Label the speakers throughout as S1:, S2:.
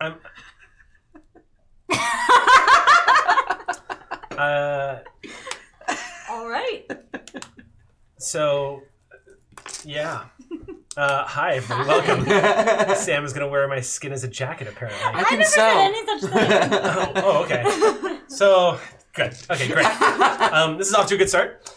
S1: I'm.
S2: All right.
S1: So, yeah. Hi, everybody. Welcome. Sam is going to wear my skin as a jacket, apparently.
S2: I never said any such thing.
S1: Okay. So, good. Okay, great. This is off to a good start.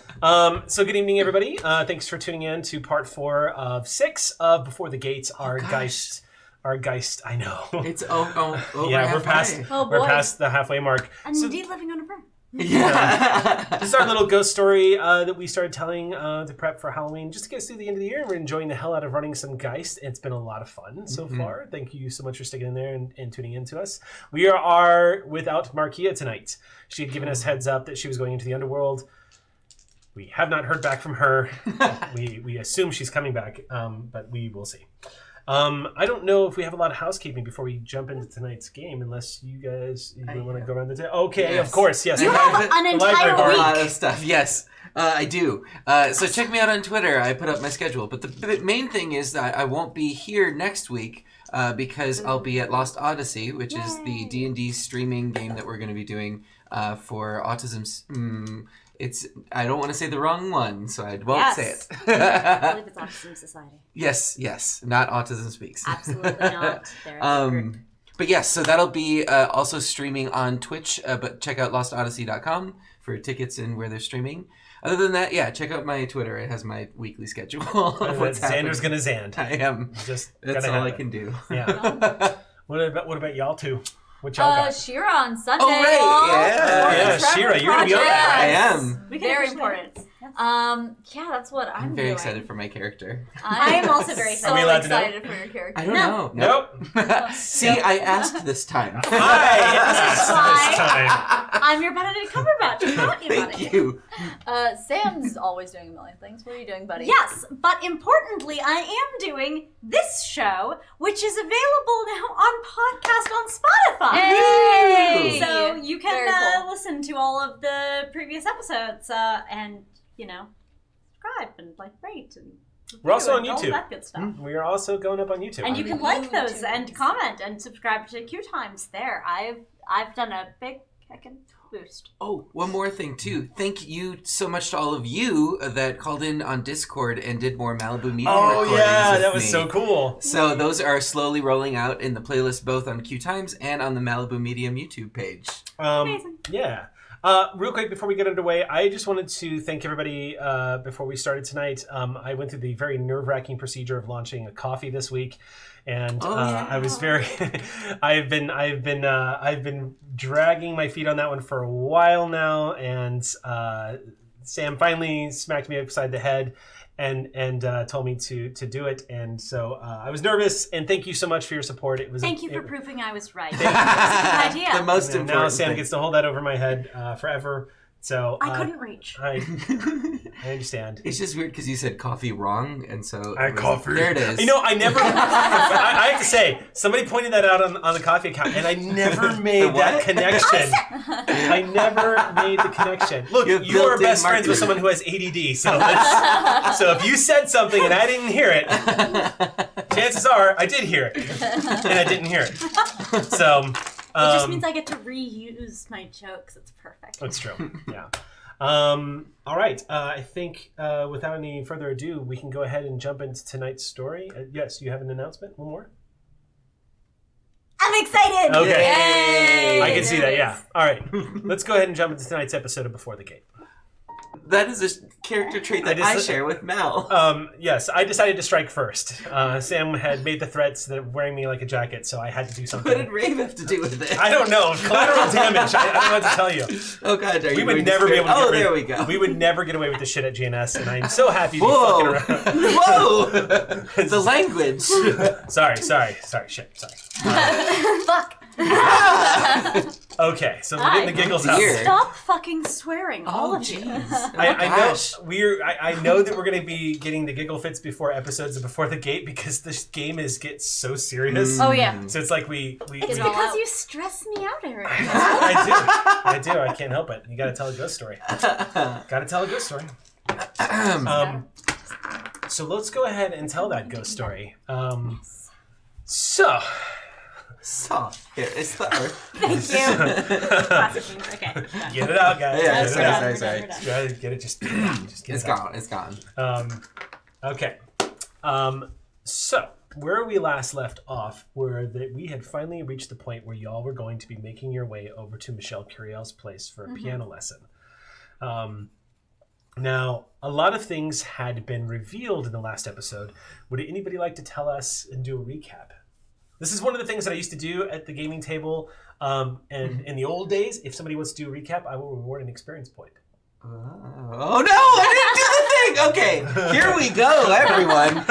S1: So good evening, everybody. Thanks for tuning in to part 4 of 6 of Before the Gates, our Geist. Our Geist, I know.
S3: It's
S1: yeah, we're past the halfway mark.
S2: And indeed living on a prayer.
S3: Yeah.
S1: This is our little ghost story that we started telling to prep for Halloween, just to get us through the end of the year. And we're enjoying the hell out of running some Geist. It's been a lot of fun so far. Thank you so much for sticking in there and tuning in to us. We are without Markeia tonight. She had given us heads up that she was going into the underworld. We have not heard back from her. we assume she's coming back, but we will see. I don't know if we have a lot of housekeeping before we jump into tonight's game, unless you guys want to go around the table. Okay, yes. Of course, yes.
S2: You have an entire
S3: A
S2: week.
S3: lot of stuff, yes. I do. So check me out on Twitter. I put up my schedule. But the main thing is that I won't be here next week because I'll be at Lost Odyssey, which is the D&D streaming game that we're going to be doing for autism's... I don't want to say the wrong one, so I won't say it.
S2: I believe it's Autism Society.
S3: Yes. Not Autism Speaks.
S2: Absolutely not.
S3: But yes, so that'll be also streaming on Twitch, but check out lostodyssey.com for tickets and where they're streaming. Other than that, yeah, check out my Twitter. It has my weekly schedule of what's
S1: Xander's going to Xand.
S3: I am. That's all I can do.
S1: Yeah. What about y'all two? What y'all got?
S2: Shira on Sunday.
S3: Oh, right.
S1: Yeah, Shira, you're going to be on that, right?
S3: I am.
S2: Very important. Yeah, that's what I'm
S3: very
S2: doing.
S3: excited for my character.
S2: I am also very
S1: Are we allowed to know?
S2: excited for your character.
S3: I don't know.
S1: Nope.
S3: See, I asked this time.
S2: I'm your Benedict Cumberbatch, not you, buddy.
S3: Thank you.
S2: Sam's always doing a million things. What are you doing, buddy?
S4: Yes, but importantly, I am doing this show, which is available now on podcast on Spotify.
S2: Hey!
S4: So you
S2: Very
S4: can
S2: cool.
S4: listen to all of the previous episodes and, subscribe and rate and
S1: We're also on
S4: and all
S1: YouTube.
S4: that good stuff.
S1: We are also going up on YouTube.
S4: And you can like those and comment and subscribe to QueueTimes there. I've done a big heckin' boost.
S3: Oh, one more thing, too. Thank you so much to all of you that called in on Discord and did more Malibu media recordings
S1: that was
S3: me.
S1: so cool.
S3: So those are slowly rolling out in the playlist both on QueueTimes and on the Malibu Medium YouTube page.
S4: Amazing.
S1: Yeah. Real quick, before we get underway, I just wanted to thank everybody before we started tonight. I went through the very nerve-wracking procedure of launching a coffee this week, and I was very. I've been dragging my feet on that one for a while now, and Sam finally smacked me upside the head and told me to do it, and so I was nervous. And thank you so much for your support.
S4: Thank you for proving I was right.
S1: Thank you.
S4: That's a good idea.
S3: The most important
S1: Now Sam
S3: thing.
S1: gets to hold that over my head forever. So
S4: I couldn't reach.
S1: I understand.
S3: It's just weird because you said coffee wrong, and so...
S1: Coffee.
S3: There it is.
S1: I never... I have to say, somebody pointed that out on the coffee account, and I never made that connection. I never made the connection. Look, you are best friends with someone who has ADD, so if you said something and I didn't hear it, chances are I did hear it, and I didn't hear it. So...
S4: It just means I get to reuse my jokes. It's perfect.
S1: That's true. Yeah. All right. I think without any further ado, we can go ahead and jump into tonight's story. Yes, you have an announcement? One more?
S4: I'm excited!
S1: Okay.
S2: Yay!
S1: I can see that, yeah. All right. Let's go ahead and jump into tonight's episode of Before the Gate.
S3: That is a character trait that I share with Mel.
S1: Yes, I decided to strike first. Sam had made the threats that wearing me like a jacket, so I had to do something.
S3: What did Rave have to do with it?
S1: I don't know. Collateral damage. I don't know what to tell you.
S3: Oh, God.
S1: We would never be able to
S3: there we go.
S1: We would never get away with this shit at GNS, and I'm so happy to be fucking around.
S3: Whoa! The language.
S1: Sorry. Shit, sorry.
S4: Fuck.
S1: Okay, so we're getting the giggles out.
S4: Stop fucking swearing, all of you.
S1: I know that we're going to be getting the giggle fits before episodes of Before the Gate because this game gets so serious.
S4: Oh yeah.
S1: So it's like we
S4: It's because you stress me out, Eric.
S1: I do. I can't help it. You got to tell a ghost story. So let's go ahead and tell that ghost story. So
S3: Soft. Here, it's the earth.
S4: Thank you. Classic things. Okay. Done.
S1: Get it out, guys.
S3: Yeah,
S1: Get it out.
S3: sorry.
S4: We're done.
S1: Try to get it. Just get
S3: It's
S1: it out.
S3: gone. It's gone.
S1: Okay. So where we last left off were that we had finally reached the point where y'all were going to be making your way over to Michelle Curiel's place for a piano lesson. Now, a lot of things had been revealed in the last episode. Would anybody like to tell us and do a recap? This is one of the things that I used to do at the gaming table. And in the old days, if somebody wants to do a recap, I will reward an experience point.
S3: Oh no, I didn't do the thing! Okay, here we go, everyone.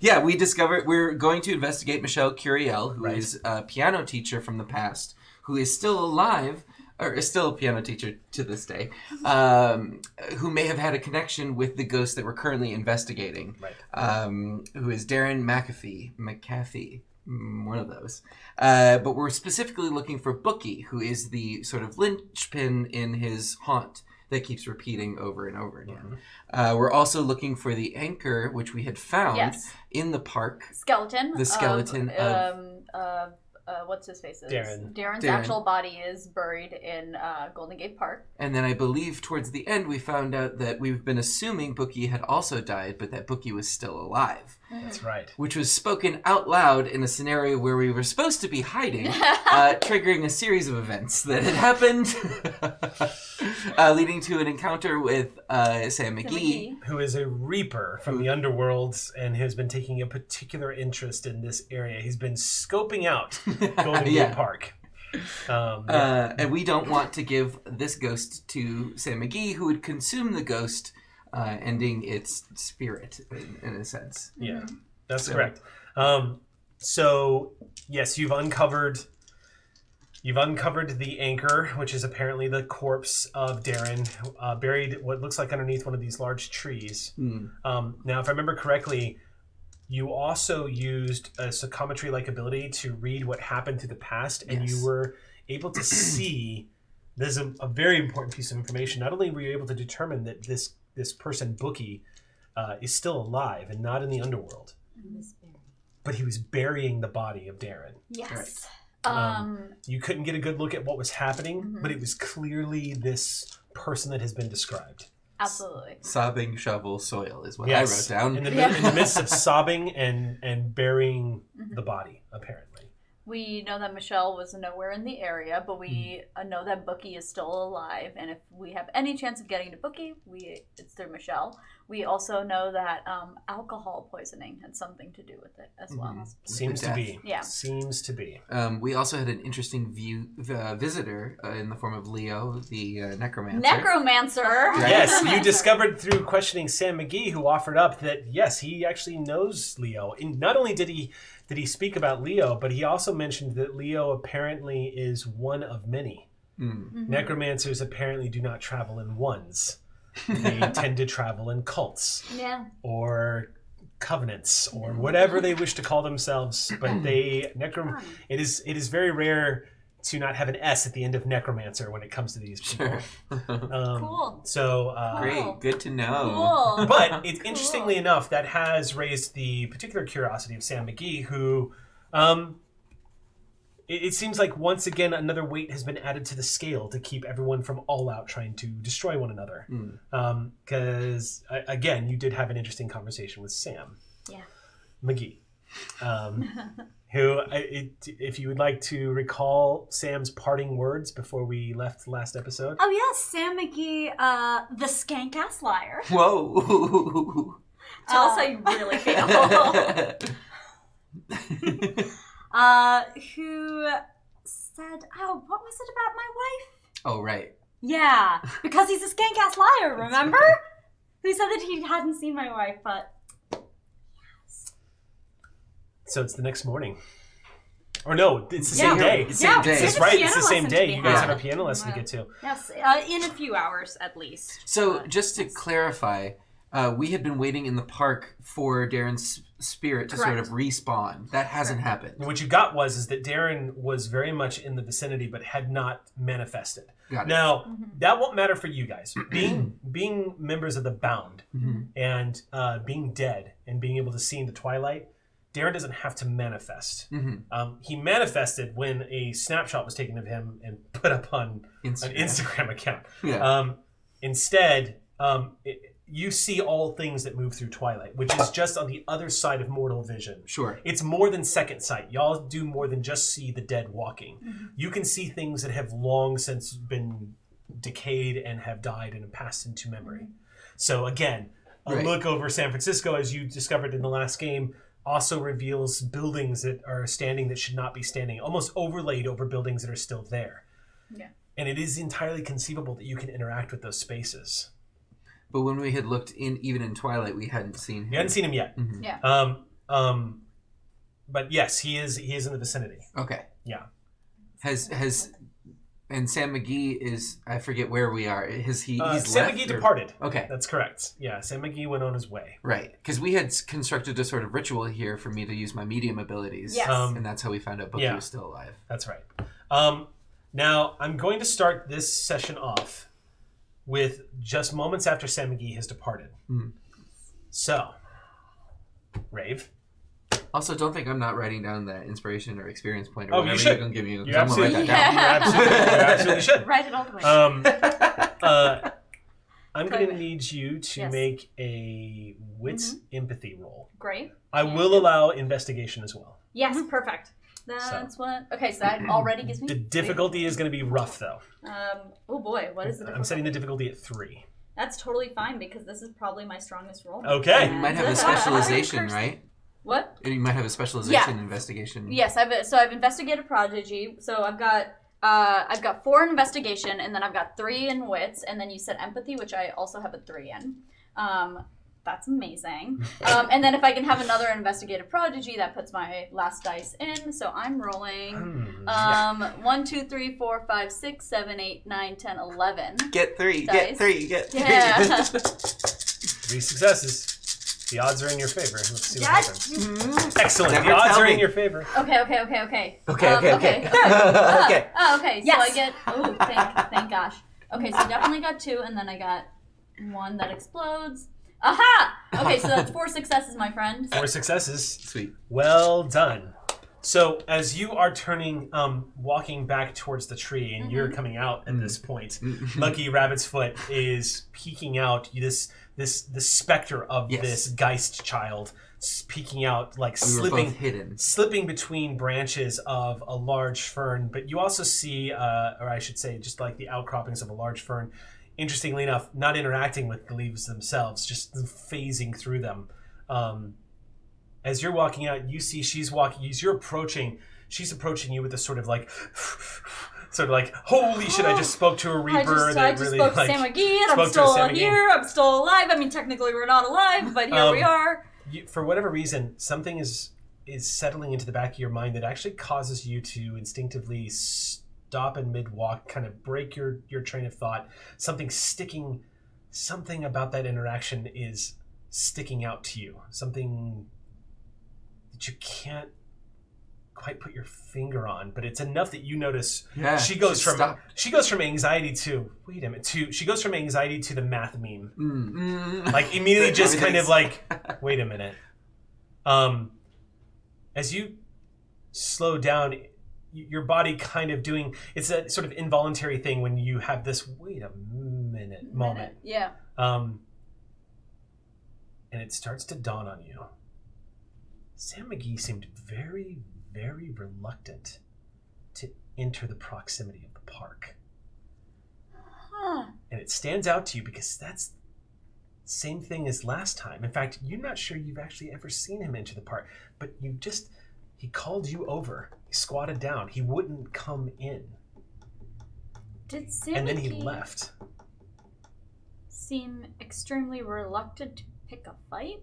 S3: Yeah, we discovered we're going to investigate Michelle Curiel, who is a piano teacher from the past, who is still alive, or is still a piano teacher to this day, who may have had a connection with the ghost that we're currently investigating, who is Darren McAfee. One of those. But we're specifically looking for Bookie, who is the sort of linchpin in his haunt that keeps repeating over and over again. We're also looking for the anchor, which we had found in the park.
S2: Skeleton.
S3: The skeleton
S2: of what's his face?
S1: Darren.
S2: Darren's actual body is buried in Golden Gate Park.
S3: And then I believe towards the end we found out that we've been assuming Bookie had also died, but that Bookie was still alive.
S1: That's right.
S3: Which was spoken out loud in a scenario where we were supposed to be hiding, triggering a series of events that had happened, leading to an encounter with Sam McGee.
S1: Who is a reaper from the underworld and has been taking a particular interest in this area. He's been scoping out Golden Gate Park.
S3: And we don't want to give this ghost to Sam McGee, who would consume the ghost, ending its spirit in a sense.
S1: Yeah, that's correct. So yes, you've uncovered the anchor, which is apparently the corpse of Darren, buried what looks like underneath one of these large trees. Now, if I remember correctly, you also used a psychometry-like ability to read what happened to the past, and you were able to see. This is a very important piece of information. Not only were you able to determine that this person, Bookie, is still alive and not in the underworld, but he was burying the body of Darren.
S2: Yes.
S1: You couldn't get a good look at what was happening, but it was clearly this person that has been described.
S2: Absolutely.
S3: Sobbing shovel soil is what I wrote down.
S1: In the midst of sobbing and burying the body, apparently.
S2: We know that Michelle was nowhere in the area, but we know that Bookie is still alive. And if we have any chance of getting to Bookie, it's through Michelle. We also know that alcohol poisoning had something to do with it as well.
S1: Seems to be.
S2: Yeah.
S1: Seems to be.
S3: We also had an interesting visitor in the form of Leo, the necromancer.
S2: Necromancer!
S1: Yes, you discovered through questioning Sam McGee, who offered up that, yes, he actually knows Leo. And not only did he speak about Leo, but he also mentioned that Leo apparently is one of many. Necromancers apparently do not travel in ones. They tend to travel in cults.
S2: Yeah.
S1: Or covenants, or whatever they wish to call themselves. But it is very rare to not have an S at the end of necromancer when it comes to these people.
S2: Cool.
S1: So
S3: great, good to know.
S2: Cool.
S1: But interestingly enough, that has raised the particular curiosity of Sam McGee, who it seems like once again another weight has been added to the scale to keep everyone from all out trying to destroy one another. Because again, you did have an interesting conversation with Sam McGee. Who, if you would like to recall Sam's parting words before we left the last episode.
S4: Oh yes, Sam McGee, the skank-ass liar.
S3: Whoa.
S2: Tell us how you really feel.
S4: Who said, what was it about my wife?
S3: Oh, right.
S4: Yeah, because he's a skank-ass liar, remember? Who said that he hadn't seen my wife, but...
S1: So it's the next morning. Or no, it's the same day.
S3: It's the same day.
S1: That's right, it's the same day. You guys have a piano lesson to get to.
S4: Yes, in a few hours at least.
S3: So just to clarify, we had been waiting in the park for Darren's spirit to sort of respawn. That hasn't happened.
S1: And what you got is that Darren was very much in the vicinity but had not manifested.
S3: Got it.
S1: Now, that won't matter for you guys. Being members of the Bound and being dead and being able to see in the twilight, Darren doesn't have to manifest.
S3: Mm-hmm.
S1: He manifested when a snapshot was taken of him and put up on an Instagram account.
S3: Yeah.
S1: Instead, you see all things that move through Twilight, which is just on the other side of mortal vision.
S3: Sure.
S1: It's more than second sight. Y'all do more than just see the dead walking. You can see things that have long since been decayed and have died and have passed into memory. So again, a look over San Francisco, as you discovered in the last game, also reveals buildings that are standing that should not be standing, almost overlaid over buildings that are still there.
S2: Yeah.
S1: And it is entirely conceivable that you can interact with those spaces.
S3: But when we had looked even in Twilight, we hadn't seen him.
S1: You hadn't seen him yet.
S3: Mm-hmm.
S2: Yeah.
S1: But yes, he is in the vicinity.
S3: Okay.
S1: Yeah.
S3: And Sam McGee is, I forget where we are. He's
S1: Sam
S3: left,
S1: McGee departed.
S3: Okay.
S1: That's correct. Yeah, Sam McGee went on his way.
S3: Right. Because we had constructed a sort of ritual here for me to use my medium abilities.
S2: Yes.
S3: And that's how we found out Bookie was still alive.
S1: That's right. Now, I'm going to start this session off with just moments after Sam McGee has departed. So, Rave.
S3: Also, don't think I'm not writing down that inspiration or experience point or
S1: Oh,
S3: whatever
S1: you should.
S3: you're going to give me.
S1: You
S3: I'm going to write that down.
S1: You absolutely should.
S2: Write it all the way.
S1: I'm going to need you to make a wits empathy roll.
S2: Great.
S1: I will allow investigation as well.
S2: Yes, perfect. That's what... Okay, so that already gives me...
S1: The difficulty is going to be rough, though.
S2: Oh boy, what is the difficulty?
S1: I'm setting the difficulty at 3.
S2: That's totally fine because this is probably my strongest roll.
S1: Okay.
S3: You might have a specialization, right?
S2: What?
S3: You might have a specialization in investigation.
S2: Yes, I've investigated prodigy. So I've got 4 in investigation, and then I've got 3 in wits, and then you said empathy, which I also have a 3 in. That's amazing. And then if I can have another investigative prodigy, that puts my last dice in. So I'm rolling 1, 2, 3, 4, 5, 6, 7, 8, 9, 10, 11.
S3: Get 3,
S2: dice.
S3: get 3, get 3.
S2: Yeah.
S1: 3 successes. The odds are in your favor. Let's see what happens.
S2: Yes.
S1: Excellent.
S3: Never
S1: The odds
S3: tell
S1: are
S3: me.
S1: in your favor.
S2: Okay.
S3: Okay.
S2: Okay.
S3: Okay.
S2: Okay.
S4: Yes.
S2: So I get. Oh, thank gosh. Okay, so definitely got 2, and then I got 1 that explodes. Aha! Okay, so that's 4 successes, my friend.
S1: 4 successes.
S3: Sweet.
S1: Well done. So as you are turning, walking back towards the tree, and you're coming out at this point, Lucky Rabbit's Foot is peeking out. This specter of this Geist child peeking out, like slipping between branches of a large fern. But you also see, or I should say, just like the outcroppings of a large fern. Interestingly enough, not interacting with the leaves themselves, just phasing through them. As you're walking out, you see she's walking. As you're approaching, she's approaching you with a sort of like, holy shit! I just spoke to a reaper.
S2: I just spoke to Sam McGee, and I'm still here. I'm still alive. I mean, technically we're not alive, but here we are.
S1: For whatever reason, something is settling into the back of your mind that actually causes you to instinctively stop in mid-walk, kind of break your train of thought. Something about that interaction is sticking out to you. Something that you can't quite put your finger on, but it's enough that you notice.
S3: Yeah,
S1: she goes from anxiety to she goes from anxiety to the math meme. Like immediately just kind of like, wait a minute. As you slow down, your body kind of doing, it's a sort of involuntary thing when you have this wait a minute moment.
S2: Yeah.
S1: And it starts to dawn on you. Sam McGee seemed very, very reluctant to enter the proximity of the park.
S2: Huh.
S1: And it stands out to you because that's the same thing as last time. In fact, you're not sure you've actually ever seen him enter the park, but he called you over. He squatted down. He wouldn't come in.
S2: Did Sam
S1: and then he
S2: McGee
S1: left.
S2: seem extremely reluctant to pick a fight?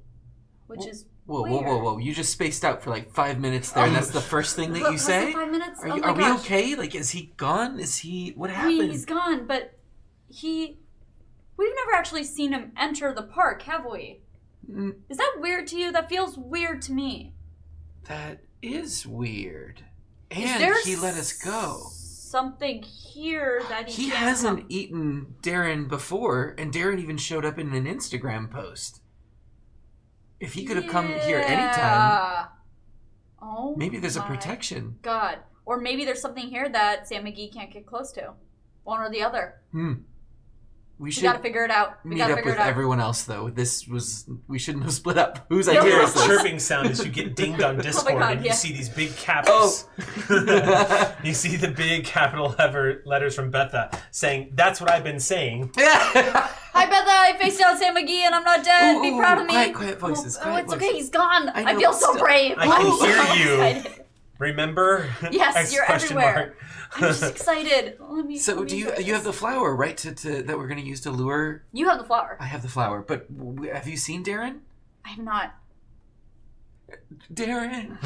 S2: Which is
S3: Whoa,
S2: weird.
S3: whoa. You just spaced out for like 5 minutes there, and that's the first thing that you
S2: Was
S3: say?
S2: it 5 minutes?
S3: Are we okay? Like, is he gone? What happened?
S2: He's gone, but we've never actually seen him enter the park, have we? Is that weird to you? That feels weird to me.
S3: That is weird.
S2: Is
S3: And
S2: there
S3: he let us go.
S2: Something here that
S3: He
S2: can't
S3: hasn't
S2: come-
S3: eaten Darren before, and Darren even showed up in an Instagram post. If he could have come here anytime.
S2: Oh,
S3: Maybe there's a
S2: my
S3: protection.
S2: God. Or maybe there's something here that Sam McGee can't get close to. One or the other.
S3: We should
S2: gotta figure it out.
S3: meet up with everyone else, though. We shouldn't have split up. Whose
S1: You
S3: idea
S1: hear a
S3: is this?
S1: chirping sound as you get dinged on Discord,
S2: God,
S1: and you
S2: yeah.
S1: see these big capitals. You see the big capital letters from Betha saying, "That's what I've been saying."
S2: Hi, Betha. I faced down Sam McGee and I'm not dead. Be proud of me.
S3: Quiet voices.
S2: Oh,
S3: quiet
S2: it's okay.
S3: voices.
S2: He's gone.
S3: I
S2: I
S3: know,
S2: feel so
S3: still-
S2: brave.
S1: I can
S2: I'm
S1: hear
S2: so
S1: you.
S2: excited.
S1: Remember?
S2: Yes, you're
S1: Question
S2: everywhere.
S1: mark.
S2: I'm just excited. Let me
S3: So you have the flower, right? To that we're going to use to lure.
S2: You have the flower.
S3: I have the flower, but have you seen Darren?
S2: I have not.
S3: Darren.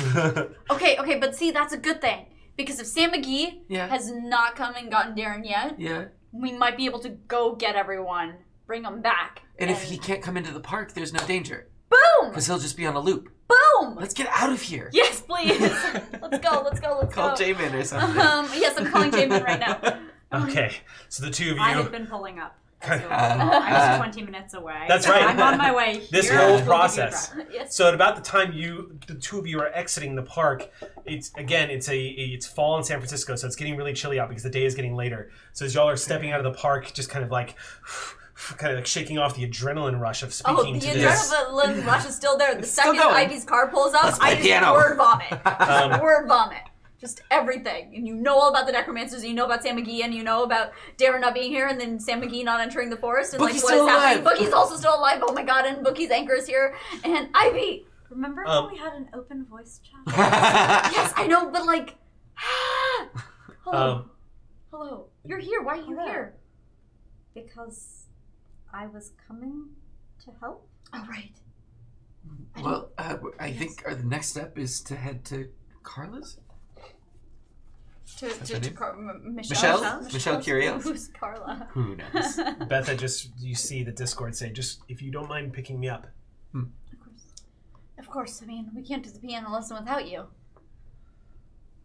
S2: Okay, but see, that's a good thing. Because if Sam McGee
S3: Yeah.
S2: has not come and gotten Darren yet,
S3: Yeah.
S2: we might be able to go get everyone, bring them back.
S3: And if he can't come into the park, there's no danger.
S2: Boom!
S3: Because he'll just be on a loop.
S2: Boom!
S3: Let's get out of here.
S2: Yes, please. Let's go.
S3: Call Jamin or something.
S2: Yes, I'm calling Jamin right now.
S1: Okay, so the two of
S4: I had
S1: you.
S4: been pulling up.
S1: Uh,
S4: So I was 20 minutes away.
S1: That's
S4: so
S1: right.
S4: I'm on my way.
S1: This
S4: here.
S1: whole
S4: We'll give you a
S1: process.
S4: drive.
S2: Yes.
S1: So at about the time the two of you are exiting the park, it's fall in San Francisco, so it's getting really chilly out because the day is getting later. So as y'all are stepping out of the park, just kind of like shaking off the adrenaline rush of speaking
S2: the
S1: to this.
S2: adrenaline rush is still there. The
S3: still
S2: second
S3: going.
S2: Ivy's car pulls up,
S3: Let's play
S2: I just
S3: piano.
S2: word vomit. Just word vomit. Just everything. And you know all about the necromancers, and you know about Sam McGee, and you know about Darren not being here, and then Sam McGee not entering the forest, and
S3: Bookie's
S2: what
S3: still
S2: is happening.
S3: alive.
S2: Bookie's also still alive. Oh my god, and Bookie's anchor is here. And Ivy.
S4: Remember how we had an open voice chat?
S2: Yes, I know, but like hello. Hello. You're here. Why are you
S4: Hello.
S2: here?
S4: Because I was coming to help.
S2: Oh right.
S3: Well, I think the next step is to head to Carla's.
S2: To
S3: Michelle? Michelle Curio?
S2: Who's Carla?
S3: Who knows?
S1: Betha, you see the Discord say, just if you don't mind picking me up.
S2: Of course. I mean, we can't do the piano lesson without you.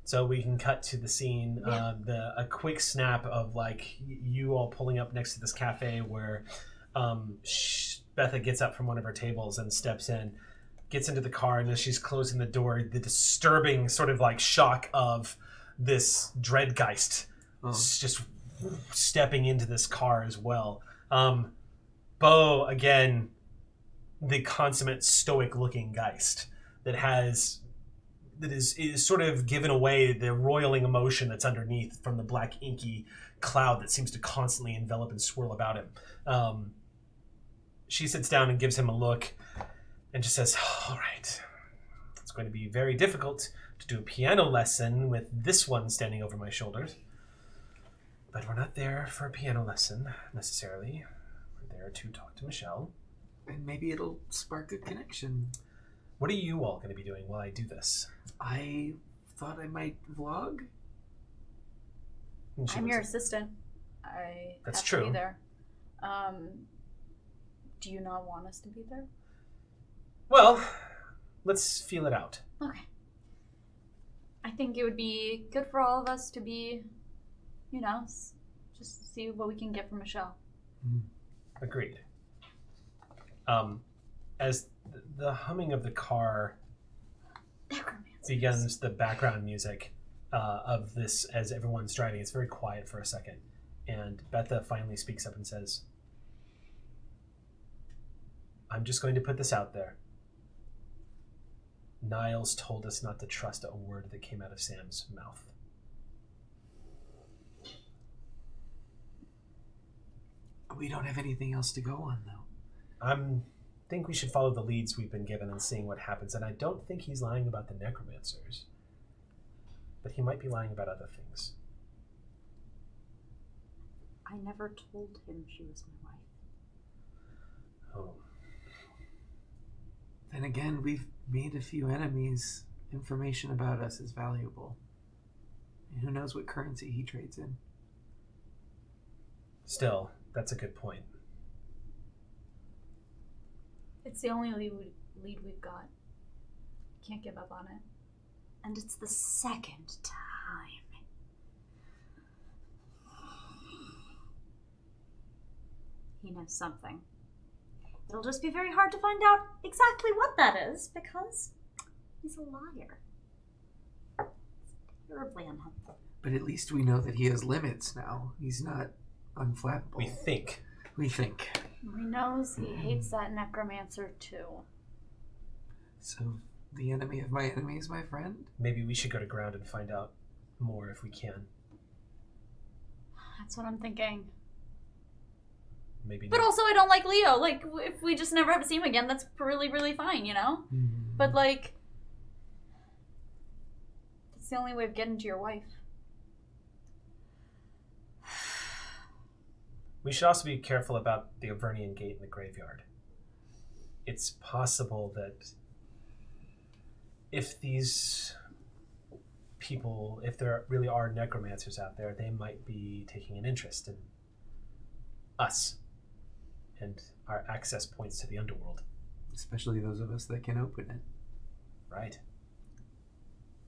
S1: So we can cut to the scene, a quick snap of like you all pulling up next to this cafe where Betha gets up from one of her tables and steps in, gets into the car, and as she's closing the door, the disturbing sort of like shock of this dread Geist just stepping into this car as well. Bo, again, the consummate stoic looking Geist that is sort of given away the roiling emotion that's underneath from the black inky cloud that seems to constantly envelop and swirl about him. She sits down and gives him a look and just says, all right, it's going to be very difficult to do a piano lesson with this one standing over my shoulders. But we're not there for a piano lesson, necessarily. We're there to talk to Michelle.
S3: And maybe it'll spark a connection.
S1: What are you all going to be doing while I do this?
S3: I thought I might vlog.
S1: And she
S2: I'm
S1: looks
S2: your
S1: at-
S2: assistant. I
S1: That's
S2: have to
S1: true.
S2: be there. Do you not want us to be there?
S1: Well, let's feel it out.
S2: Okay. I think it would be good for all of us to be, just see what we can get from Michelle.
S1: Agreed. As the humming of the car begins, the background music of this, as everyone's driving, it's very quiet for a second. And Betha finally speaks up and says, I'm just going to put this out there. Niles told us not to trust a word that came out of Sam's mouth.
S3: We don't have anything else to go on, though.
S1: I think we should follow the leads we've been given and seeing what happens. And I don't think he's lying about the necromancers. But he might be lying about other things.
S4: I never told him she was my wife.
S1: Oh.
S3: Then again, we've made a few enemies. Information about us is valuable. And who knows what currency he trades in.
S1: Still, that's a good point.
S2: It's the only lead we've got. Can't give up on it.
S4: And it's the second time. He knows something. It'll just be very hard to find out exactly what that is because he's a liar. terribly unhelpful.
S3: But at least we know that he has limits now. He's not unflappable.
S1: We think.
S3: We think.
S2: He knows he hates that necromancer too.
S3: So the enemy of my enemy is my friend?
S1: Maybe we should go to ground and find out more if we can.
S2: That's what I'm thinking.
S1: Maybe.
S2: But also, I don't like Leo. Like, if we just never have to see him again, that's really, really fine, you know? But, like, that's the only way of getting to your wife.
S1: We should also be careful about the Avernian gate in the graveyard. It's possible that if these people, if there really are necromancers out there, they might be taking an interest in us and our access points to the underworld.
S3: Especially those of us that can open it.
S1: Right.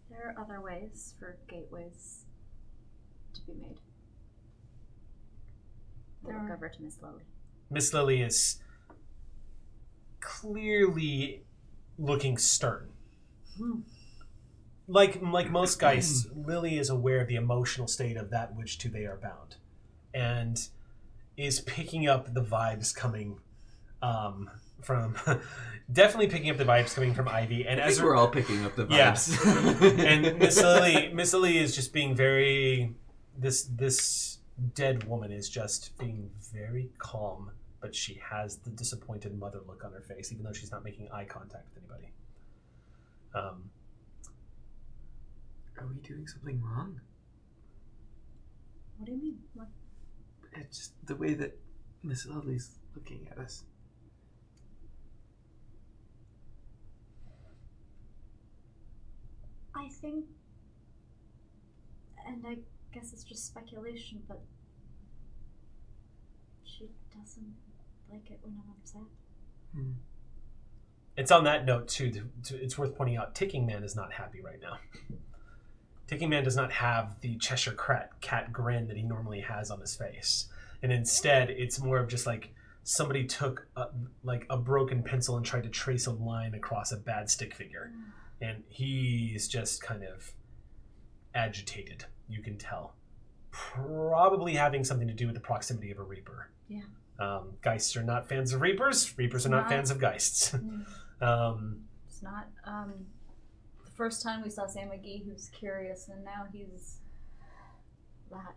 S2: There are other ways for gateways to be made.
S4: We'll look over to Miss Lily.
S1: Miss Lily is clearly looking stern. Like most Geists, Lily is aware of the emotional state of that which to they are bound, and is picking up the vibes coming from definitely picking up the vibes coming from Ivy. And as
S3: we're all picking up the vibes.
S1: Yeah. And Miss Lily is just being very this dead woman is just being very calm, but she has the disappointed mother look on her face, even though she's not making eye contact with anybody.
S3: Are we doing something wrong?
S2: What do you mean? What?
S3: It's just the way that Miss Lily's looking at us.
S4: I think, and I guess it's just speculation, but she doesn't like it when I'm upset.
S1: It's on that note, too, it's worth pointing out, Ticking Man is not happy right now. Ticking Man does not have the Cheshire cat grin that he normally has on his face. And instead, it's more of just like somebody took a broken pencil and tried to trace a line across a bad stick figure. And he's just kind of agitated, you can tell. Probably having something to do with the proximity of a Reaper.
S2: Yeah.
S1: Geists are not fans of Reapers. Reapers are not fans of Geists.
S2: It's not. The first time we saw Sam McGee, he was curious, and now he's that.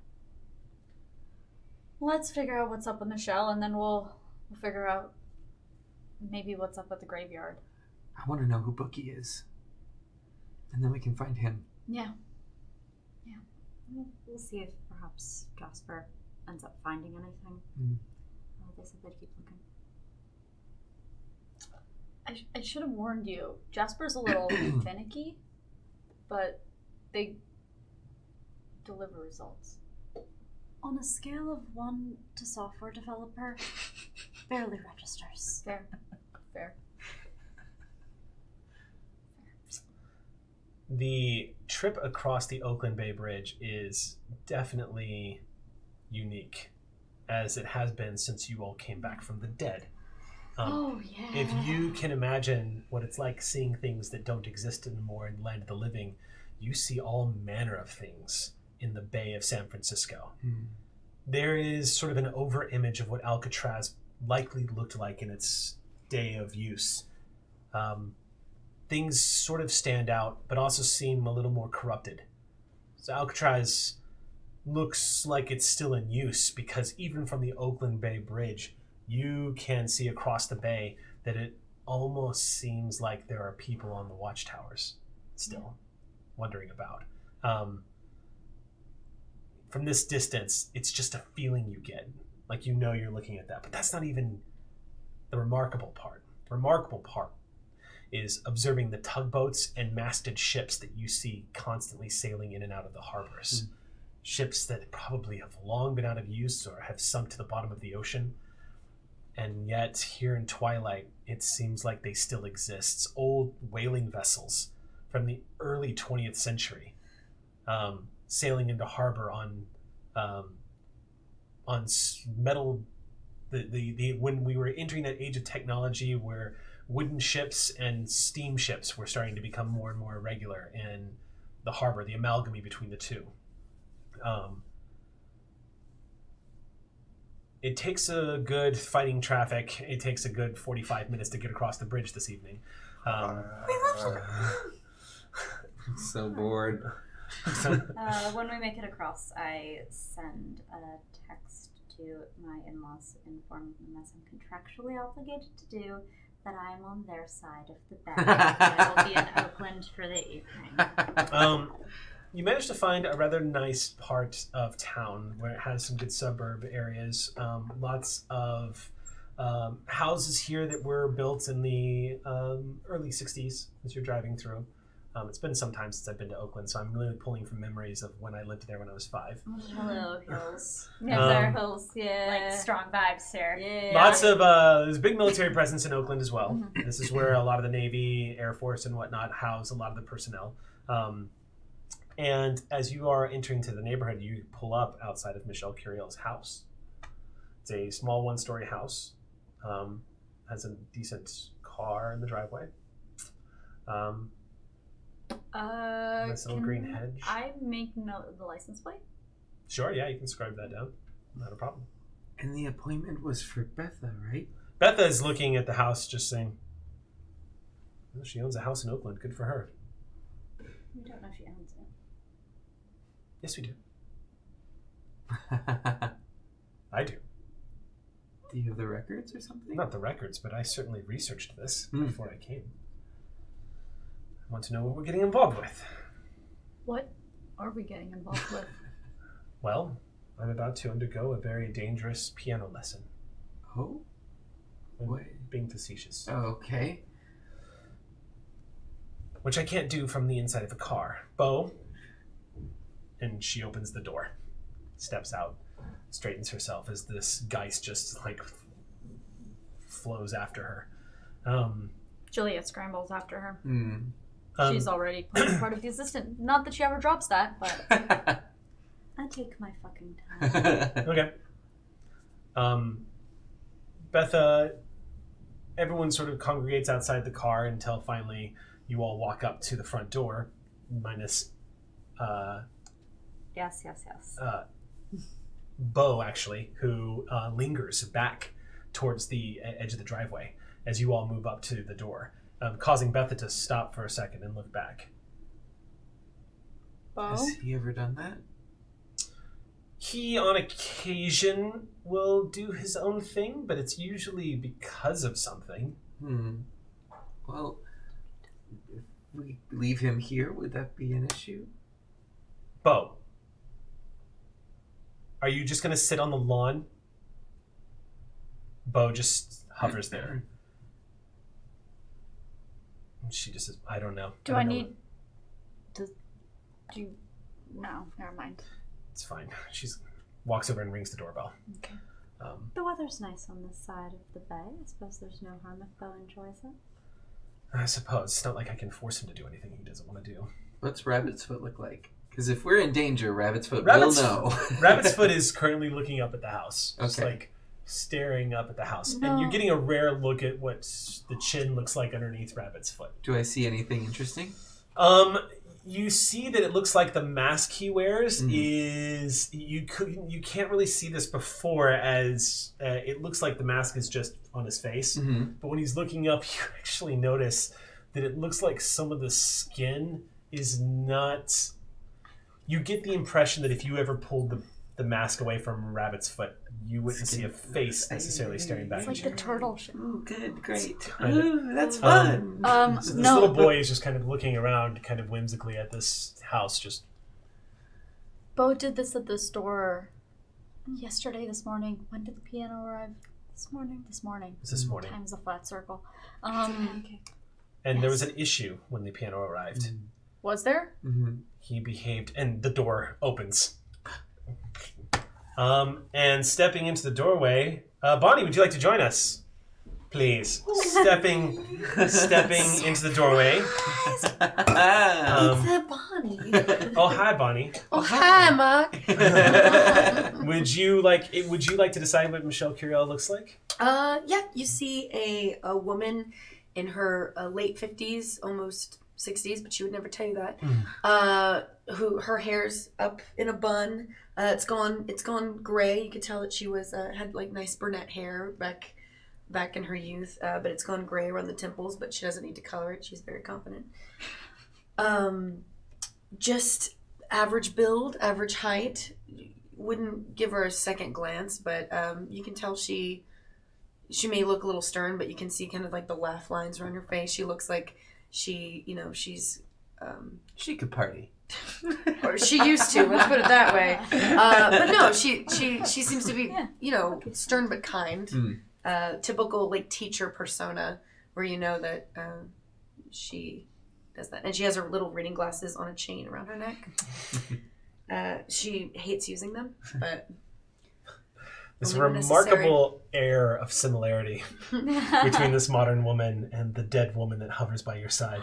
S2: Let's figure out what's up in the shell, and then we'll figure out maybe what's up at the graveyard.
S3: I want to know who Bookie is. And then we can find him.
S2: Yeah.
S4: We'll see if perhaps Jasper ends up finding anything. They said they'd keep looking.
S2: I should have warned you. Jasper's a little finicky, but they deliver results.
S4: On a scale of 1 to software developer, barely registers.
S2: Fair.
S1: The trip across the Oakland Bay Bridge is definitely unique, as it has been since you all came back from the dead. If you can imagine what it's like seeing things that don't exist anymore in the land of the living, you see all manner of things in the Bay of San Francisco. There is sort of an over-image of what Alcatraz likely looked like in its day of use. Things sort of stand out, but also seem a little more corrupted. So Alcatraz looks like it's still in use, because even from the Oakland Bay Bridge, you can see across the bay that it almost seems like there are people on the watchtowers still wondering about. From this distance, it's just a feeling you get, like you know you're looking at that. But that's not even the remarkable part. The remarkable part is observing the tugboats and masted ships that you see constantly sailing in and out of the harbors. Ships that probably have long been out of use or have sunk to the bottom of the ocean. And yet, here in Twilight, it seems like they still exist. Old whaling vessels from the early 20th century, sailing into harbor on metal. When we were entering that age of technology where wooden ships and steam ships were starting to become more and more regular, and the harbor, the amalgamy between the two. It takes a good fighting traffic. It takes a good 45 minutes to get across the bridge this evening.
S3: I'm so bored.
S4: When we make it across, I send a text to my in-laws informing them, as I'm contractually obligated to do, that I'm on their side of the bed. I will be in Oakland for the evening.
S1: You managed to find a rather nice part of town where it has some good suburb areas. Lots of houses here that were built in the early 60s as you're driving through. It's been some time since I've been to Oakland, so I'm really pulling from memories of when I lived there when I was 5.
S4: Hello, hills.
S2: Yes, our hills,
S4: Like strong vibes here.
S2: Yeah.
S1: Lots of, there's a big military presence in Oakland as well.
S2: Mm-hmm.
S1: This is where a lot of the Navy, Air Force, and whatnot house a lot of the personnel. And as you are entering to the neighborhood, you pull up outside of Michelle Curiel's house. It's a small one-story house. Has a decent car in the driveway. Nice little green hedge.
S2: I make note of the license plate?
S1: Sure, yeah, you can scribe that down. Not a problem.
S3: And the appointment was for Betha, right?
S1: Betha is looking at the house, just saying, well, she owns a house in Oakland. Good for her.
S4: We don't know if she owns it.
S1: Yes, we do. I do.
S3: Do you have the records or something?
S1: Not the records, but I certainly researched this before I came. I want to know what we're getting involved with.
S2: What are we getting involved with?
S1: Well, I'm about to undergo a very dangerous piano lesson.
S3: Oh?
S1: I'm
S3: What?
S1: being facetious.
S3: Okay.
S1: Which I can't do from the inside of a car. Bo. And she opens the door. Steps out. Straightens herself as this Geist just, flows after her.
S2: Juliet scrambles after her.
S1: Um,
S2: She's already playing part of the assistant. Not that she ever drops that, but...
S4: I take my fucking time.
S1: Okay. Betha, everyone sort of congregates outside the car until finally you all walk up to the front door, minus
S4: Yes.
S1: Bo, actually, who lingers back towards the edge of the driveway as you all move up to the door, causing Betha to stop for a second and look back.
S2: Bo?
S3: Has he ever done that?
S1: He, on occasion, will do his own thing, but it's usually because of something.
S3: Well, if we leave him here, would that be an issue?
S1: Bo, are you just going to sit on the lawn? Bo just hovers there. She just says, I don't know.
S2: Do I need... No, never mind.
S1: It's fine. She walks over and rings the doorbell.
S2: Okay.
S4: The weather's nice on this side of the bay. I suppose there's no harm if Bo enjoys it.
S1: I suppose. It's not like I can force him to do anything he doesn't want to do.
S3: What's Rabbit's Foot look like? Because if we're in danger, Rabbit's Foot
S1: Rabbit's-
S3: will know.
S1: Rabbit's Foot is currently looking up at the house. Just
S3: Okay.
S1: staring up at the house.
S2: No.
S1: And you're getting a rare look at what the chin looks like underneath Rabbit's Foot.
S3: Do I see anything interesting?
S1: You see that it looks like the mask he wears is you can't really see this before, as it looks like the mask is just on his face. But when he's looking up, you actually notice that it looks like some of the skin is not. You get the impression that if you ever pulled the mask away from Rabbit's Foot, you wouldn't see a face necessarily staring back
S2: It's
S1: at
S2: like
S1: you.
S2: the turtle shit.
S3: Oh, good, great.
S1: Kind of.
S3: Ooh, that's fun.
S1: So this
S2: No.
S1: little boy is just kind of looking around, kind of whimsically at this house. Just
S2: Bo did this at the store yesterday, this morning. When did the piano arrive? This morning.
S1: this morning,
S2: Time's a flat circle.
S1: and there was an issue when the piano arrived.
S2: Was there?
S1: He behaved, and the door opens. And stepping into the doorway, Bonnie, would you like to join us, please? Stepping into the doorway.
S5: It's Bonnie.
S1: Oh, hi, Bonnie.
S5: Oh, hi, Mark.
S1: Would you like to decide what Michelle Curiel looks like?
S5: Yeah, you see a woman in her late 50s, almost 60s, but she would never tell you that. Who her hair's up in a bun. It's gone gray. You could tell that she was had like nice brunette hair back in her youth, but it's gone gray around the temples. But she doesn't need to color it. She's very confident. Just average build, average height. Wouldn't give her a second glance, but you can tell she may look a little stern, but you can see kind of like the laugh lines around her face. She looks like she's
S3: She could party.
S5: or she used to, let's put it that way. But no, she seems to be stern but kind. Typical like teacher persona where you know that she does that, and she has her little reading glasses on a chain around her neck. She hates using them, but
S1: this remarkable air of similarity between this modern woman and the dead woman that hovers by your side.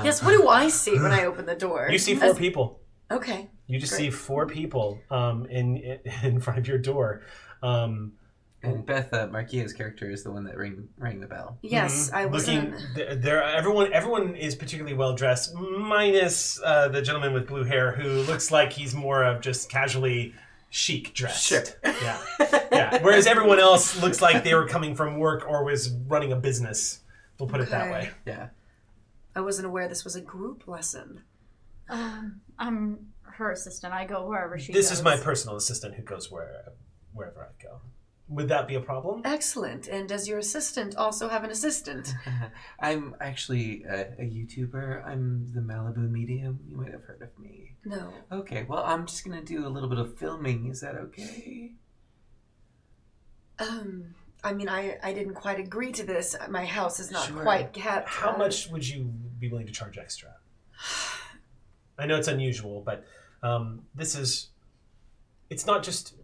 S5: Yes, what do I see when I open the door?
S1: You see 4 people.
S5: Okay.
S1: You just see 4 people in front of your door.
S3: And Beth, Markeia's character, is the one that rang the bell.
S5: Yes, I was
S1: everyone is particularly well dressed, minus the gentleman with blue hair who looks like he's more of just casually chic dressed.
S3: Sure.
S1: Yeah. Whereas everyone else looks like they were coming from work or was running a business. We'll put it that way.
S3: Yeah.
S5: I wasn't aware this was a group lesson.
S2: I'm her assistant. I go wherever she goes.
S1: This is my personal assistant who goes wherever I go. Would that be a problem?
S5: Excellent. And does your assistant also have an assistant?
S3: I'm actually a YouTuber. I'm the Malibu Medium. You might have heard of me.
S5: No.
S3: Okay, well, I'm just going to do a little bit of filming. Is that okay?
S5: I mean, I didn't quite agree to this. My house is not
S3: Sure.
S5: quite kept.
S1: How much would you be willing to charge extra? I know it's unusual, but it's not just...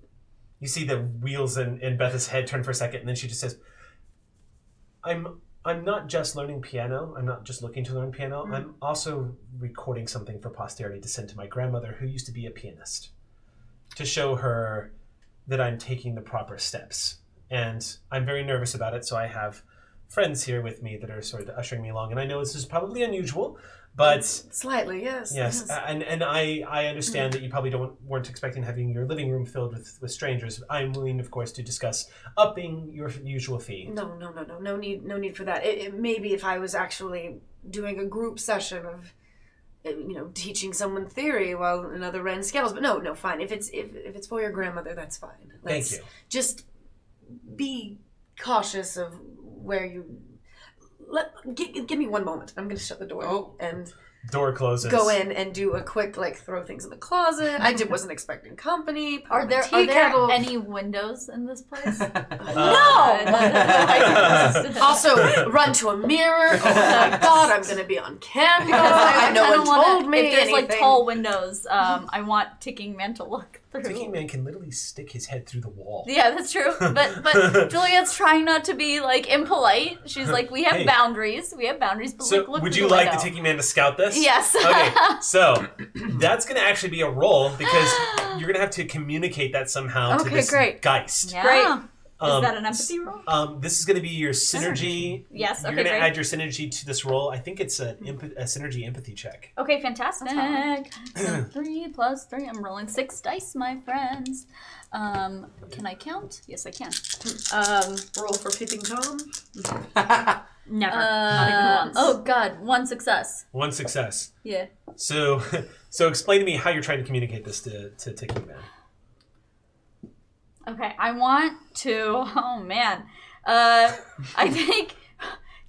S1: You see the wheels in Beth's head turn for a second, and then she just says, I'm not just learning piano. I'm not just looking to learn piano. Mm-hmm. I'm also recording something for posterity to send to my grandmother, who used to be a pianist, to show her that I'm taking the proper steps. And I'm very nervous about it, so I have friends here with me that are sort of ushering me along. And I know this is probably unusual, but...
S5: Slightly, yes.
S1: Yes, and I understand that you probably weren't expecting having your living room filled with strangers. I'm willing, of course, to discuss upping your usual fee.
S5: No need for that. It maybe if I was actually doing a group session of, teaching someone theory while another ran scales. But no, fine. If it's for your grandmother, that's fine.
S1: Thank you.
S5: Just be cautious of where you... Give me one moment. I'm going to shut the door and
S1: door closes.
S5: Go in and do a quick throw things in the closet. I wasn't expecting company.
S2: Are there any windows in this place?
S5: No. Also, run to a mirror. Oh my God, I'm going to be on camera. I no one told me.
S2: If there's tall windows, I want Ticking Man to look through.
S1: Ticking Man can literally stick his head through the wall.
S2: Yeah, that's true. But Juliet's trying not to be impolite. She's like, we have boundaries. We have boundaries. But
S1: so
S2: look
S1: would you like the Ticking Man to scout this?
S2: Yes.
S1: Okay. So that's going to actually be a roll because you're going to have to communicate that somehow to this Geist.
S2: Yeah. Great. Is that an empathy roll?
S1: This is going to be your synergy.
S2: Yes. Okay.
S1: You're going to add your synergy to this roll. I think it's a synergy empathy check.
S2: Okay, fantastic. So 3 plus 3. I'm rolling 6 dice, my friends. Can I count? Yes, I can.
S5: Roll for peeping Tom.
S2: Never. Not even once. Oh God, 1 success.
S1: 1 success.
S2: Yeah.
S1: So explain to me how you're trying to communicate this to Ticking Man.
S2: Okay, I want to. Oh man, I think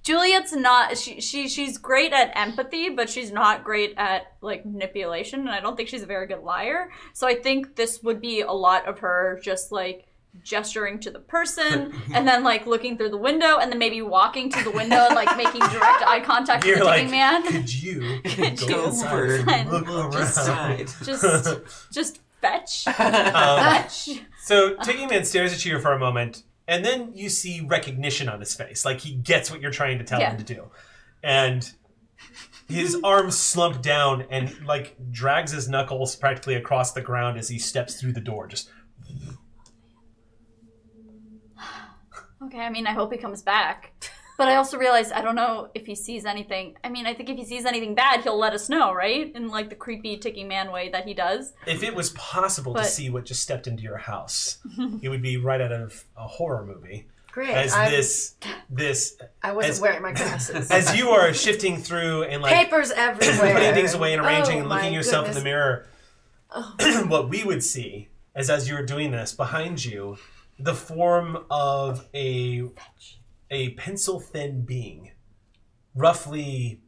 S2: Juliet's not. She's great at empathy, but she's not great at manipulation, and I don't think she's a very good liar. So I think this would be a lot of her just gesturing to the person, and then looking through the window, and then maybe walking to the window and making direct eye contact with the Ticking Man.
S1: Could you
S3: go over and
S1: look around?
S2: Just fetch.
S1: Fetch. So Ticking Man stares at you for a moment, and then you see recognition on his face. He gets what you're trying to tell him to do. And his arms slump down and drags his knuckles practically across the ground as he steps through the door. Just...
S2: Okay, I mean, I hope he comes back. But I also realized I don't know if he sees anything. I mean, I think if he sees anything bad, he'll let us know, right? In like the creepy ticking man way that he does.
S1: If it was possible to see what just stepped into your house, it would be right out of a horror movie.
S5: Great.
S1: As
S5: I wasn't wearing my glasses.
S1: As you are shifting through and like
S5: papers everywhere,
S1: putting things away and arranging and looking
S5: my
S1: at yourself in
S5: goodness.
S1: the mirror, what we would see is as you were doing this behind you, the form of a pencil-thin being, roughly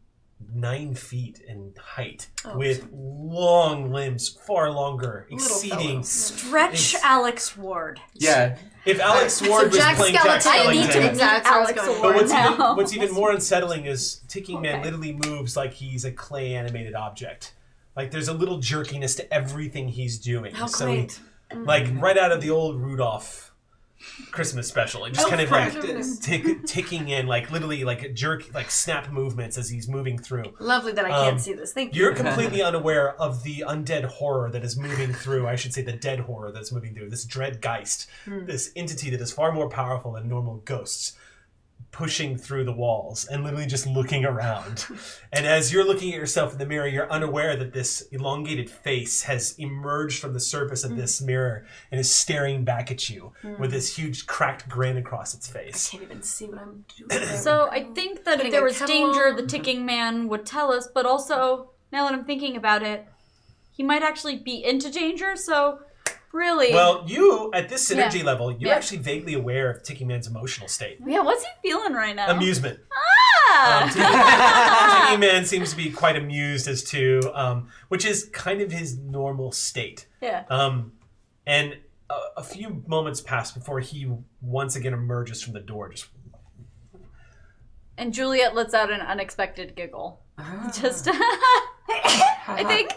S1: 9 feet in height, with long limbs, far longer, exceeding.
S2: Stretch Alex Ward.
S3: Yeah.
S1: If Alex Ward was
S5: Jack
S1: playing Jack
S5: Skellington.
S2: I need to
S1: Skellington,
S2: meet
S5: Exactly.
S2: Alex
S5: But
S2: Ward
S1: but
S2: now.
S1: what's even more unsettling is Ticking Man literally moves like he's a clay animated object. Like there's a little jerkiness to everything he's doing.
S5: How
S1: so
S5: quaint.
S1: like right out of the old Rudolph Christmas special, like just kind of like ticking in, like literally like jerk, like snap movements as he's moving through.
S5: Lovely that I can't see this. Thank you.
S1: You're completely unaware of the undead horror that is moving through. I should say the dead horror that's moving through. This dread Geist, this entity that is far more powerful than normal ghosts, pushing through the walls and literally just looking around. And as you're looking at yourself in the mirror, you're unaware that this elongated face has emerged from the surface of this mirror and is staring back at you with this huge cracked grin across its face.
S5: I can't even see what I'm doing.
S2: So I think that if
S5: Putting
S2: there
S5: a
S2: was
S5: kettle
S2: danger,
S5: on.
S2: the ticking man would tell us, but also, now that I'm thinking about it, he might actually be into danger, so really...
S1: Well, you, at this synergy
S2: Yeah.
S1: level, you're
S2: Yeah.
S1: actually vaguely aware of Ticking Man's emotional state.
S2: Yeah, what's he feeling right now?
S1: Amusement.
S2: Ah!
S1: Ticking Man seems to be quite amused as to, which is kind of his normal state.
S2: Yeah.
S1: And a few moments pass before he once again emerges from the door. Just
S2: And Juliet lets out an unexpected giggle. Just, I think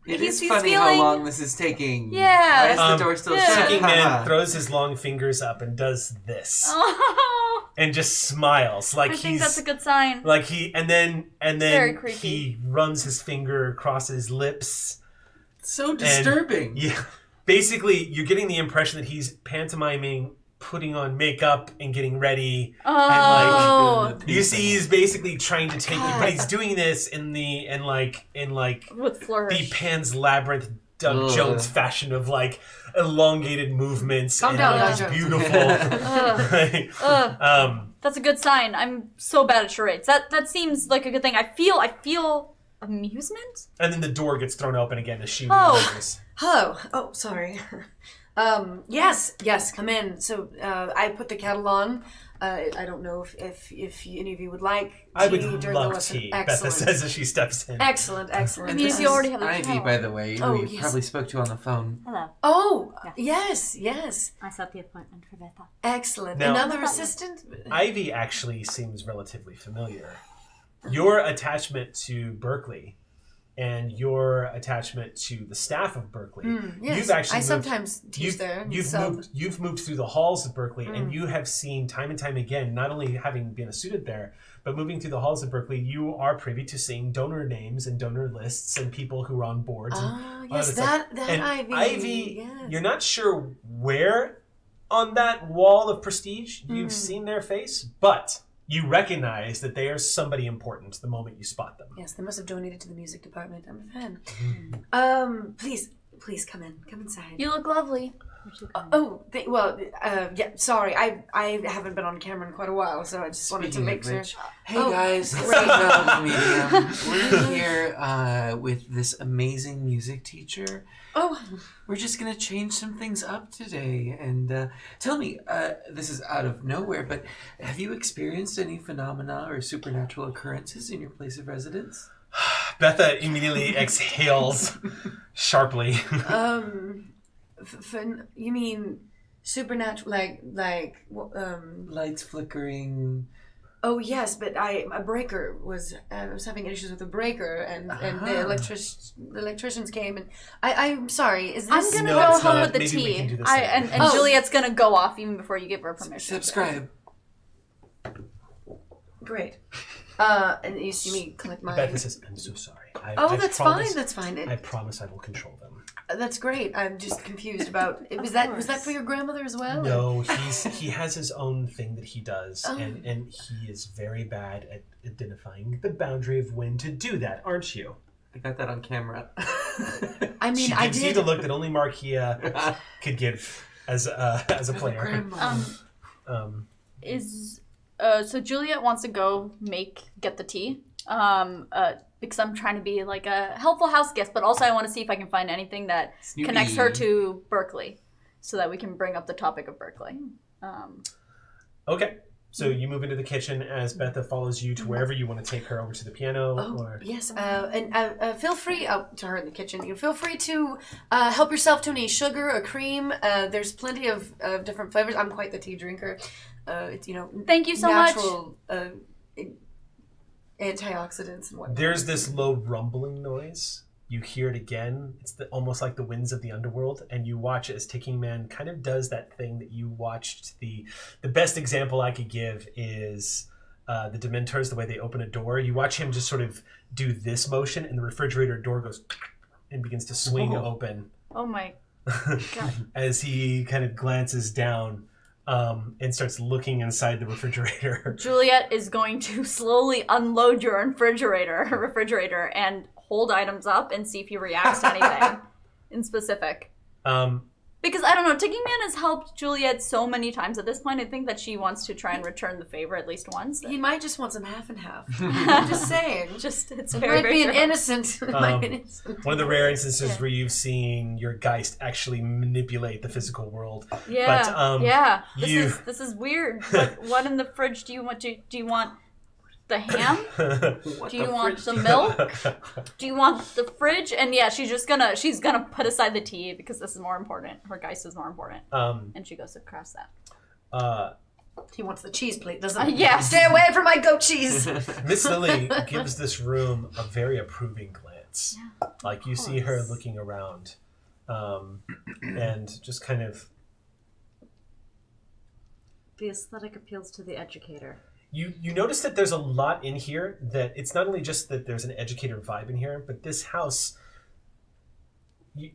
S3: It
S2: he's
S3: is funny
S2: feeling...
S3: how long this is taking.
S2: Yeah.
S3: Why is the door still
S2: yeah.
S3: shut?
S1: Ticking Man throws his long fingers up and does this,
S2: Oh,
S1: and just smiles like
S2: I
S1: he's
S2: think that's a good sign.
S1: like he, and
S2: Very
S1: then
S2: creepy.
S1: he runs his finger across his lips.
S3: So disturbing.
S1: Yeah, basically, you're getting the impression that he's pantomiming, putting on makeup and getting ready.
S2: Oh,
S1: You see, he's basically trying to take you, but he's doing this in like
S2: with
S1: the
S2: flourish.
S1: Pan's Labyrinth Doug
S3: Ugh.
S1: Jones fashion of like elongated movements.
S5: Calm
S1: and
S5: down,
S1: like,
S5: Doug
S1: just
S5: Jones.
S1: beautiful.
S2: Ugh. That's a good sign. I'm so bad at charades. That seems like a good thing. I feel amusement.
S1: And then the door gets thrown open again as she
S2: Oh.
S1: emerges.
S5: Hello. Oh, sorry. Yes, come in. So I put the kettle on. I don't know if any of you would like tea
S1: I would
S5: during the
S1: love
S5: lesson.
S1: tea, Betha
S5: Excellent.
S1: says as she steps in.
S5: Excellent.
S2: I mean, if you already have a
S3: Ivy,
S2: kettle.
S3: by the way,
S5: Oh,
S3: we
S5: yes.
S3: probably spoke to on the phone.
S4: Hello.
S5: Oh,
S4: Yeah.
S5: yes.
S4: I set the appointment for Betha.
S5: Excellent.
S1: Now-
S5: Another assistant?
S1: Ivy actually seems relatively familiar. Your attachment to Berkeley and your attachment to the staff of Berkeley.
S5: Yes,
S1: You've actually
S5: I
S1: moved-
S5: sometimes teach there.
S1: You've moved through the halls of Berkeley, and you have seen time and time again, not only having been a student there, but moving through the halls of Berkeley, you are privy to seeing donor names and donor lists and people who are on boards. and all
S5: Yes,
S1: that stuff.
S5: that
S1: And
S5: Ivy. Yes.
S1: you're not sure where on that wall of prestige you've seen their face, but you recognize that they are somebody important the moment you spot them.
S5: Yes, they must have donated to the music department. I'm a fan.
S1: Mm-hmm.
S5: Please come in. Come inside.
S2: You look lovely.
S5: Sorry, I haven't been on camera in quite a while, so I just wanted to
S3: Speaking
S5: make
S3: of
S5: sure.
S3: which, hey
S5: Oh,
S3: guys, it's
S5: great.
S3: the Medium. We're here with this amazing music teacher.
S5: Oh,
S3: We're just gonna change some things up today. And tell me, this is out of nowhere, but have you experienced any phenomena or supernatural occurrences in your place of residence?
S1: Betha immediately exhales sharply.
S5: you mean supernatural, like
S3: Lights flickering.
S5: Oh yes, but I was having issues with a breaker, and the electricians came, and I'm sorry. Is this?
S2: I'm gonna
S1: No,
S2: go
S1: it's
S2: home
S1: not.
S2: with the
S1: Maybe we
S2: tea.
S1: can do this
S2: And
S1: later.
S5: Oh.
S2: Juliet's gonna go off even before you give her permission.
S3: Subscribe.
S5: Great. And you see me collect my.
S1: Betha says, "I'm so sorry.
S5: That's fine. That's fine.
S1: I promise I will control them."
S5: That's great. I'm just confused about. Was that for your grandmother as well?
S1: No, he has his own thing that he does, and he is very bad at identifying the boundary of when to do that, aren't you?
S3: I got that on camera.
S5: I mean,
S1: she gives you the look that only Markeia could give as a player.
S2: So Juliet wants to go get the tea. Because I'm trying to be like a helpful house guest, but also I want to see if I can find anything that connects her to Berkeley, so that we can bring up the topic of Berkeley.
S1: Okay. So you move into the kitchen as Betha follows you to wherever you want to take her over to the piano.
S5: Yes, and feel free to her in the kitchen. You feel free to help yourself to any sugar or cream. There's plenty of different flavors. I'm quite the tea drinker. It's
S2: thank you so
S5: natural, much. Antioxidants and whatnot.
S1: There's this low rumbling noise. You hear it again. It's almost like the winds of the underworld, and you watch as Ticking Man kind of does that thing that you watched. The best example I could give is the Dementors, the way they open a door. You watch him just sort of do this motion, and the refrigerator door goes and begins to swing open.
S2: Oh my God.
S1: As he kind of glances down and starts looking inside the refrigerator.
S2: Juliet is going to slowly unload your refrigerator and hold items up and see if he reacts to anything in specific. Because, I don't know, Ticking Man has helped Juliet so many times at this point. I think that she wants to try and return the favor at least once.
S5: He might just want some half and half. I'm just saying.
S2: It's
S5: it
S2: very,
S5: might
S2: very
S5: be
S2: true.
S5: an innocent.
S1: One of the rare instances where you've seen your Geist actually manipulate the physical world.
S2: Yeah, This is weird. What in the fridge do you want? Do you want the ham? Do you want the milk? Do you want the fridge? And yeah, she's gonna put aside the tea because this is more important. Her Geist is more important. And she goes across that.
S5: He wants the cheese plate, doesn't he?
S2: Yes.
S5: Stay away from my goat cheese.
S1: Miss Lily gives this room a very approving glance.
S2: Yeah,
S1: like you see her looking around, and just kind of.
S4: The aesthetic appeals to the educator.
S1: You notice that there's a lot in here, that it's not only just that there's an educator vibe in here, but this house, the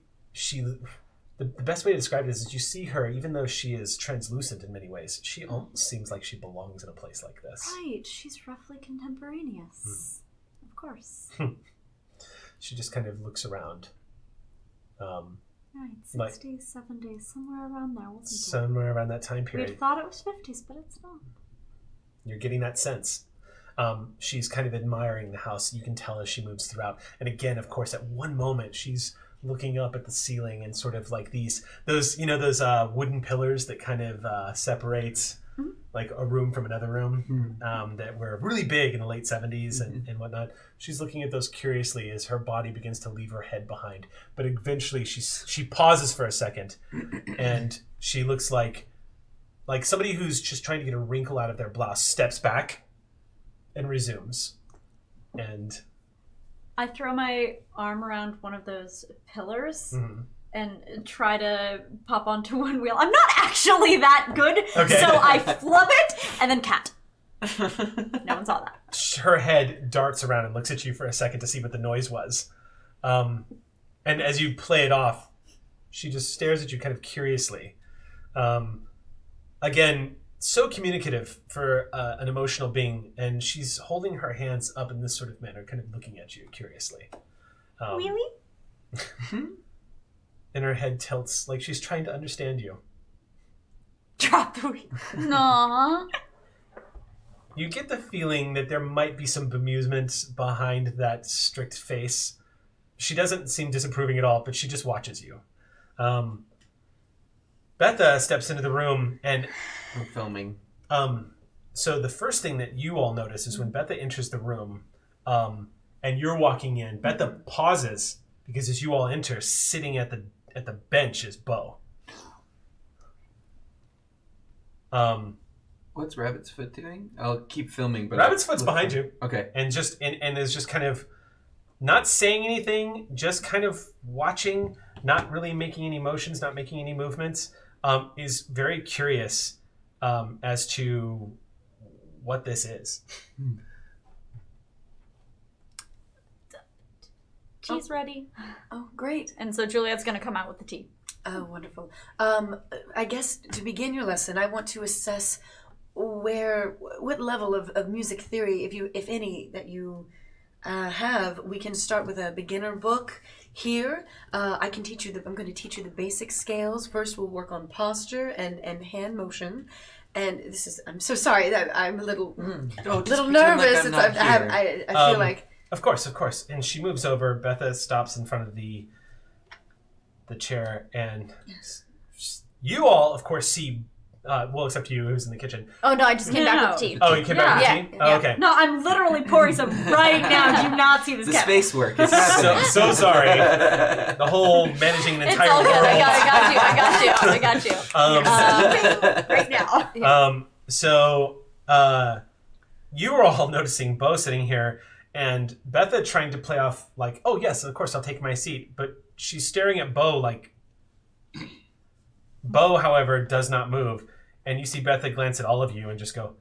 S1: best way to describe it is you see her, even though she is translucent in many ways, she almost seems like she belongs in a place like this.
S4: Right, she's roughly contemporaneous. Of course.
S1: She just kind of looks around.
S4: Right, 60s, 70s, somewhere around there, wasn't it?
S1: Somewhere around that time period.
S4: We'd thought it was 50s, but it's not.
S1: You're getting that sense. She's kind of admiring the house. You can tell as she moves throughout. And again, of course, at one moment, she's looking up at the ceiling and sort of like those wooden pillars that kind of separate like a room from another room that were really big in the late 70s and whatnot. She's looking at those curiously as her body begins to leave her head behind. But eventually she pauses for a second and she looks like somebody who's just trying to get a wrinkle out of their blouse, steps back and resumes. And
S2: I throw my arm around one of those pillars and try to pop onto one wheel. I'm not actually that good, so I flub it and then cat. No one saw that.
S1: Her head darts around and looks at you for a second to see what the noise was. And as you play it off, she just stares at you kind of curiously. Again, so communicative for an emotional being, and she's holding her hands up in this sort of manner, kind of looking at you curiously.
S2: Really?
S1: And her head tilts like she's trying to understand you.
S2: Drop the wheel. Aww.
S1: You get the feeling that there might be some bemusement behind that strict face. She doesn't seem disapproving at all, but she just watches you. Betha steps into the room and...
S3: I'm filming.
S1: So the first thing that you all notice is when Betha enters the room and you're walking in, Betha pauses because as you all enter, sitting at the bench is Bo.
S3: What's Rabbit's Foot doing? I'll keep filming. But
S1: Rabbit's Foot's behind you.
S3: Okay.
S1: And is just kind of not saying anything, just kind of watching, not really making any motions, not making any movements. Is very curious as to what this is.
S2: Tea's ready.
S5: Oh, great.
S2: And so Juliet's going to come out with the tea.
S5: Oh, wonderful. I guess to begin your lesson, I want to assess what level of music theory, if any, that you have. We can start with a beginner book here. I can teach you I'm going to teach you the basic scales. First, we'll work on posture and hand motion. And I'm so sorry that I'm a little nervous.
S3: Like
S5: I feel like.
S1: Of course. And she moves over. Betha stops in front of the chair, and you all, of course, see. Well, except you, who's in the kitchen.
S2: Oh no, I just came back with tea.
S1: Oh, you came back with tea? Oh, okay.
S4: No, I'm literally pouring some right now. Do not see this.
S3: The space work is
S1: so sorry. The whole managing an entire
S2: It's all good.
S1: world.
S2: I got you.
S4: Right now.
S1: So you were all noticing Bo sitting here, and Betha trying to play off like, oh yes, of course I'll take my seat, but she's staring at Bo like. Bo, however, does not move, and you see Betha glance at all of you and just go.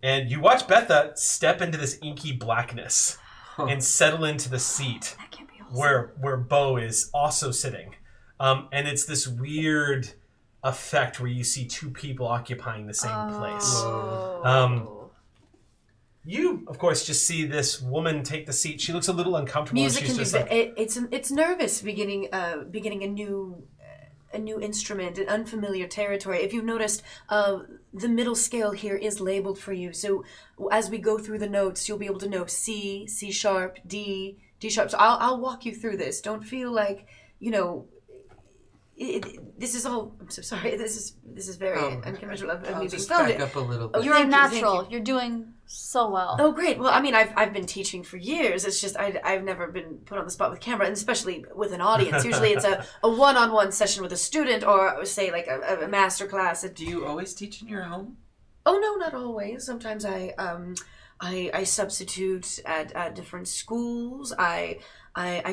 S1: And you watch Betha step into this inky blackness and settle into the seat
S2: That can't be awesome.
S1: where Bo is also sitting, and it's this weird effect where you see two people occupying the same place. You, of course, just see this woman take the seat. She looks a little uncomfortable.
S5: Music
S1: and she's
S5: can
S1: just
S5: be it's nervous beginning a new instrument, an unfamiliar territory. If you've noticed, the middle scale here is labeled for you. So as we go through the notes, you'll be able to know C, C sharp, D, D sharp. So I'll walk you through this. Don't feel like, this is all. I'm so sorry. This is very unconventional of me being
S3: just
S5: filmed.
S3: back up a little bit.
S2: You're a
S5: Thank
S2: natural.
S5: you.
S2: You're doing so well.
S5: Oh, great. Well, I mean, I've been teaching for years. It's just I've never been put on the spot with camera, and especially with an audience. Usually it's a one-on-one session with a student, or say like a master class.
S3: Do you always teach in your home?
S5: Oh no, not always. Sometimes I substitute at different schools. I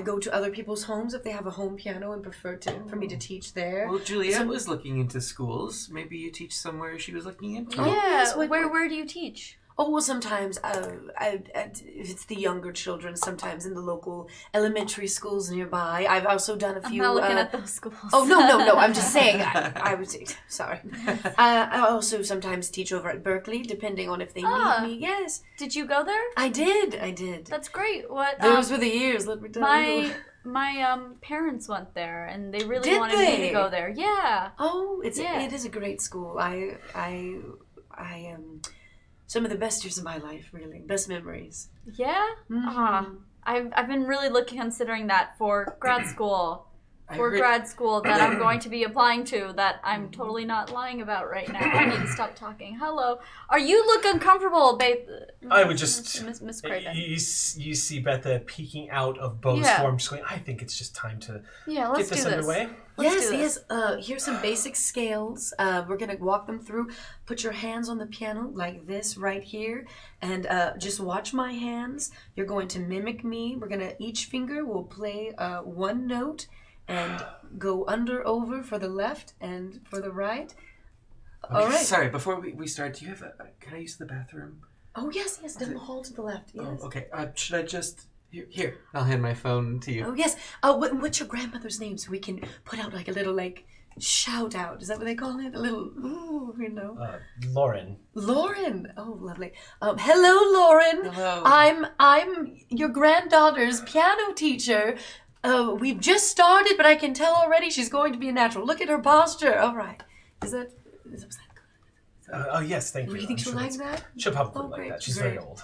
S5: go to other people's homes if they have a home piano and prefer for me to teach there.
S3: Well, Juliet was looking into schools. Maybe you teach somewhere she was looking into.
S5: Oh, yes,
S2: Where do you teach?
S5: Oh, well, sometimes if it's the younger children, sometimes in the local elementary schools nearby. I've also done a few.
S2: I'm not looking at those schools.
S5: Oh, no. I'm just saying. I would say, sorry. I also sometimes teach over at Berkeley, depending on if they need me. Yes.
S2: Did you go there?
S5: I did.
S2: That's great. What?
S5: Those were the years, let me tell you.
S2: My parents went there, and they really
S5: Did
S2: wanted
S5: they?
S2: me to go there. Yeah.
S5: Oh, it is a great school. I some of the best years of my life, really. Best memories.
S2: Yeah?
S5: Mm-hmm.
S2: I've been really considering that for grad school. That I'm going to be applying to, that I'm totally not lying about right now. I need to stop talking. Hello. Are you look uncomfortable, babe?
S1: I would just.
S2: Miss Craven.
S1: You see Betha peeking out of Bo's form, just going, I think it's just time to
S2: let's
S1: get this
S2: do
S1: underway.
S5: Yes. Here's some basic scales. We're going to walk them through. Put your hands on the piano like this right here. And just watch my hands. You're going to mimic me. Each finger will play one note and go over for the left and for the right.
S3: Okay,
S5: all right.
S3: Sorry, before we start, do you have can I use the bathroom?
S5: Oh, yes, down the hall to the left, yes.
S3: Oh, okay. Should I just... Here, I'll hand my phone to you.
S5: Oh, yes. What's your grandmother's name so we can put out like a little, shout out? Is that what they call it? A little,
S1: Lauren.
S5: Lauren. Oh, lovely. Hello, Lauren.
S3: Hello.
S5: I'm your granddaughter's piano teacher. We've just started, but I can tell already she's going to be a natural. Look at her posture. All right. Was that good?
S1: Yes, thank you.
S5: You think she'll like that?
S1: She'll probably like
S5: great.
S1: that. She's very old.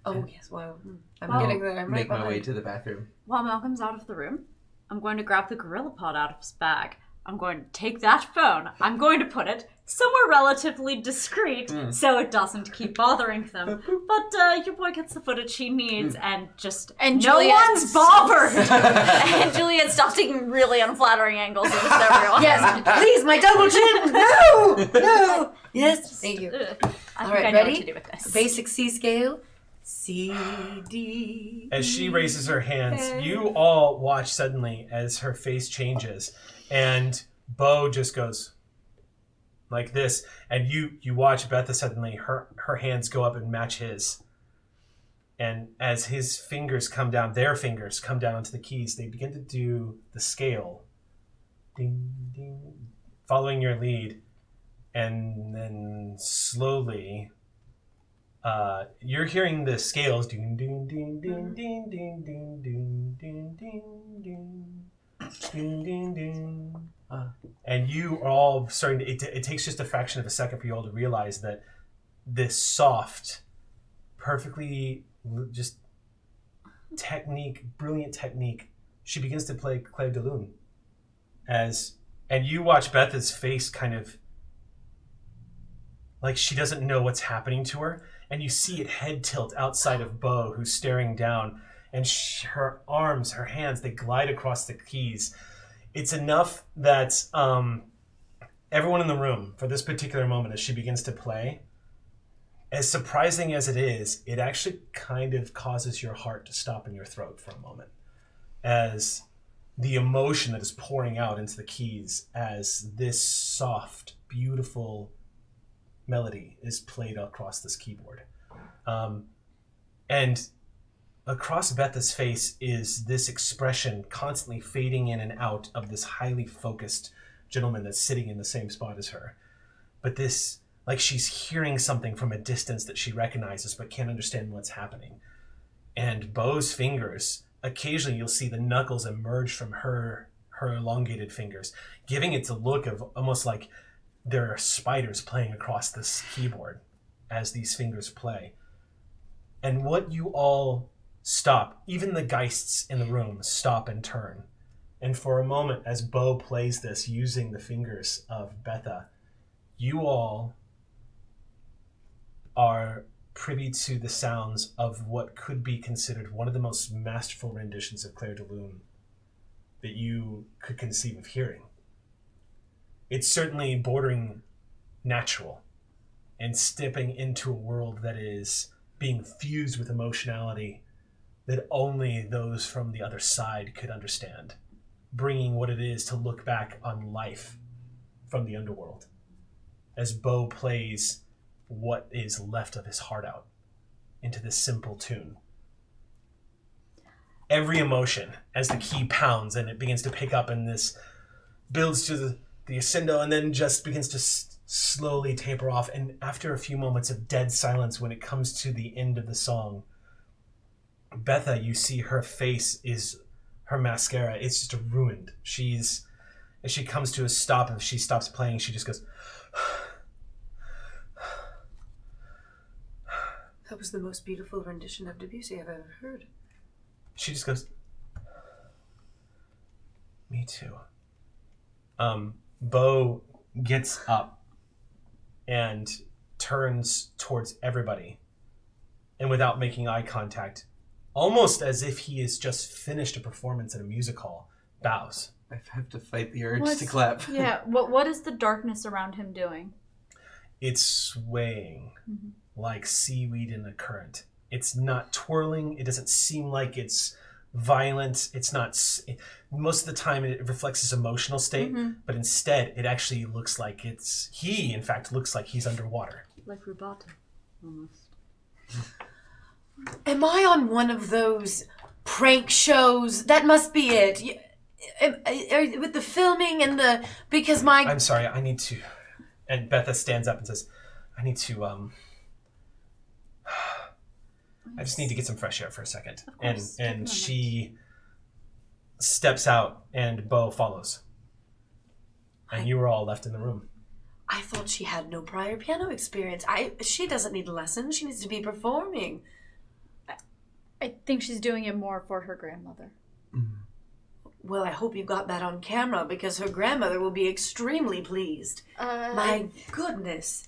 S5: Oh, yes. Well, I'm
S2: Well,
S5: getting there. I'm
S3: Make
S5: right
S3: my way
S5: behind.
S3: to the bathroom.
S4: While Malcolm's out of the room, I'm going to grab the gorilla pod out of his bag. I'm going to take that phone. I'm going to put it somewhere relatively discreet so it doesn't keep bothering them. But your boy gets the footage he needs and no
S2: Juliet-
S4: one's bothered.
S2: And Juliet stopped taking really unflattering angles of everyone.
S5: Yes, please, my double chin. No. Yes, thank you.
S2: I
S5: All
S2: think
S5: right,
S2: I know
S5: ready?
S2: what to do with this.
S5: Basic C scale. C, D.
S1: As she raises her hands, you all watch suddenly as her face changes, and Bo just goes like this, and you watch Betha suddenly, her hands go up and match his. And as his fingers come down, their fingers come down onto the keys, they begin to do the scale. Ding, ding, following your lead. And then slowly, you're hearing the scales. Ding, ding, ding, ding, ding, ding, ding, ding, ding, ding, ding, ding, ding, ding. And you are all starting to, it takes just a fraction of a second for you all to realize that this soft, perfectly just brilliant technique, she begins to play Clair de Lune. And you watch Betha's face kind of like she doesn't know what's happening to her, and you see it head tilt outside of Beau, who's staring down, and her arms, her hands, they glide across the keys. It's enough that everyone in the room, for this particular moment, as she begins to play, as surprising as it is, it actually kind of causes your heart to stop in your throat for a moment, as the emotion that is pouring out into the keys as this soft, beautiful melody is played across this keyboard. And across Betha's face is this expression constantly fading in and out of this highly focused gentleman that's sitting in the same spot as her. But this, like she's hearing something from a distance that she recognizes but can't understand what's happening. And Beau's fingers, occasionally you'll see the knuckles emerge from her elongated fingers, giving it the look of almost like there are spiders playing across this keyboard as these fingers play. And what you all stop, even the Geists in the room, stop and turn. And for a moment, as Beau plays this using the fingers of Betha, you all are privy to the sounds of what could be considered one of the most masterful renditions of Clair de Lune that you could conceive of hearing. It's certainly bordering natural and stepping into a world that is being fused with emotionality that only those from the other side could understand, bringing what it is to look back on life from the underworld as Beau plays what is left of his heart out into this simple tune. Every emotion, as the key pounds and it begins to pick up, and this builds to the ascendo and then just begins to slowly taper off. And after a few moments of dead silence, when it comes to the end of the song, Betha, you see her face is, her mascara, it's just ruined. As she comes to a stop, if she stops playing, she just goes,
S5: that was the most beautiful rendition of Debussy I've ever heard.
S1: She just goes, me too. Beau gets up and turns towards everybody, and without making eye contact, almost as if he has just finished a performance at a music hall, bows.
S3: I have to fight the urge to clap.
S2: Yeah, what is the darkness around him doing? It's
S1: swaying like seaweed in a current. It's not twirling. It doesn't seem like it's violent. It's not. Most of the time, it reflects his emotional state, but instead, it actually looks like he, in fact, looks like he's underwater.
S2: Like Revati, almost.
S5: Am I on one of those prank shows? That must be it. With the filming and because
S1: I'm sorry, I need to. And Betha stands up and says, I need to, I just need to get some fresh air for a second. And she steps out and Beau follows. And you were all left in the room.
S5: I thought she had no prior piano experience. She doesn't need a lesson. She needs to be performing.
S2: I think she's doing it more for her grandmother.
S5: Well, I hope you got that on camera because her grandmother will be extremely pleased. My goodness.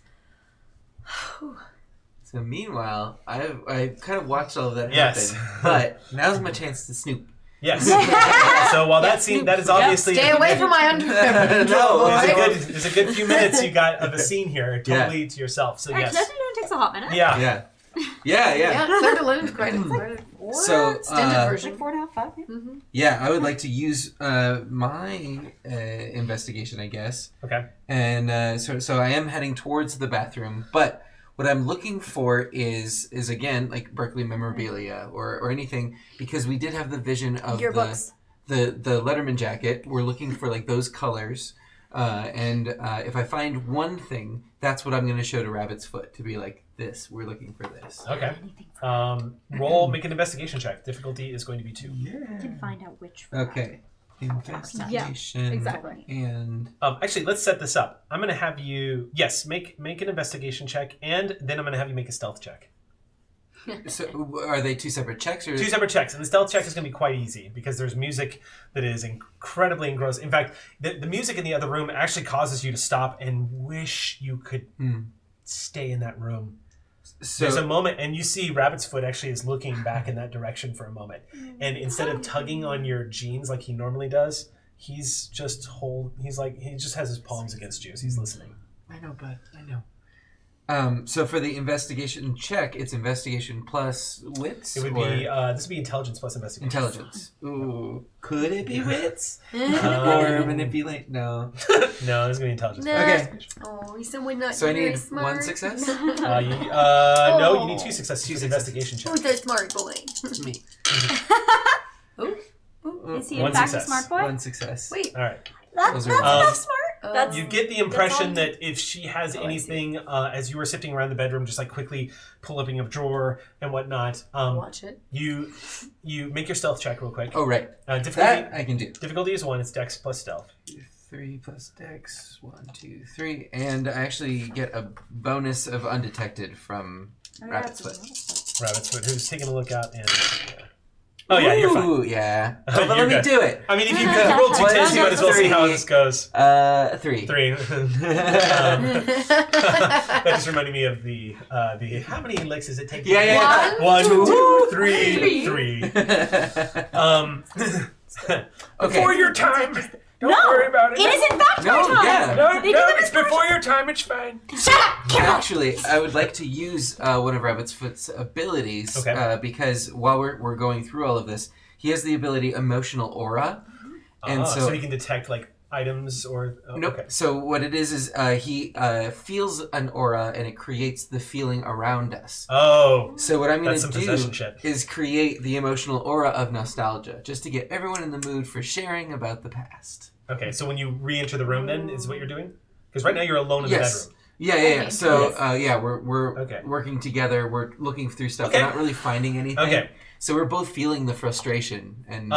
S3: So meanwhile, I kind of watched all of that
S1: Yes.
S3: happen, but now's my chance to snoop.
S1: Yes. So while that scene, that is obviously...
S5: Stay away from my underwear.
S3: No,
S1: There's a good few minutes you got of a scene here, totally to yourself. So yes.
S4: Actually, that takes a hot minute.
S1: Yeah.
S3: Yeah.
S5: Clair de Lune's quite excited.
S3: So,
S5: extended version.
S4: Like 4.5, 5.
S3: Yeah, I would like to use my investigation, I guess.
S1: Okay.
S3: And so I am heading towards the bathroom, but What I'm looking for is again like Berkeley memorabilia or anything, because we did have the vision of
S2: Yearbooks.
S3: the Letterman jacket. We're looking for like those colors, and if I find one thing, that's what I'm going to show to Rabbit's Foot to be like this. We're looking for this.
S1: Okay. Make an investigation check. Difficulty is going to be 2.
S4: You can find out which.
S3: Okay. Investigation.
S2: exactly.
S3: And
S1: actually, let's set this up. I'm going to have you make an investigation check, and then I'm going to have you make a stealth check.
S3: so, are they 2 separate checks or
S1: 2 separate checks, and the stealth check is going to be quite easy because there's music that is incredibly engrossing. In fact, the music in the other room actually causes you to stop and wish you could stay in that room.
S3: So,
S1: There's a moment, and you see Rabbit's Foot actually is looking back in that direction for a moment, and instead of tugging on your jeans like he normally does, he just has his palms against you as he's listening.
S3: I know, bud. I know. So for the investigation check, it's investigation plus wits?
S1: It would be this would be intelligence plus investigation.
S3: Intelligence. Ooh. Could it be wits?
S1: Or
S3: or manipulate? No.
S1: No, this is going to be intelligence.
S5: No.
S3: Okay.
S5: Oh, he said we're not
S3: So I
S5: very
S3: need
S5: smart.
S3: 1 success?
S1: No, you need 2 successes. Use investigation check.
S5: Who's that smart boy?
S3: Me.
S4: Is he in
S1: One
S4: fact
S1: success.
S4: a smart boy?
S3: 1 success.
S5: Wait.
S1: All right.
S3: Those are
S2: That's smart.
S5: That's
S1: You get the impression that if she has anything, as you were sifting around the bedroom, just like quickly pull up in a drawer and whatnot,
S5: watch it.
S1: you make your stealth check real quick.
S3: Oh, right.
S1: Difficulty,
S3: That I can do.
S1: difficulty is 1. It's Dex plus stealth.
S3: 3 plus dex. 1, 2, 3. And I actually get a bonus of undetected from Rabbit's Foot.
S1: Rabbit's Foot, who's taking a look out and... Oh yeah, you're fine.
S3: Ooh, yeah.
S1: You're
S3: But let me
S1: good.
S3: do it.
S1: I mean, if you roll 2 10s, you might as well see how this goes.
S3: 3.
S1: 3. That just reminded me of the how many licks does it take?
S3: Yeah.
S1: 1, 2,
S5: 3.
S1: 3.
S3: Okay.
S1: Before your time. Don't worry about it.
S4: It is in fact
S3: No,
S4: my time.
S3: yeah.
S1: No, it's before your time. It's fine.
S4: Shut up!
S3: Actually, I would like to use one of Rabbit's Foot's abilities because while we're going through all of this, he has the ability Emotional Aura. And
S1: So he can detect like items or...
S3: Nope.
S1: Okay.
S3: So what it is he feels an aura and it creates the feeling around us.
S1: Oh.
S3: So what I'm going
S1: That's
S3: to
S1: some possession
S3: do
S1: shit.
S3: is create the emotional aura of nostalgia, just to get everyone in the mood for sharing about the past.
S1: Okay, so when you re-enter the room then, is what you're doing? Because right now you're alone in the
S3: Yes.
S1: bedroom.
S3: Yeah. So we're
S1: Okay.
S3: working together. We're looking through stuff.
S1: Okay.
S3: We're not really finding anything.
S1: Okay.
S3: So we're both feeling the frustration and.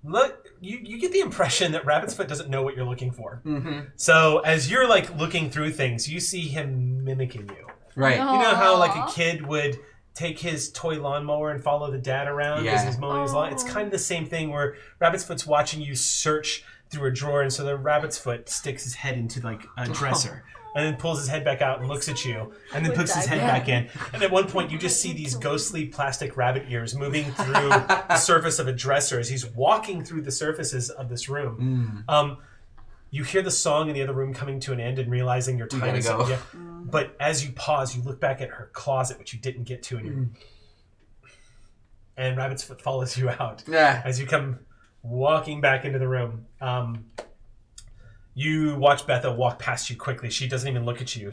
S1: Look, you get the impression that Rabbit's Foot doesn't know what you're looking for.
S3: Mhm.
S1: So as you're like looking through things, you see him mimicking you.
S3: Right.
S2: No.
S1: You know how like a
S2: Aw.
S1: kid would take his toy lawnmower and follow the dad around as
S3: Yeah.
S1: he's mowing his lawn? It's kind of the same thing where Rabbit's Foot's watching you search through a drawer, and so the Rabbit's Foot sticks his head into like a dresser. And then pulls his head back out and looks at you, and then puts his head back in. And at one point, you just see these ghostly plastic rabbit ears moving through the surface of a dresser as he's walking through the surfaces of this room. You hear the song in the other room coming to an end and realizing your time
S3: gotta
S1: is
S3: go.
S1: up. Yeah. But as you pause, you look back at her closet, which you didn't get to, and Rabbit's Foot follows you out
S3: Yeah.
S1: as you come walking back into the room. You watch Betha walk past you quickly. She doesn't even look at you.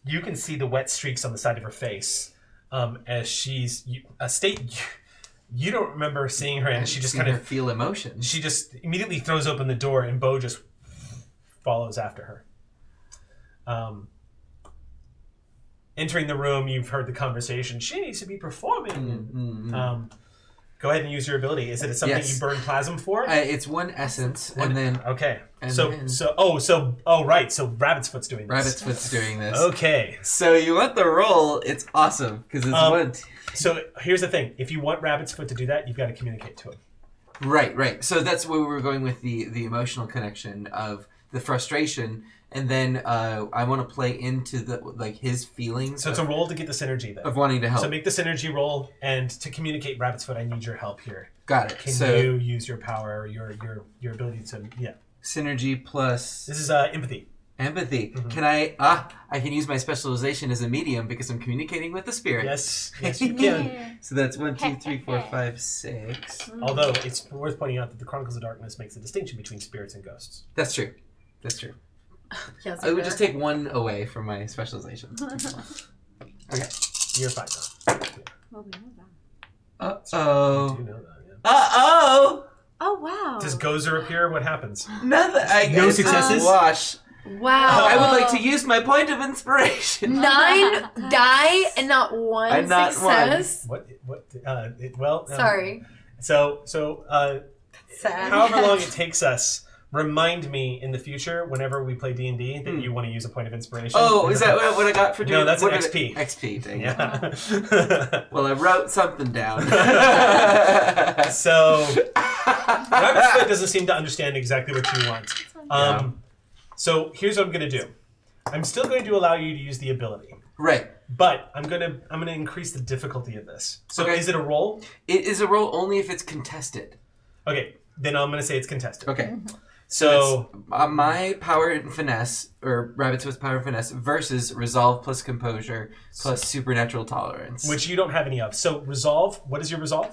S1: You can see the wet streaks on the side of her face as she's a state you don't remember seeing her, and she just kind of
S3: feel emotion.
S1: she just immediately throws open the door, and Bo just follows after her. Entering the room, you've heard the conversation. She needs to be performing. Go ahead and use your ability. Is it something
S3: Yes.
S1: you burn plasm for?
S3: It's 1 essence, and then
S1: Okay.
S3: And
S1: So
S3: then-
S1: right. So Rabbit's Foot's doing this.
S3: Rabbit's Foot's doing this.
S1: Okay.
S3: So you want the roll? It's awesome because it's 1.
S1: So here's the thing. If you want Rabbit's Foot to do that, you've got to communicate to him.
S3: Right. So that's where we were going with the emotional connection of the frustration, and then I want to play into his feelings.
S1: So it's a roll to get the synergy then.
S3: of wanting to help.
S1: So make the synergy roll, and to communicate Rabbit's Foot, I need your help here.
S3: Got it.
S1: Can
S3: So
S1: you use your power, your ability to
S3: synergy plus
S1: This is empathy.
S3: empathy.
S1: Mhm.
S3: Can I can use my specialization as a medium because I'm communicating with the spirit.
S1: Yes, you can.
S3: So that's 1, 2, 3, 4, 5, 6.
S1: Although it's worth pointing out that the Chronicles of Darkness makes a distinction between spirits and ghosts.
S3: That's true.
S5: Yes,
S3: I would just take one away from my specialization. Okay.
S1: You're fine though.
S4: Well, we know that.
S1: You
S3: Uh-oh.
S1: do know that, yeah.
S3: Uh-oh!
S4: Oh, wow.
S1: Does Gozer appear? What happens?
S3: Nothing. I
S1: No
S3: guess
S1: successes?
S3: it's Wash.
S5: Wow.
S3: I would like to use my point of inspiration.
S5: 9 die and not one
S3: And not
S5: success.
S1: Well,
S5: Sorry.
S1: So
S5: Sad.
S1: however long it takes us, remind me in the future whenever we play D&D that you want to use a point of inspiration.
S3: Oh, is that what I got for doing?
S1: No, that's an
S3: what
S1: XP.
S3: XP, dang it.
S1: Yeah.
S3: Well, I wrote something down.
S1: So Rabbit's Foot doesn't seem to understand exactly what you want. So here's what I'm going to do. I'm still going to allow you to use the ability.
S3: Right.
S1: But I'm gonna increase the difficulty of this. So
S3: Okay.
S1: is it a roll?
S3: It is a roll only if it's contested.
S1: Okay, then I'm gonna say it's contested.
S3: Okay.
S1: So
S3: it's, my power and finesse, or Rabbit's with power and finesse, versus resolve plus composure plus supernatural tolerance.
S1: which you don't have any of. So resolve. What is your resolve?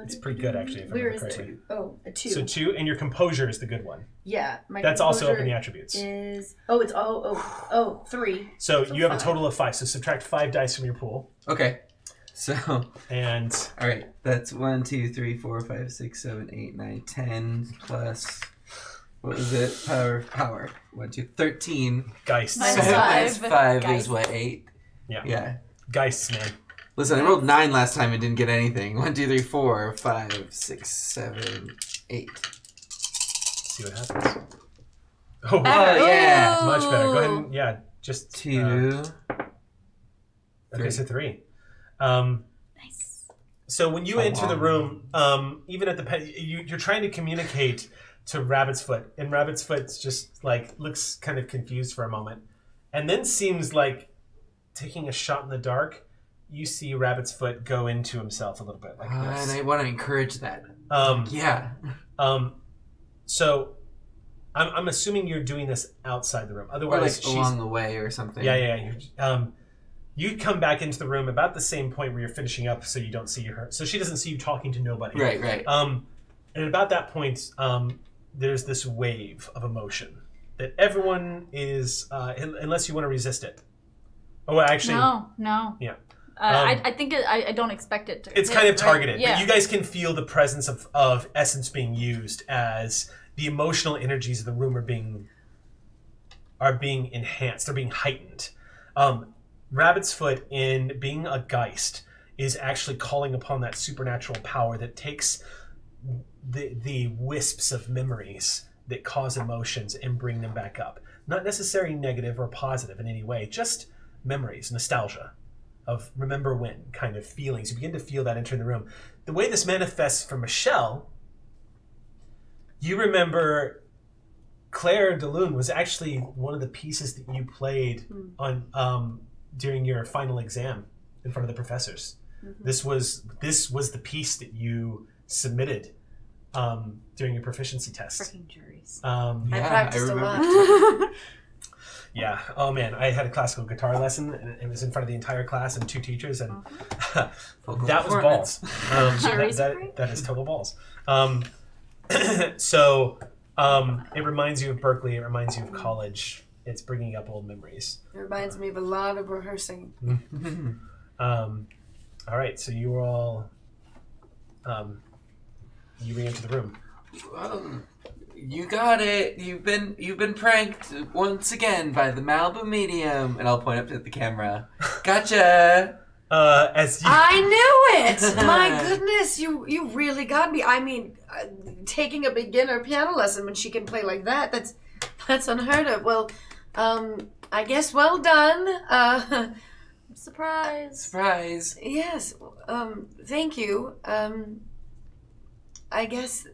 S5: It's
S1: pretty good, actually, if I
S5: Where
S1: remember
S5: is
S1: correctly.
S5: it? Oh, a 2.
S1: So 2, and your composure is the good one.
S5: Yeah. My
S1: That's also up in the
S5: composure
S1: attributes.
S5: Is 3.
S1: So you have a
S5: 5.
S1: total of 5. So subtract 5 dice from your pool,
S3: Okay. So,
S1: and
S3: all right. That's 1, 2, 3, 4, 5, 6, 7, 8, 9, 10 plus. What was it? Power. 1, 2, 13.
S1: Geist.
S2: Minus
S3: So
S2: five.
S3: 5
S2: Geist.
S3: is what, 8?
S1: Yeah.
S3: Yeah.
S1: Geists, man.
S3: Listen, I rolled 9 last time and didn't get anything. 1, 2, 3, 4, 5, 6, 7, 8.
S1: See what happens. Oh,
S2: Better.
S3: yeah.
S1: much better. Go ahead and just
S3: 2.
S1: Okay, so 3.
S2: Nice.
S1: So when you enter the room, even at the you're trying to communicate to Rabbit's Foot, and Rabbit's Foot just like looks kind of confused for a moment, and then seems like taking a shot in the dark. You see Rabbit's Foot go into himself a little bit like
S3: And
S1: this.
S3: I want to encourage that. Yeah.
S1: So I'm assuming you're doing this outside the room.
S3: Or
S1: Otherwise,
S3: like
S1: she's
S3: along the way or something.
S1: yeah. You come back into the room about the same point where you're finishing up, so you don't see her. So she doesn't see you talking to nobody.
S3: Right.
S1: And at about that point, there's this wave of emotion that everyone is, unless you want to resist it. Oh, actually,
S2: No.
S1: yeah.
S2: I think I don't expect it to.
S1: It's
S2: hit,
S1: kind of
S2: right?
S1: targeted,
S2: Yeah.
S1: but you guys can feel the presence of essence being used as the emotional energies of the room are being enhanced. They're being heightened. Rabbit's Foot, in being a Geist, is actually calling upon that supernatural power that takes the wisps of memories that cause emotions and bring them back up. Not necessarily negative or positive in any way, just memories, nostalgia of remember when kind of feelings. You begin to feel that enter the room. The way this manifests for Michelle, you remember Claire de Lune was actually one of the pieces that you played on during your final exam in front of the professors.
S4: Mm-hmm.
S1: This was the piece that you submitted during your proficiency test.
S4: Freaking juries.
S5: I
S3: Yeah,
S5: practiced a
S3: remember.
S5: lot.
S1: Yeah. Oh man, I had a classical guitar lesson, and it was in front of the entire class and 2 teachers, and
S3: Vocal
S1: that was
S3: performance.
S1: balls.
S2: Jury's
S1: that
S2: great.
S1: is total balls. So it reminds you of Berkeley. It reminds you of college. It's bringing up old memories.
S5: It reminds me of a lot of rehearsing.
S1: All right, so you all, you re-enter the room.
S3: You got it. You've been pranked once again by the Malibu medium, and I'll point up at the camera. Gotcha.
S1: As you,
S5: I knew it! My goodness, you really got me. I mean, taking a beginner piano lesson when she can play like that's unheard of. Well, I guess well done.
S2: Surprise.
S5: Yes, thank you. I guess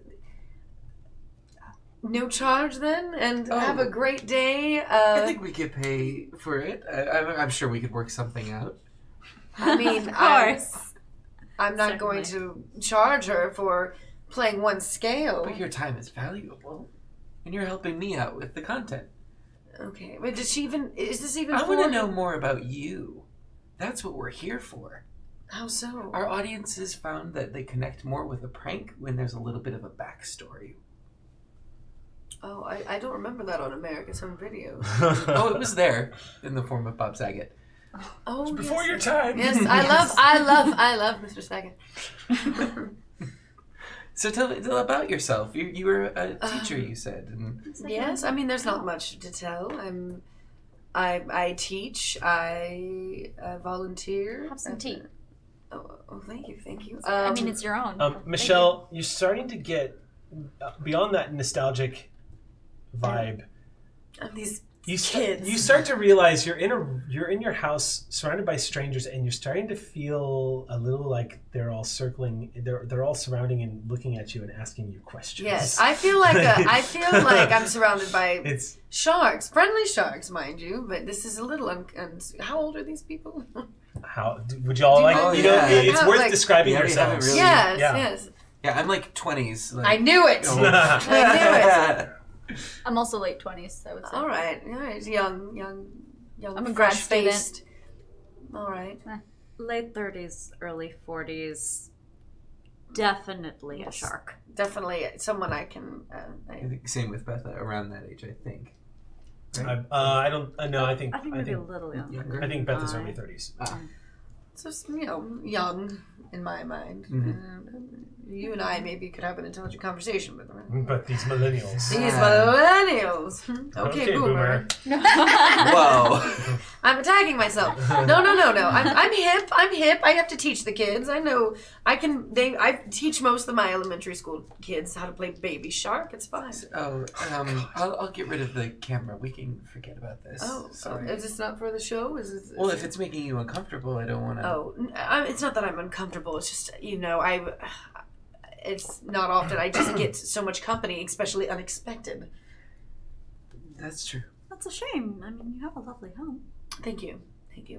S5: no charge then, and have a great day.
S3: I think we could pay for it. I'm sure we could work something out.
S5: I mean,
S2: Of course.
S5: I'm not going to charge her for playing one scale.
S3: But your time is valuable, and you're helping me out with the content.
S5: Okay, but is this even
S3: I want to
S5: for-
S3: know more about you. That's what we're here for.
S5: How so?
S3: Our audiences found that they connect more with a prank when there's a little bit of a backstory.
S5: Oh, I don't remember that on America's Home Video.
S3: Oh, it was there in the form of Bob Saget.
S5: Oh,
S1: Before your
S5: yes.
S1: time.
S5: Yes, I love Mr. Saget.
S3: So tell about yourself. You were a teacher, you said. And...
S5: Yes, I mean, there's not much to tell. I teach. I volunteer.
S2: Have some tea.
S5: Oh, thank you.
S2: I mean, it's your own.
S1: Michelle, you're starting to get beyond that nostalgic vibe.
S5: These
S1: You
S5: kids.
S1: You start to realize you're in your house, surrounded by strangers, and you're starting to feel a little like they're all circling. They're all surrounding and looking at you and asking you questions.
S5: Yes, I feel like I'm surrounded by sharks, friendly sharks, mind you. But this is a little. How old are these people?
S1: How would y'all like? It's worth describing yourselves.
S3: Really,
S5: yes.
S3: Yeah, I'm like 20s. Like,
S5: I knew it. I knew it.
S2: I'm also late 20s, I would say.
S5: All right, young.
S2: I'm a grad
S5: fresh-faced.
S2: student.
S5: All right.
S4: Late 30s, early 40s. Definitely a shark.
S5: Definitely someone I can.
S3: Same with Beth, around that age, I think.
S1: Right? I don't. No, I think
S4: maybe a little younger.
S1: I think Beth is early 30s.
S5: Just young in my mind.
S3: Mm-hmm.
S5: You and I maybe could have an intelligent conversation with them.
S1: But these millennials.
S5: Okay, boomer.
S3: Whoa.
S5: I'm attacking myself. No. I'm hip. I have to teach the kids. I know. I teach most of my elementary school kids how to play Baby Shark. It's fine.
S3: Oh, I'll get rid of the camera. We can forget about this.
S5: Oh,
S3: sorry.
S5: Is this not for the show?
S3: Well, if it's making you uncomfortable, I don't want to.
S5: Oh, it's not that I'm uncomfortable. It's just it's not often I just get so much company, especially unexpected.
S3: That's true.
S4: That's a shame. I mean, you have a lovely home.
S5: Thank you.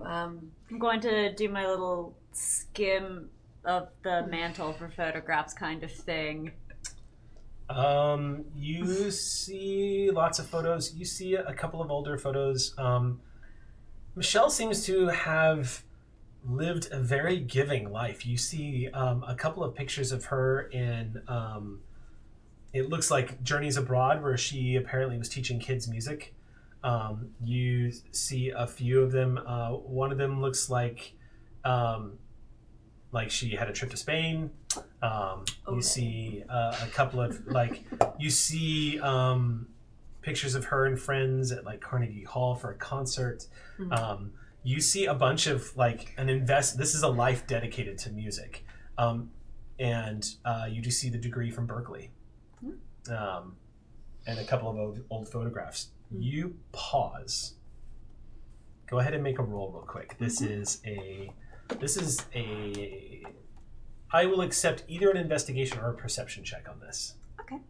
S4: I'm going to do my little skim of the mantle for photographs kind of thing.
S1: You see lots of photos. You see a couple of older photos. Michelle seems to have lived a very giving life. You see a couple of pictures of her in it looks like Journeys Abroad, where she apparently was teaching kids music. You see a few of them. One of them looks like she had a trip to Spain. You see a couple of pictures of her and friends at like Carnegie Hall for a concert. You see a bunch of this is a life dedicated to music. And you do see the degree from Berkeley. And a couple of old photographs. You pause. Go ahead and make a roll real quick. This is a I will accept either an investigation or a perception check on this.
S4: Okay.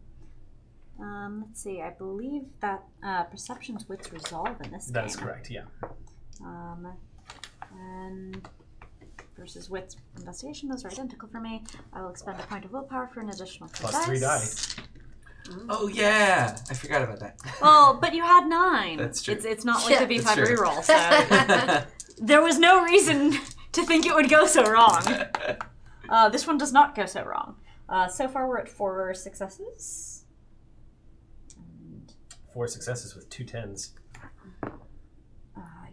S4: Let's see. I believe that perception's wits resolve in this game.
S1: That is correct, yeah.
S4: And versus wits investigation, those are identical for me. I will expend a point of willpower for an additional
S1: plus 3 dice.
S3: Oh yeah, I forgot about that.
S4: Well, but you had 9.
S3: That's true.
S4: It's not like the V5
S3: true.
S4: reroll, so there was no reason to think it would go so wrong. This one does not go so wrong. So far, we're at 4 successes.
S1: 4 successes with 2 10s.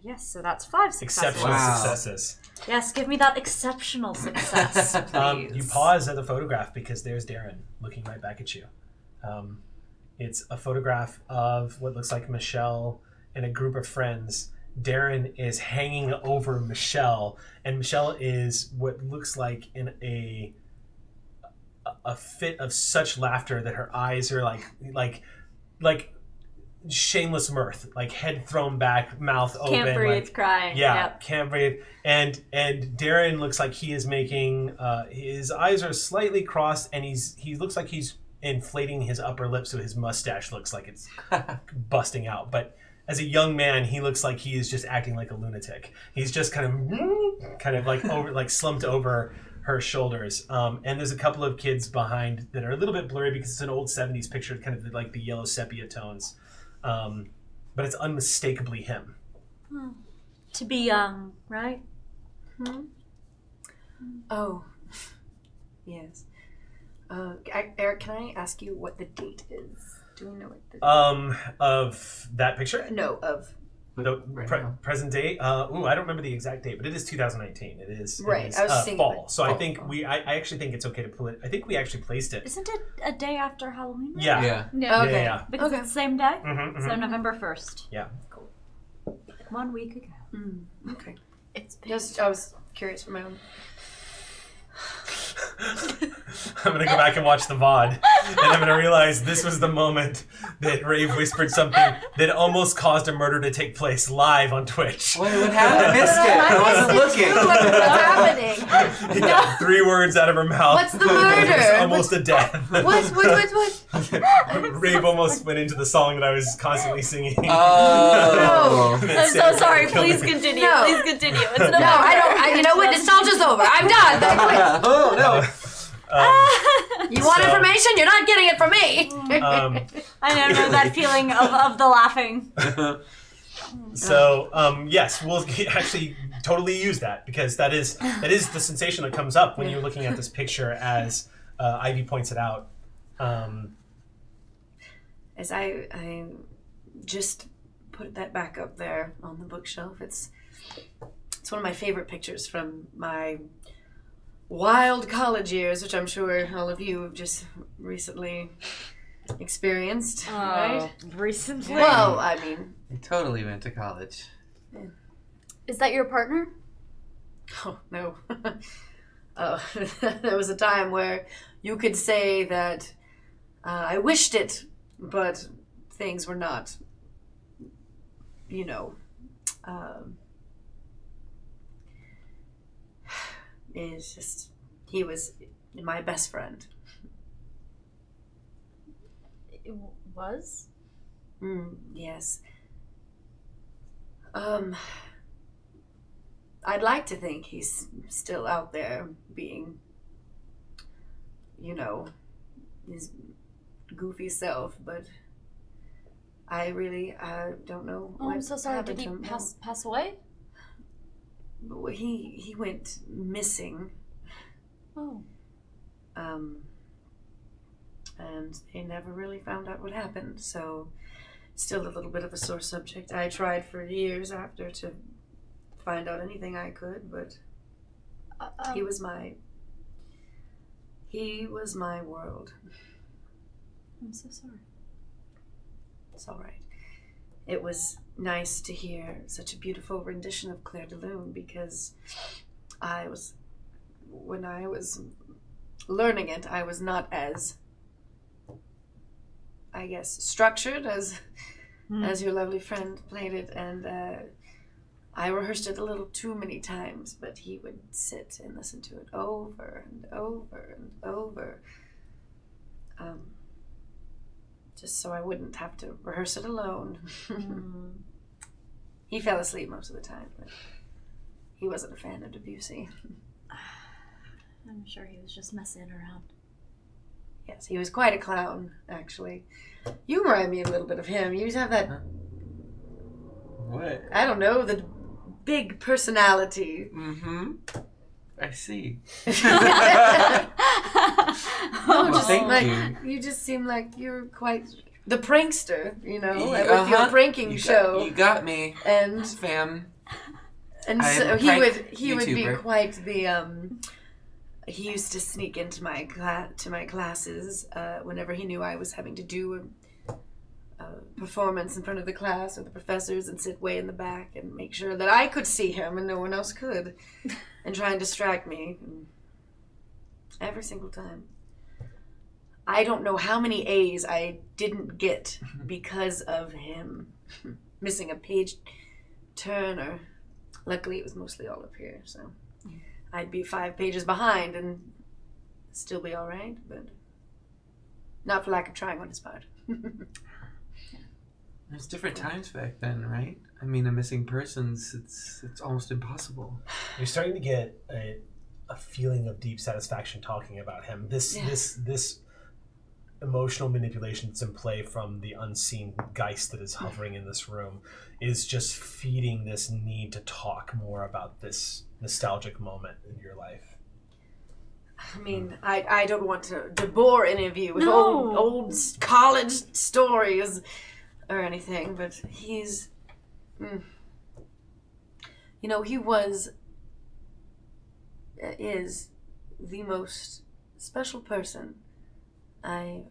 S4: Yes, so that's 5 successes.
S1: Exceptional successes.
S4: Yes, give me that exceptional success, please.
S1: You pause at the photograph because there's Darren looking right back at you. It's a photograph of what looks like Michelle and a group of friends. Darren is hanging over Michelle, and Michelle is what looks like in a fit of such laughter that her eyes are like shameless mirth, like head thrown back, mouth open.
S2: Can't breathe, crying.
S1: Yeah,
S2: Yep.
S1: can't breathe. And Darren looks like he is making his eyes are slightly crossed, and he looks like he's inflating his upper lip, so his mustache looks like it's busting out. But as a young man, he looks like he is just acting like a lunatic. He's just kind of like over, like slumped over her shoulders. And there's a couple of kids behind that are a little bit blurry because it's an old 70s picture, kind of like the yellow sepia tones. But it's unmistakably him.
S2: To be young, right?
S5: Oh, yes. Eric, can I ask you what the date is? Do we know what
S1: Of that picture?
S5: No, of...
S1: The
S3: now.
S1: present date? I don't remember the exact date, but it is 2019. It is
S5: Right,
S1: It is,
S5: I was thinking
S1: fall.
S5: like
S1: So I
S5: fall.
S1: think I actually think it's okay to pull it. I think we actually placed it.
S4: Isn't it a day after Halloween?
S1: Yeah.
S3: Yeah.
S2: Yeah.
S5: Okay.
S1: Yeah.
S4: Because
S5: Okay.
S4: it's the same day.
S1: Mm-hmm,
S4: So November 1st.
S1: Yeah.
S4: 1 week ago.
S5: Okay.
S2: It's been
S5: I was curious for my own...
S1: I'm gonna go back and watch the VOD, and I'm gonna realize this was the moment that Rave whispered something that almost caused a murder to take place live on Twitch.
S3: What happened? I missed it. I wasn't looking.
S5: What's happening?
S1: He got 3 words out of her mouth.
S5: What's the
S1: It was
S5: murder?
S1: almost a death.
S5: What?
S1: Rave almost went into the song that I was constantly singing.
S3: Oh.
S1: And it
S2: I'm so
S1: saved
S2: sorry.
S1: her, killed
S2: Please
S1: her.
S2: continue.
S5: No.
S2: Please continue. It's November.
S5: No, I don't. You know what? Nostalgia's over. I'm done.
S3: Oh no.
S5: You want
S1: So-
S5: information? You're not getting it from me.
S2: I don't know that feeling of the laughing.
S1: So yes, we'll actually totally use that because that is the sensation that comes up when you're looking at this picture as Ivy points it out.
S5: As I just put that back up there on the bookshelf. It's one of my favorite pictures from my wild college years, which I'm sure all of you have just recently experienced, right?
S2: Recently.
S5: Well, I mean,
S3: I totally went to college.
S2: Is that your partner?
S5: oh no. There was a time where you could say that I wished it, but things were not, you know, it's just, he was my best friend.
S2: It was?
S5: Yes. I'd like to think he's still out there being, you know, his goofy self, but I really don't know.
S2: Oh, I'm so sorry. Did he
S5: happened to him.
S2: pass away?
S5: Well, he went missing.
S2: Oh.
S5: And they never really found out what happened, so still a little bit of a sore subject. I tried for years after to find out anything I could, but he was my world.
S2: I'm so sorry.
S5: It's all right. It was nice to hear such a beautiful rendition of Claire de Lune because when I was learning it, I was not as, I guess, structured as your lovely friend played it, and I rehearsed it a little too many times, but he would sit and listen to it over and over and over. Just so I wouldn't have to rehearse it alone. He fell asleep most of the time, but he wasn't a fan of Debussy.
S2: I'm sure he was just messing around.
S5: Yes, he was quite a clown, actually. You remind me a little bit of him. You have that,
S3: What?
S5: I don't know, the big personality.
S3: Mm-hmm. I see.
S5: Oh,
S3: Well, thank
S5: like,
S3: you.
S5: you just seem like you're quite the prankster, you know, with
S3: Uh-huh.
S5: your pranking show.
S3: You got me,
S5: and
S3: fam.
S5: and
S3: I am
S5: so
S3: a
S5: he would be
S3: YouTuber.
S5: quite the he used to sneak into my classes whenever he knew I was having to do a performance in front of the class or the professors, and sit way in the back and make sure that I could see him and no one else could, and try and distract me every single time. I don't know how many A's I didn't get because of him missing a page turn, or luckily it was mostly all up here, so I'd be 5 pages behind and still be all right, but not for lack of trying on his part.
S3: There's different times back then, right? I mean, a missing person's it's almost impossible.
S1: You're starting to get a feeling of deep satisfaction talking about him. This emotional manipulation that's in play from the unseen Geist that is hovering in this room is just feeding this need to talk more about this nostalgic moment in your life.
S5: I mean, I don't want to bore any of you with old college stories or anything, but he's... You know, he is the most special person I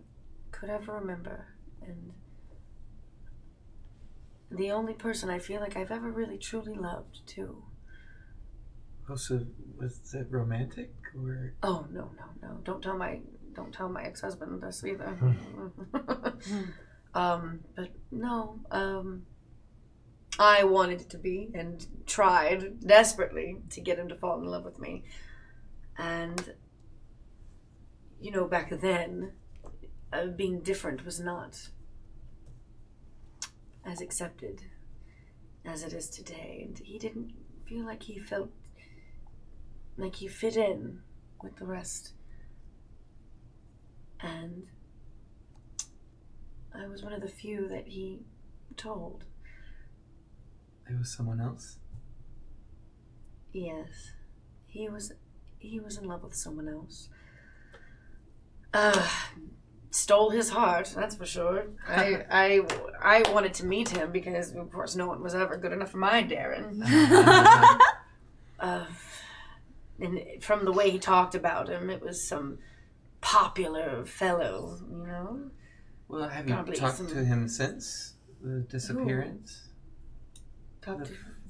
S5: could ever remember, and the only person I feel like I've ever really truly loved, too.
S3: Oh, so was it romantic, or?
S5: Oh, no. Don't tell my ex-husband this either. But no, I wanted it to be and tried desperately to get him to fall in love with me. And, you know, back then, being different was not as accepted as it is today. And he didn't feel like he felt like he fit in with the rest. And I was one of the few that he told.
S3: It was someone else?
S5: Yes. He was in love with someone else. Stole his heart, that's for sure. I wanted to meet him because, of course, no one was ever good enough for my Darren. And from the way he talked about him, it was some popular fellow, you know?
S3: Well, have you talked to him since the disappearance?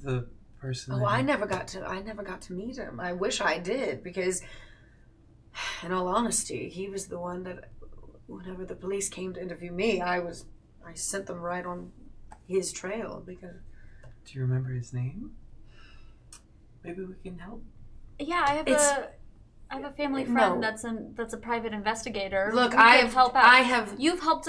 S3: The person.
S5: Oh, I never got to meet him. I wish I did, because, in all honesty, he was the one that, whenever the police came to interview me, I sent them right on his trail. Because.
S3: Do you remember his name? Maybe we can help.
S2: Yeah, I have a family friend that's a private investigator.
S5: Look,
S2: you've helped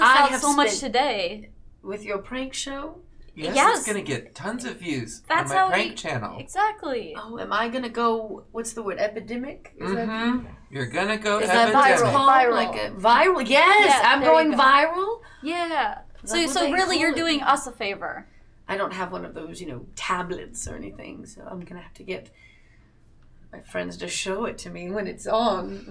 S2: us out so much today
S5: with your prank show.
S3: Yes, it's gonna get tons of views on my prank channel.
S2: Exactly.
S5: Oh, am I gonna go? What's the word? Epidemic?
S3: You're gonna go.
S5: Is that viral? Like a viral? Yes, I'm going viral.
S2: Yeah. So really, you're doing us a favor.
S5: I don't have one of those, tablets or anything, so I'm gonna have to get my friends to show it to me when it's on.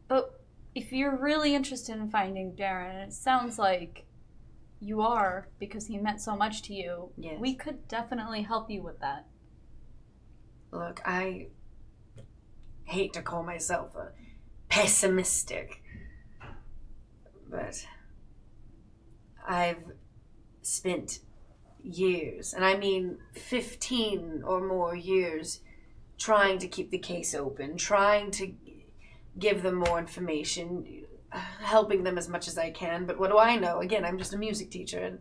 S2: But if you're really interested in finding Darren, it sounds like you are, because he meant so much to you.
S5: Yes.
S2: We could definitely help you with that.
S5: Look, I hate to call myself a pessimistic, but I've spent years, and I mean 15 or more years, trying to keep the case open, trying to give them more information, helping them as much as I can. But what do I know? Again, I'm just a music teacher, and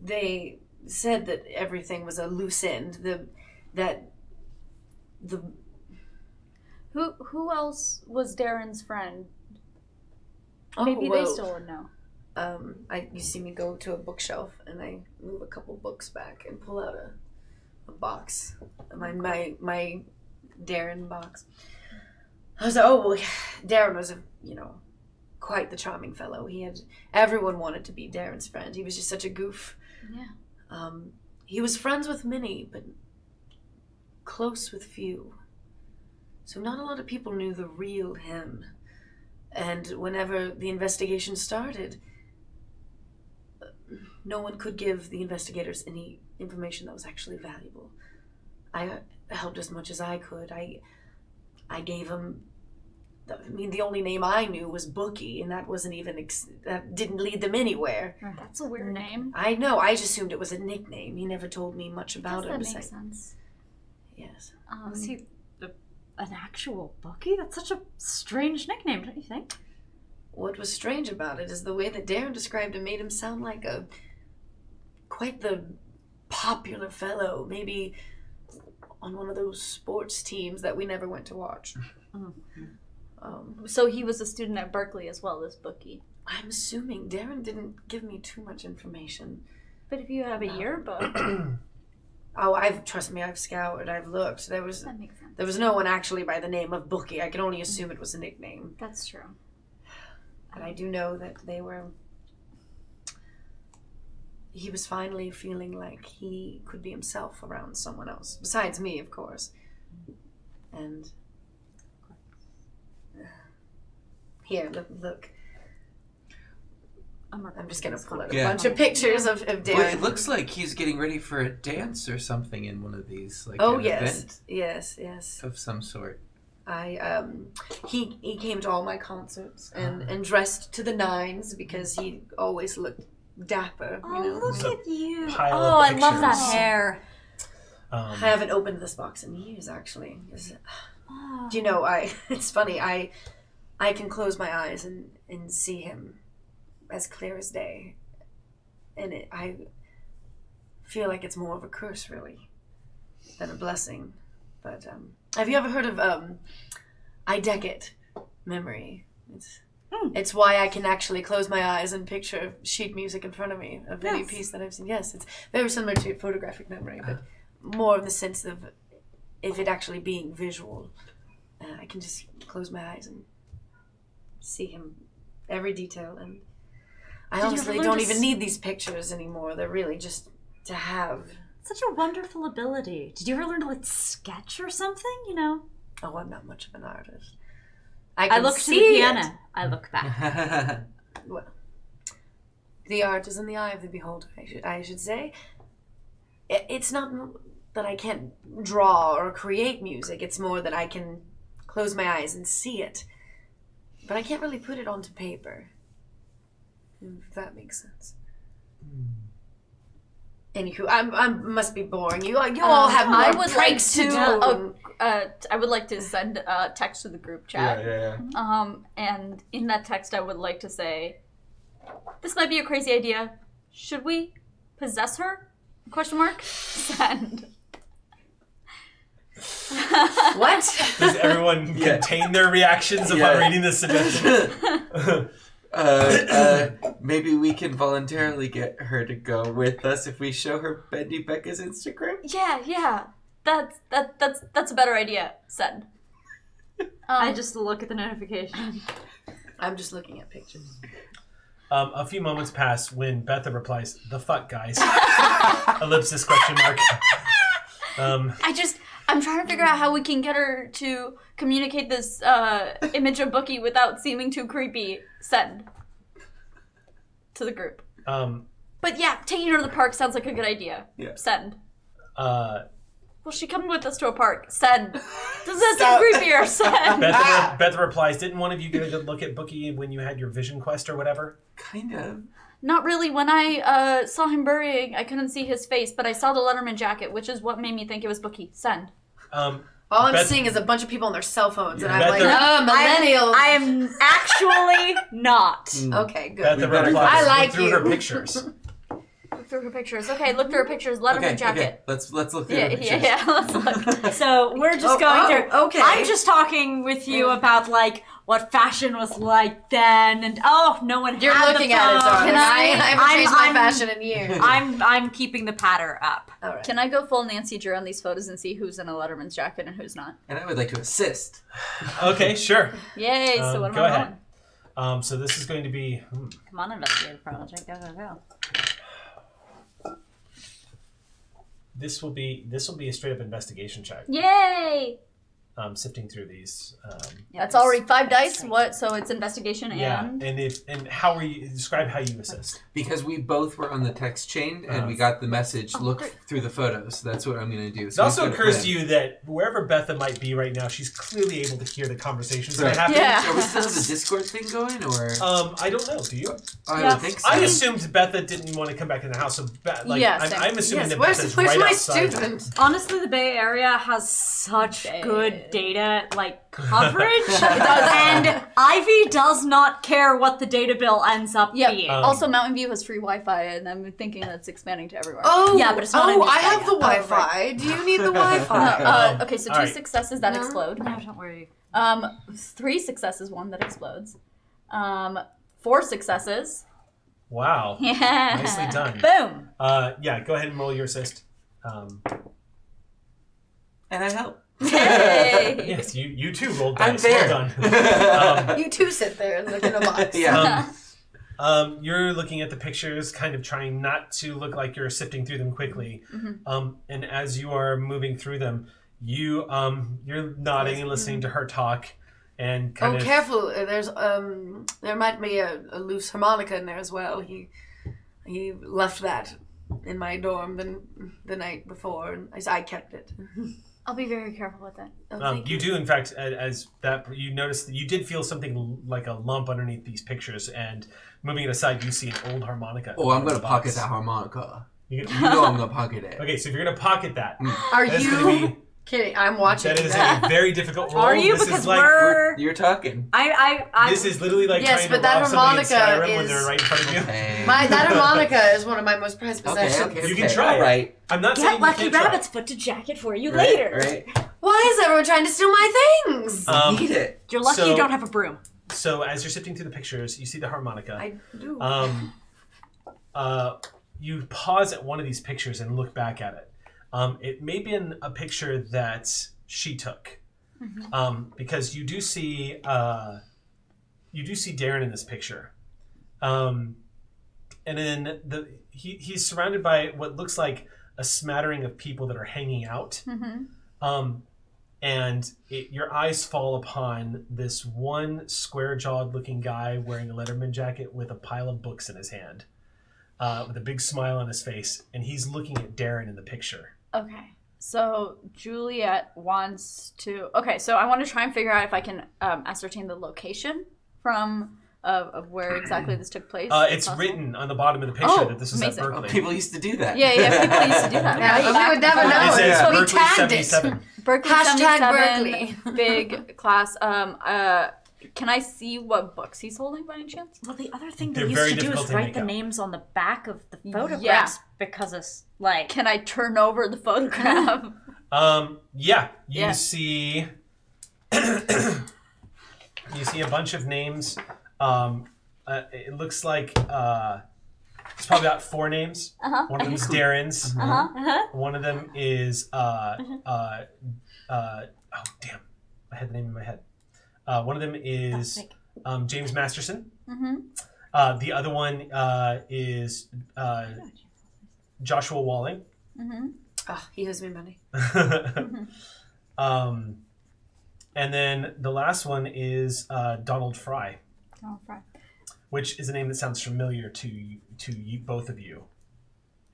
S5: they said that everything was a loose end.
S2: Who else was Darren's friend?
S5: Oh,
S2: Maybe they still would know.
S5: You see me go to a bookshelf, and I move a couple books back and pull out a box, my Darren box. I was like, Darren was quite the charming fellow. Everyone wanted to be Darren's friend. He was just such a goof.
S2: Yeah.
S5: He was friends with many, but close with few. So not a lot of people knew the real him. And whenever the investigation started, no one could give the investigators any information that was actually valuable. I helped as much as I could. I gave him, the only name I knew was Bookie, and that wasn't even, that didn't lead them anywhere.
S2: That's a weird name.
S5: I know, I just assumed it was a nickname. He never told me much about
S2: That
S5: him.
S2: makes sense.
S5: Yes.
S2: Was he an actual Bookie? That's such a strange nickname, don't you think?
S5: What was strange about it is the way that Darren described him made him sound like quite the popular fellow, maybe on one of those sports teams that we never went to watch.
S2: So he was a student at Berkeley as well as Bookie.
S5: I'm assuming. Darren didn't give me too much information.
S2: But if you have a yearbook...
S5: Trust me, I've scoured, I've looked.
S2: That makes sense.
S5: There was no one actually by the name of Bookie. I can only assume it was a nickname.
S2: That's true.
S5: And I do know that they were he was finally feeling like he could be himself around someone else, besides me, of course. And here, look. I'm just gonna pull out a bunch of pictures of Darren.
S3: Well, it looks like he's getting ready for a dance or something in one of these, like
S5: an
S3: event.
S5: Yes.
S3: Of some sort.
S5: He came to all my concerts and dressed to the nines because he always looked dapper.
S4: Look at you!
S2: I love that hair.
S5: I haven't opened this box in years, actually. Do you know? It's funny. I can close my eyes and see him as clear as day, and I feel like it's more of a curse, really, than a blessing. But have you ever heard of Eideket memory? It's why I can actually close my eyes and picture sheet music in front of me of any piece that I've seen. Yes, it's very similar to photographic memory, but more in the sense of it actually being visual. I can just close my eyes and see him, every detail, and I honestly don't even need these pictures anymore. They're really just to have.
S4: Such a wonderful ability. Did you ever learn to sketch or something?
S5: Oh, I'm not much of an artist.
S4: I look to the piano. I look back.
S5: Well, the art is in the eye of the beholder, I should say. It's not that I can't draw or create music. It's more that I can close my eyes and see it. But I can't really put it onto paper. If that makes sense. Anywho, I must be boring you. You all have more pranks to do.
S2: I would like to send a text to the group chat.
S3: Yeah.
S2: And in that text, I would like to say, this might be a crazy idea. Should we possess her? ? Send.
S5: What?
S1: Does everyone contain their reactions upon reading this suggestion?
S3: Maybe we can voluntarily get her to go with us if we show her Bendy Becca's Instagram.
S2: Yeah. That's a better idea. Send.
S4: I just look at the notification.
S5: I'm just looking at pictures.
S1: A few moments pass when Betha replies, "The fuck, guys?" Ellipsis ?
S2: I'm trying to figure out how we can get her to communicate this image of Bookie without seeming too creepy. Send. To the group. But yeah, taking her to the park sounds like a good idea.
S3: Yeah.
S2: Send. Will she come with us to a park? Send. Does that seem creepier? Send.
S1: Betha replies, "Didn't one of you get a good look at Bookie when you had your vision quest or whatever?"
S3: Kind of.
S2: Not really. When I saw him burying, I couldn't see his face, but I saw the Letterman jacket, which is what made me think it was Bookie. Send.
S5: All I'm seeing is a bunch of people on their cell phones, and I'm like, millennials.
S4: I am actually not.
S5: Okay, good.
S1: Betha replies,
S5: I like
S1: "Look through her pictures."
S2: Look through her pictures. Okay, look through her pictures. Letterman jacket.
S3: Okay. Let's look through her pictures.
S2: Yeah, let's look.
S4: So we're just going through.
S5: Okay.
S4: I'm just talking with you about what fashion was like then, and no one
S5: You're
S4: had
S5: looking
S4: the
S5: at it,
S4: phone.
S5: darling. I haven't changed my fashion in years.
S4: I'm keeping the patter up.
S5: All right.
S2: Can I go full Nancy Drew on these photos and see who's in a Letterman's jacket and who's not?
S3: And I would like to assist.
S1: Okay, sure.
S2: Yay! So what am
S1: go
S2: I
S1: ahead.
S2: on?
S1: So this is going to be...
S4: Come on, investigative project. Go.
S1: This will be a straight up investigation check.
S2: Yay!
S1: Sifting through these.
S2: That's already 5 dice. What? So it's investigation and.
S1: And how were you describe how you assist?
S3: Because we both were on the text chain and we got the message, look through the photos. That's what I'm going to do.
S1: It also occurs to you that wherever Betha might be right now, she's clearly able to hear the conversations that are happening.
S2: Yeah.
S3: Are we still have the Discord thing going, or?
S1: I don't know. Do you?
S3: I would think so.
S1: I assumed Betha didn't want to come back in the house, so I'm assuming that Betha's
S5: where's
S1: right
S5: my
S1: outside.
S5: student?
S4: Honestly, the Bay Area has such good data, coverage, and Ivy does not care what the data bill ends up being.
S2: Also, Mountain View has free Wi-Fi, and I'm thinking that's expanding to everywhere.
S5: Oh,
S2: yeah, but it's not.
S5: I have the Wi-Fi.
S2: Right.
S5: Do you need the Wi-Fi?
S2: Okay, so 2 successes that explode.
S4: No, don't worry.
S2: 3 successes, 1 that explodes. 4 successes.
S1: Wow.
S2: Yeah.
S1: Nicely done.
S2: Boom.
S1: Go ahead and roll your assist.
S3: And I help.
S2: Hey.
S1: Yes, you too rolled
S3: I'm
S1: dice.
S3: there.
S1: Well done.
S5: You two sit there and look in a box.
S3: Yeah.
S1: You're looking at the pictures, kind of trying not to look like you're sifting through them quickly. And as you are moving through them, you're nodding and listening to her talk, and kind of.
S5: Oh, careful! There might be a loose harmonica in there as well. He left that in my dorm the night before, and I kept it.
S2: I'll be very careful with that.
S5: Oh,
S1: you do, in fact, as that you notice that you did feel something like a lump underneath these pictures, and moving it aside, you see an old harmonica.
S3: Oh, I'm gonna pocket that harmonica. You know I'm gonna pocket it.
S1: Okay, so if you're gonna pocket that,
S5: Are
S1: that's
S5: you
S1: gonna be,
S5: kidding? I'm watching.
S1: that is a very difficult roll.
S6: Are you?
S1: This
S6: Because
S1: is like
S3: You're talking.
S1: this is literally like
S5: Yes,
S1: trying
S5: but
S1: to
S5: that
S1: rob somebody in
S5: harmonica
S1: Skyrim when
S5: is-
S1: they're right in front of you.
S3: Okay.
S5: that harmonica is one of my most prized possessions.
S3: Okay.
S1: You can try it.
S3: Right.
S1: I'm not saying
S6: Get
S1: you
S6: Lucky
S1: can't try.
S6: Rabbit's foot to jack it for you
S3: Right.
S6: later.
S3: Right.
S5: Why is everyone trying to steal my things?
S3: Eat it.
S6: You're lucky
S1: So-
S6: you don't have a broom.
S1: So as you're sifting through the pictures, you see the harmonica.
S5: I do.
S1: You pause at one of these pictures and look back at it. It may be a picture that she took, because you do see Darren in this picture, and then he's surrounded by what looks like a smattering of people that are hanging out. And your eyes fall upon this one square-jawed looking guy wearing a Letterman jacket with a pile of books in his hand, with a big smile on his face, and he's looking at Darren in the picture.
S2: Okay. So Juliet wants to. Okay, so I want to try and figure out if I can ascertain the location from of where exactly this took place.
S1: It's written on the bottom of the picture that this was
S2: amazing.
S1: at Berkeley.
S3: People used to do that.
S2: Yeah, people used to do that.
S5: Yeah,
S2: Right?
S5: we would never know.
S1: It says
S5: We
S1: Berkeley
S5: tagged
S1: 77.
S2: Berkeley
S5: Hashtag
S2: 77,
S5: Berkeley.
S2: big class. Can I see what books he's holding by any chance?
S6: Well, the other thing
S1: They're
S6: they
S1: very
S6: used to do
S1: difficult
S6: is
S1: to
S6: write
S1: make
S6: the
S1: out.
S6: names on the back of the photographs because it's like.
S2: Can I turn over the photograph?
S1: Yeah, you
S2: Yeah.
S1: see you see a bunch of names. It looks like it's probably about 4 names. One of them is Darren's. One of them is oh damn, I had the name in my head. One of them is James Masterson. The other one is Joshua Walling.
S5: Oh, he owes me money.
S1: And then the last one is Donald Fry, which is a name that sounds familiar to you, both of you,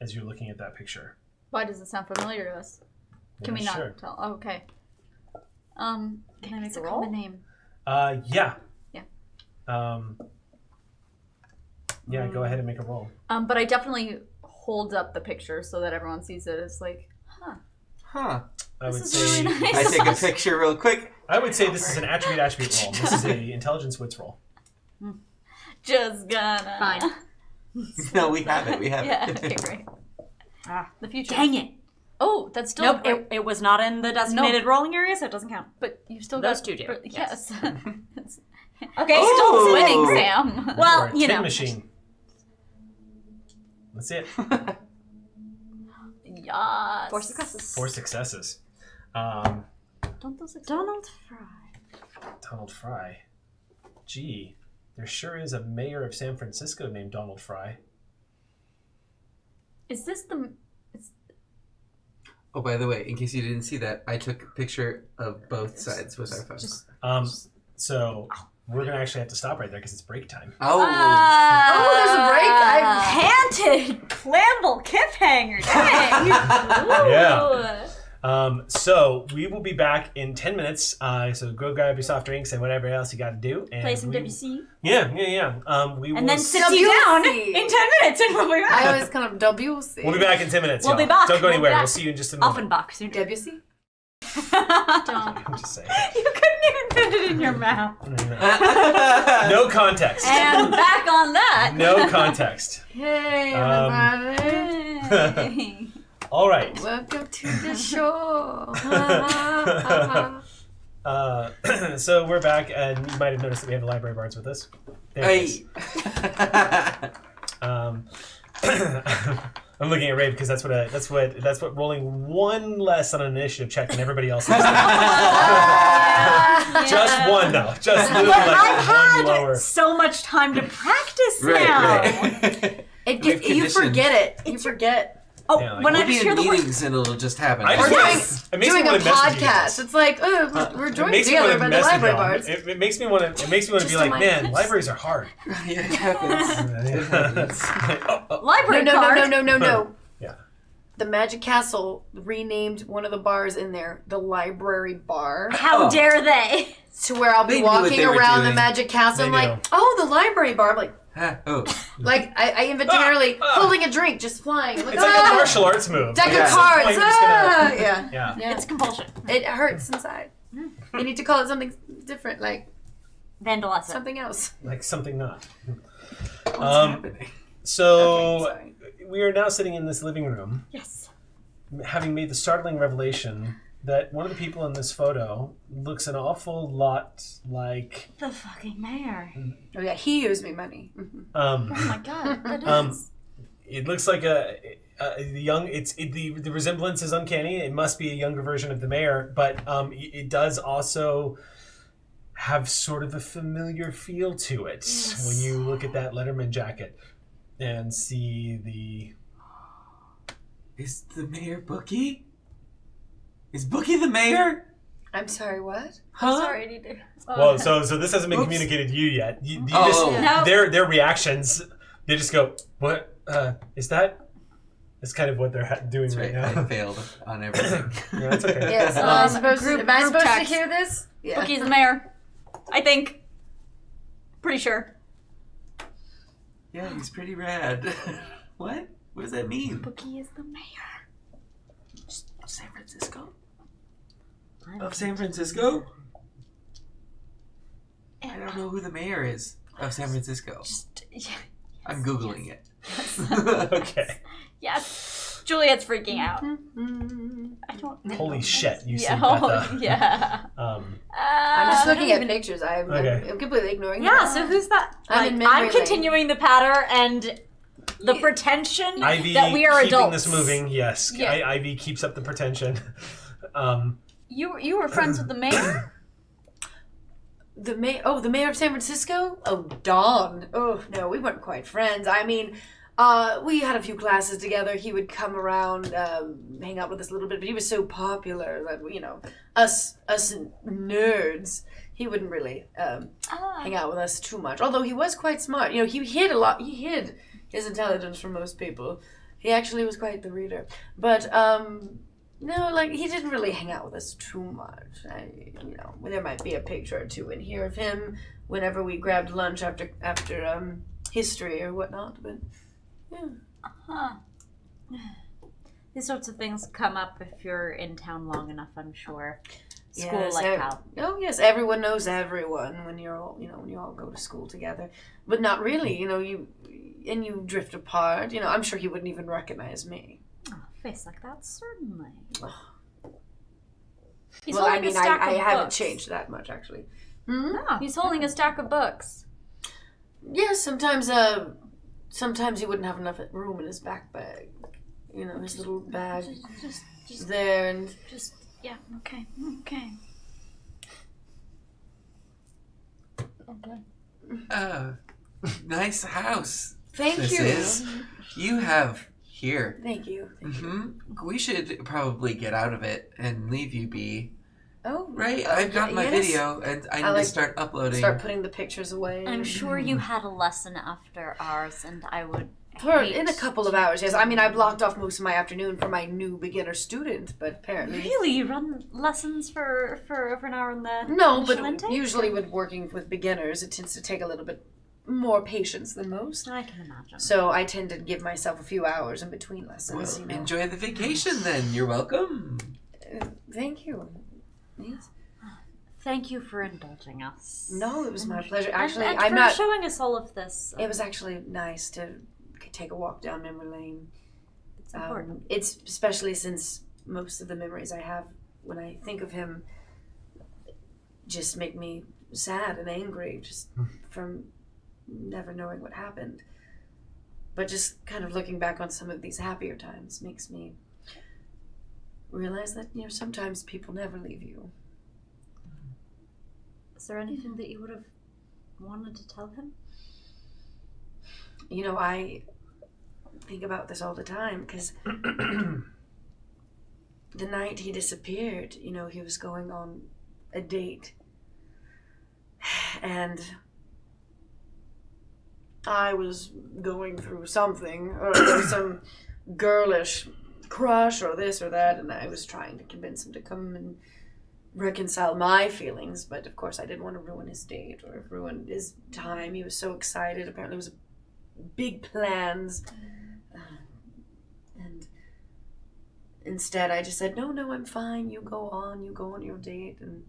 S1: as you're looking at that picture.
S2: Why does it sound familiar to us? Can we not
S1: Sure.
S2: tell? Oh, okay. Can I make a common name?
S1: Yeah.
S2: Yeah.
S1: Yeah, go ahead and make a roll.
S2: But I definitely hold up the picture so that everyone sees it. It's like,
S3: Huh.
S1: I would
S2: is
S1: say
S2: really nice.
S3: I take a picture real quick.
S1: I would say this is an attribute roll. This is a intelligence wits roll.
S2: just gonna.
S6: Fine.
S3: No, we have it. We have
S2: Yeah,
S3: it.
S2: okay, great. The future.
S6: Dang it.
S2: Oh, that's still.
S6: Nope, it was not in the designated rolling area, so it doesn't count.
S2: But you still
S6: Those
S2: got.
S6: two do,
S2: Yes.
S6: Okay,
S2: Still
S3: Ooh.
S2: winning, Sam.
S6: Well,
S1: Or a
S6: you
S1: tin
S6: know.
S1: machine. That's it.
S2: Yes.
S6: 4 successes.
S1: 4 successes.
S2: Don't those success?
S6: Donald Fry.
S1: Donald Fry. Gee, there sure is a mayor of San Francisco named Donald Fry.
S2: Is this the?
S3: Oh, by the way, in case you didn't see that, I took a picture of both sides with our phones.
S1: So we're gonna actually have to stop right there because it's break time.
S3: Oh.
S5: there's a break.
S6: Panted Clamble cliffhanger. Dang.
S1: Yeah. So we will be back in 10 minutes. So go grab your soft drinks and whatever else you got to do. And
S6: Play some
S1: we,
S6: WC.
S1: Yeah. We will.
S6: And then sit you down in 10 minutes and we'll be back.
S5: I always kind of WC.
S1: We'll be back in 10 minutes.
S6: We'll be
S1: y'all.
S6: back.
S1: Don't go
S6: We'll be
S1: anywhere.
S6: back.
S1: We'll see you in just a moment.
S6: Offenbach soon.
S5: WC?
S2: Don't.
S1: I'm just saying.
S6: You couldn't even fit it in your mouth.
S1: No context.
S2: And back on that.
S1: No context.
S5: Hey, everybody.
S2: Hey.
S1: All right.
S5: Welcome to the show.
S1: So we're back, and you might have noticed that we have the library bards with us. There it is.
S3: Hey.
S1: I'm looking at Rave because that's what rolling one less on an initiative check than everybody else is. Just one though. Just literally
S6: I've
S1: one lower.
S6: had so much time to practice now.
S3: Right.
S5: You forget it. You forget.
S6: Oh,
S1: Yeah, like,
S6: when
S3: We'll
S6: I
S3: be
S6: just
S3: in
S6: hear the word.
S3: meetings and it'll just happen.
S1: I
S5: Or
S1: just
S5: doing,
S1: it makes me
S5: doing a
S1: wanna message you
S5: podcast.
S1: guys.
S5: It's like, we're
S1: It
S5: joined
S1: makes me
S5: together
S1: want
S5: by
S1: to
S5: the
S1: message
S5: library
S1: y'all.
S5: bards.
S1: It makes me want to. It makes me want to be
S5: Just
S1: like,
S5: on my
S1: man,
S5: lips.
S1: libraries are hard.
S3: Yeah, it happens. It happens.
S6: Library card.
S5: No.
S1: Yeah.
S5: The Magic Castle renamed one of the bars in there the Library Bar.
S6: How
S3: Oh.
S6: dare they?
S5: To where I'll
S3: They
S5: be
S3: knew what
S5: walking
S3: they were
S5: around the
S3: doing.
S5: Magic Castle.
S1: They
S5: I'm
S1: knew.
S5: like, oh, the Library Bar. I'm like,
S3: Oh.
S5: I involuntarily holding a drink, just flying. I'm like,
S1: It's like a martial arts move.
S5: Deck
S3: Yeah.
S5: of cards.
S1: At some point, you're just gonna-
S5: Yeah.
S1: Yeah.
S6: It's compulsion.
S5: It hurts inside. You need to call it something different, like
S6: Vandalism.
S5: something else.
S1: Like something not.
S3: What's happening?
S1: So
S5: Okay,
S1: we are now sitting in this living room,
S6: Yes.
S1: having made the startling revelation that one of the people in this photo looks an awful lot like
S6: The fucking mayor.
S5: Oh yeah, he owes me money.
S6: Oh my god, that is.
S1: it looks like the young. The resemblance is uncanny. It must be a younger version of the mayor, but it does also have sort of a familiar feel to it when you look at that Letterman jacket and see the.
S3: Is the mayor Bookie? Is Bookie the mayor?
S5: I'm sorry, what?
S3: Huh?
S6: Sorry, I need to.
S1: Well, so this hasn't been
S3: Oops.
S1: communicated to you yet. You
S3: Oh.
S1: just
S6: No.
S1: their reactions. They just go, "What is that?" It's kind of what they're doing
S3: That's
S1: right
S3: right. I
S1: now.
S3: failed on everything.
S1: Yeah, that's okay.
S5: Yes. Am I supposed
S6: group
S5: to
S6: text.
S5: hear this? Yeah.
S6: Bookie's the mayor. I think. Pretty sure.
S3: Yeah, he's pretty rad. What? What does that mean?
S6: Bookie is the mayor.
S3: San Francisco? Of San Francisco? I don't know who the mayor is of San Francisco.
S6: Yeah.
S3: I'm Googling it.
S1: Okay.
S6: Yes. Juliet's freaking out. I don't know.
S1: Holy shit! You see
S6: Yeah.
S1: Betha.
S6: Yeah.
S5: I'm just looking at
S6: even-
S5: pictures. I'm
S1: Okay.
S5: completely ignoring
S6: Yeah,
S5: that.
S6: so who's that?
S5: I'm in
S6: Like, I'm
S5: memory lane.
S6: continuing the patter and the pretension
S1: Ivy
S6: that we are
S1: keeping
S6: adults.
S1: this moving. Yes,
S6: Yeah.
S1: Ivy keeps up the pretension.
S6: You were friends with the mayor?
S5: The mayor of San Francisco? Oh, Don. Oh, no, we weren't quite friends. I mean, we had a few classes together. He would come around, hang out with us a little bit, but he was so popular that, us nerds, he wouldn't really hang out with us too much. Although he was quite smart. He hid a lot. He hid his intelligence from most people. He actually was quite the reader. But, no, he didn't really hang out with us too much. There might be a picture or two in here of him whenever we grabbed lunch after history or whatnot. But yeah,
S6: Huh. These sorts of things come up if you're in town long enough, I'm sure. School
S5: Yes,
S6: like how.
S5: Oh yes, everyone knows everyone when you're all when you all go to school together. But not really. You drift apart. I'm sure he wouldn't even recognize me.
S6: Oh, a face like that, certainly. He's
S5: Well,
S6: holding
S5: I mean,
S6: a stack
S5: I
S6: of
S5: haven't
S6: books.
S5: changed that much actually.
S6: He's holding a stack of books.
S5: Yes, sometimes he wouldn't have enough room in his back bag. His little bag
S6: Just
S5: there, and
S6: yeah, okay.
S3: Nice house.
S5: thank
S3: This
S5: you.
S3: is. You have here.
S5: Thank you.
S3: We should probably get out of it and leave you be.
S5: Oh,
S3: Right? I've got my
S5: yes.
S3: video and I need to start uploading.
S5: Start putting the pictures away.
S6: I'm sure you had a lesson after ours, and I would
S5: In a couple of hours, yes. I mean, I blocked off most of my afternoon for my new beginner student, but apparently...
S6: Really? You run lessons for over an hour in the
S5: No, but
S6: Shalente?
S5: usually with working with beginners, it tends to take a little bit more patience than most.
S6: I can imagine.
S5: So I tend to give myself a few hours in between lessons,
S3: Well, enjoy the vacation then. You're welcome.
S5: Thank you. Yes.
S6: Thank you for indulging us.
S5: No, it was my pleasure. Actually,
S6: and
S5: I'm
S6: for
S5: not...
S6: showing us all of this.
S5: It was actually nice to take a walk down memory lane.
S6: It's important.
S5: It's especially since most of the memories I have when I think of him just make me sad and angry just from never knowing what happened. But just kind of looking back on some of these happier times makes me realize that, sometimes people never leave you.
S6: Is there anything that you would have wanted to tell him?
S5: I think about this all the time because the night he disappeared, he was going on a date. And I was going through something, or some girlish crush or this or that, and I was trying to convince him to come and reconcile my feelings, but of course I didn't want to ruin his date or ruin his time. He was so excited. Apparently it was big plans. And instead I just said, no, I'm fine. You go on your date. And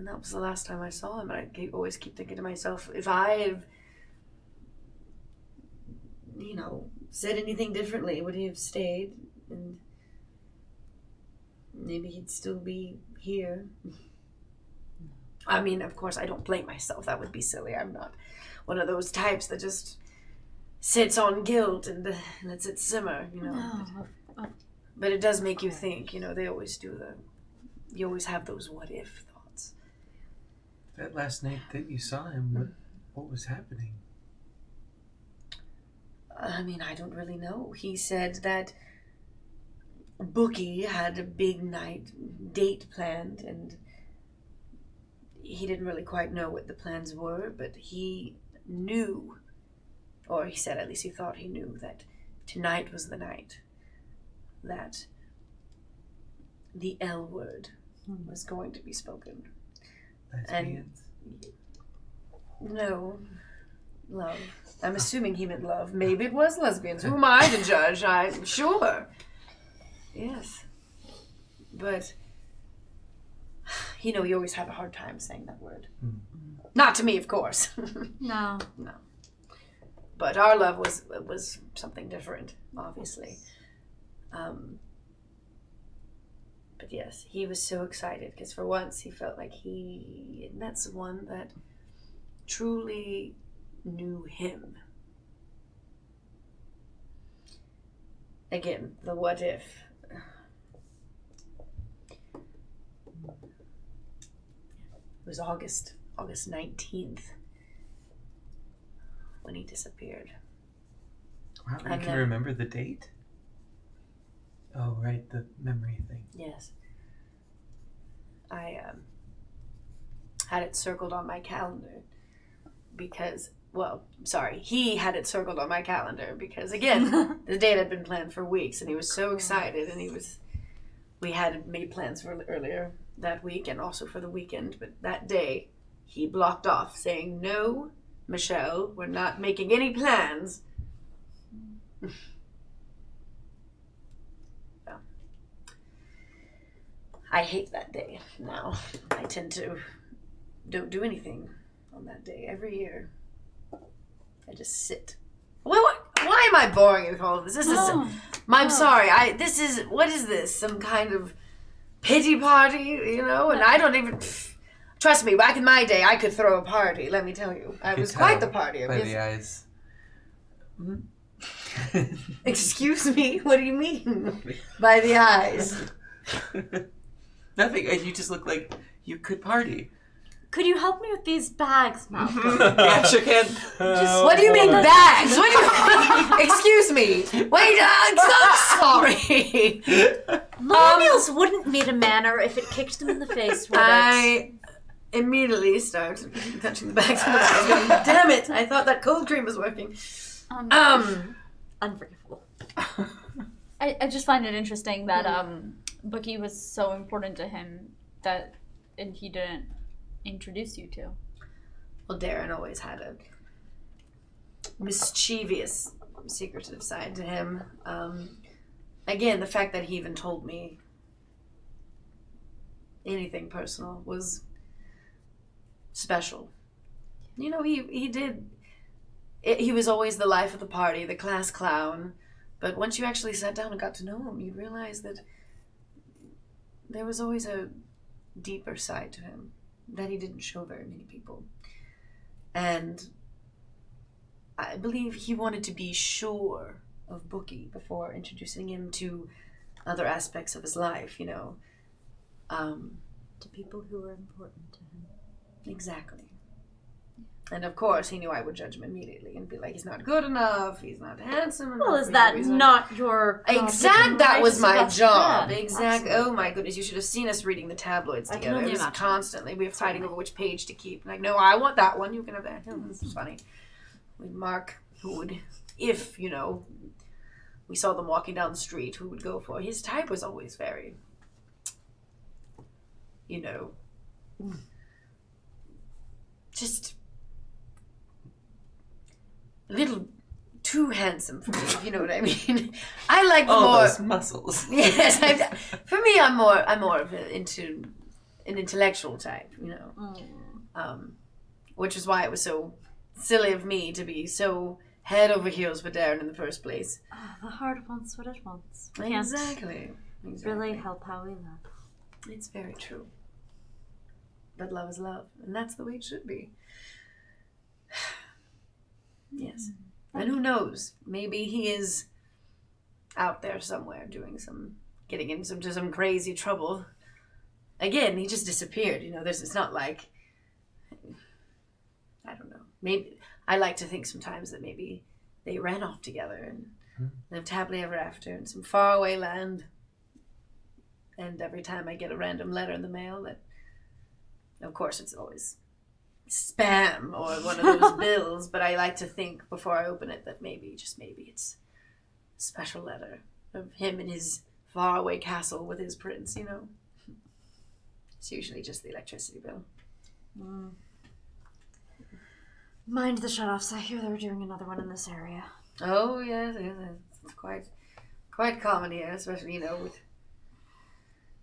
S5: that was the last time I saw him. And I always keep thinking to myself, if I've, said anything differently, would he have stayed? And maybe he'd still be here. I mean, of course, I don't blame myself. That would be silly. I'm not one of those types that just sits on guilt and lets it simmer,
S6: No.
S5: But it does make you think, they always do you always have those what if thoughts.
S3: That last night that you saw him, what was happening?
S5: I mean, I don't really know. He said that Bookie had a big night date planned, and he didn't really quite know what the plans were, but he knew, or he said at least he thought he knew, that tonight was the night that the L word was going to be spoken.
S3: Lesbians?
S5: No. Love. I'm assuming he meant love. Maybe it was lesbians. Who am I to judge? I'm sure. Yes. But, he always had a hard time saying that word. Not to me, of course.
S6: No.
S5: No. But our love was something different, obviously. But yes, he was so excited because for once he felt like he had met someone that truly knew him. Again, the what if. It was August 19th when he disappeared.
S3: Wow, you can remember the date? Oh, right, the memory thing.
S5: Yes. I had it circled on my calendar because, he had it circled on my calendar because, again, the date had been planned for weeks, and he was so excited, and we had made plans for earlier that week and also for the weekend, but that day he blocked off saying, no, Michelle, we're not making any plans. I hate that day now. I tend to don't do anything on that day every year. I just sit. Why am I boring you with all of this? I'm sorry. What is this? Some kind of pity party, And I don't even, trust me, back in my day, I could throw a party, let me tell you. I was quite the party.
S3: By the eyes.
S5: Excuse me? What do you mean? By the eyes.
S3: Nothing. You just look like you could party.
S6: Could you help me with these bags, Malcolm?
S3: Yeah, sure can.
S5: What do you mean bags? What do you? Excuse me. Wait, I'm so sorry.
S6: Millennials wouldn't meet a manor if it kicked them in the face with it.
S5: I immediately start touching the bags. Damn it! I thought that cold cream was working.
S6: Unforgivable.
S2: I just find it interesting that Bookie was so important to him and he didn't introduce you to.
S5: Well, Darren always had a mischievous, secretive side to him. Again, the fact that he even told me anything personal was special. He did. He was always the life of the party, the class clown. But once you actually sat down and got to know him, you realized that there was always a deeper side to him that he didn't show very many people. And I believe he wanted to be sure of Bookie before introducing him to other aspects of his life, you know.
S6: To people who are important to him.
S5: Exactly. And of course, he knew I would judge him immediately and be like, he's not good enough, he's not handsome enough.
S6: Well, is that not your...
S5: That was my job.
S6: Yeah,
S5: Exactly.
S6: absolutely.
S5: Oh my goodness, you should have seen us reading the tabloids
S6: I can
S5: together.
S6: only
S5: It was
S6: imagine.
S5: constantly, we were fighting over which page to keep. Like, no, I want that one, you can have that. This is funny. Mark, who would, if, you know, we saw them walking down the street, who would go for. His type was always very, you know, just a little too handsome for me, if you know what I mean. I like more
S3: those muscles.
S5: Yes, for me, I'm more of into an intellectual type, you know, which is why it was so silly of me to be so head over heels for Darren in the first place.
S6: The heart wants what it wants.
S5: Exactly.
S6: Really help how we love.
S5: It's very true. But love is love, and that's the way it should be. Yes. And who knows? Maybe he is out there somewhere getting into some crazy trouble. Again, he just disappeared. You know, it's not like, I don't know. Maybe I like to think sometimes that maybe they ran off together and lived happily ever after in some faraway land. And every time I get a random letter in the mail that, of course, it's always spam or one of those bills, but I like to think before I open it that maybe it's a special letter of him in his faraway castle with his prince, you know. It's usually just the electricity bill.
S6: Mind the shutoffs. I hear they're doing another one in this area.
S5: Oh yes, it's quite common here, especially, you know,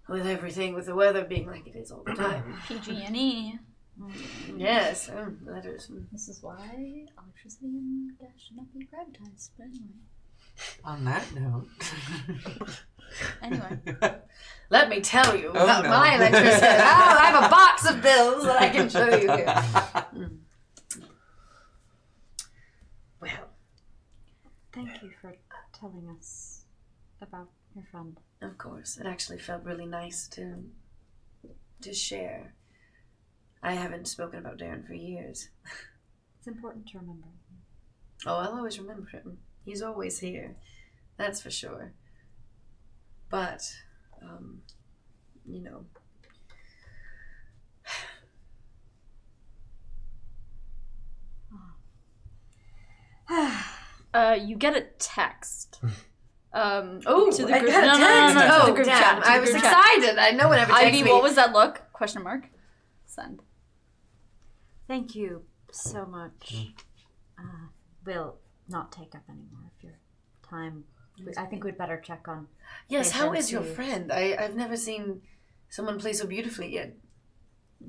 S5: with everything, with the weather being like it is all the time.
S2: PG&E.
S5: Yes, letters.
S2: This is why electricity and gas should not be privatized. But anyway.
S3: On that note.
S2: Anyway.
S5: Let me tell you about
S3: no.
S5: my electricity. I have a box of bills that I can show you here. Well,
S6: Thank you for telling us about your friend.
S5: of course, it actually felt really nice to share. I haven't spoken about Darren for years.
S6: It's important to remember.
S5: Oh, I'll always remember him. He's always here. That's for sure. But, you know.
S2: You get a text.
S5: Oh,
S2: to the
S5: I
S2: group.
S5: got a text.
S2: No, to
S5: Oh,
S2: the group
S5: damn.
S2: chat. To
S5: I
S2: the
S5: was
S2: group chat.
S5: excited. I know whenever text
S2: Ivy,
S5: me.
S2: what was that look? Question mark. Send.
S6: Thank you so much. We'll not take up any more of your time. I think we'd better check on.
S5: Yes, how is your
S6: Patience.
S5: friend? I've never seen someone play so beautifully yet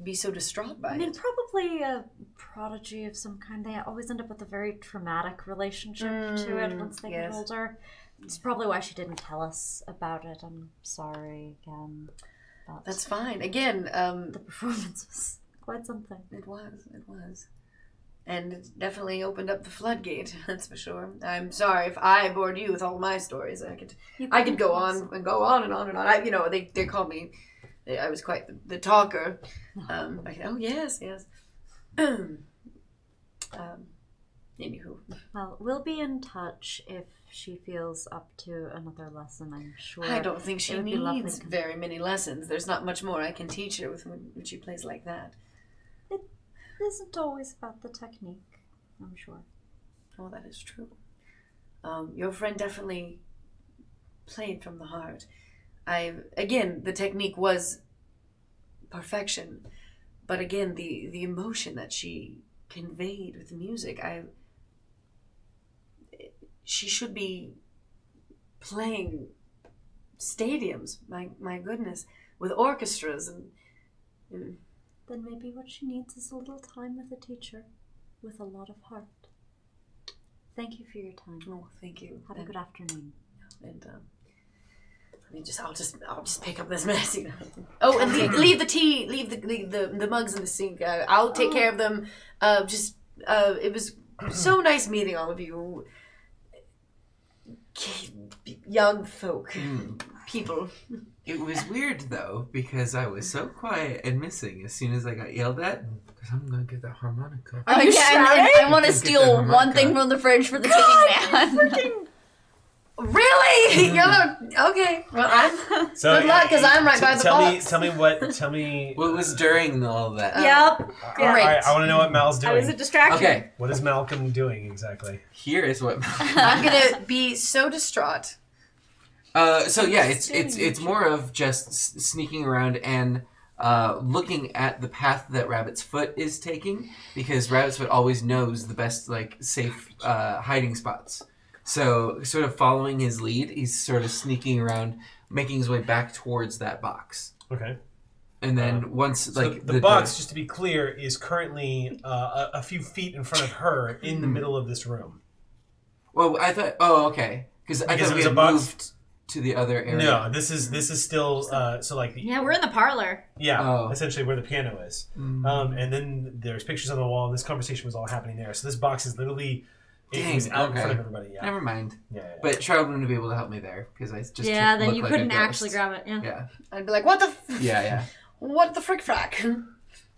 S5: be so distraught by
S6: I mean,
S5: it.
S6: probably a prodigy of some kind. They always end up with a very traumatic relationship to it once they get
S5: yes.
S6: older. It's probably why she didn't tell us about it. I'm sorry again. But
S5: That's fine. Again,
S6: the performance was quite something.
S5: it was. And it definitely opened up the floodgate, that's for sure. I'm sorry if I bored you with all my stories. I could go on and go on and on and on. You know, they called me, I was quite the talker. Oh, yes. Anywho.
S6: Well, we'll be in touch if she feels up to another lesson, I'm sure.
S5: I don't think she
S6: It would be lovely
S5: needs
S6: to-
S5: very many lessons. There's not much more I can teach her when she plays like that.
S6: It isn't always about the technique, I'm sure.
S5: Oh, that is true. Your friend definitely played from the heart. Again, the technique was perfection, but again, the emotion that she conveyed with the music, she should be playing stadiums. My goodness, with orchestras and
S6: Then maybe what she needs is a little time with a teacher with a lot of heart. Thank you for your time.
S5: oh, thank you.
S6: Have a good afternoon.
S5: And I'll just pick up this mess. You know? Oh, and leave the tea, leave the mugs in the sink. I'll take care of them. It was So nice meeting all of you. Young folk. People.
S3: It was weird, though, because I was so quiet and missing as soon as I got yelled at. Because I'm going to get that harmonica.
S2: Oh, yeah, and I want to steal one thing from the fridge for the ticking man.
S5: Really? Okay. Well, I'm.
S1: So,
S5: good luck, because I'm right by the box.
S1: Tell me.
S3: What was during all that?
S6: Yep.
S1: All right, I want to know what Mal's doing.
S6: I was a distraction.
S3: Okay.
S1: What is Malcolm doing exactly?
S3: Here is what.
S5: I'm gonna be so distraught.
S3: So yeah, it's more of just sneaking around and looking at the path that Rabbit's Foot is taking, because Rabbit's Foot always knows the best safe hiding spots. So sort of following his lead, he's sort of sneaking around, making his way back towards that box.
S1: Okay.
S3: And then once
S1: the box, just to be clear, is currently a few feet in front of her in the middle of this room.
S3: Well, I thought. Oh, okay. Because I thought we had moved to the other area.
S1: No, this is still
S6: Yeah, we're in the parlor.
S1: Yeah, essentially where the piano is. And then there's pictures on the wall, and this conversation was all happening there. So this box is literally it was out in front of everybody. Yeah.
S3: Never mind.
S1: Yeah.
S3: But Charlotte wouldn't be able to help me there because I just
S6: then you
S3: like
S6: couldn't
S3: a ghost.
S6: actually grab it. Yeah.
S5: I'd be like, what the?
S3: Yeah.
S5: What the frick frack?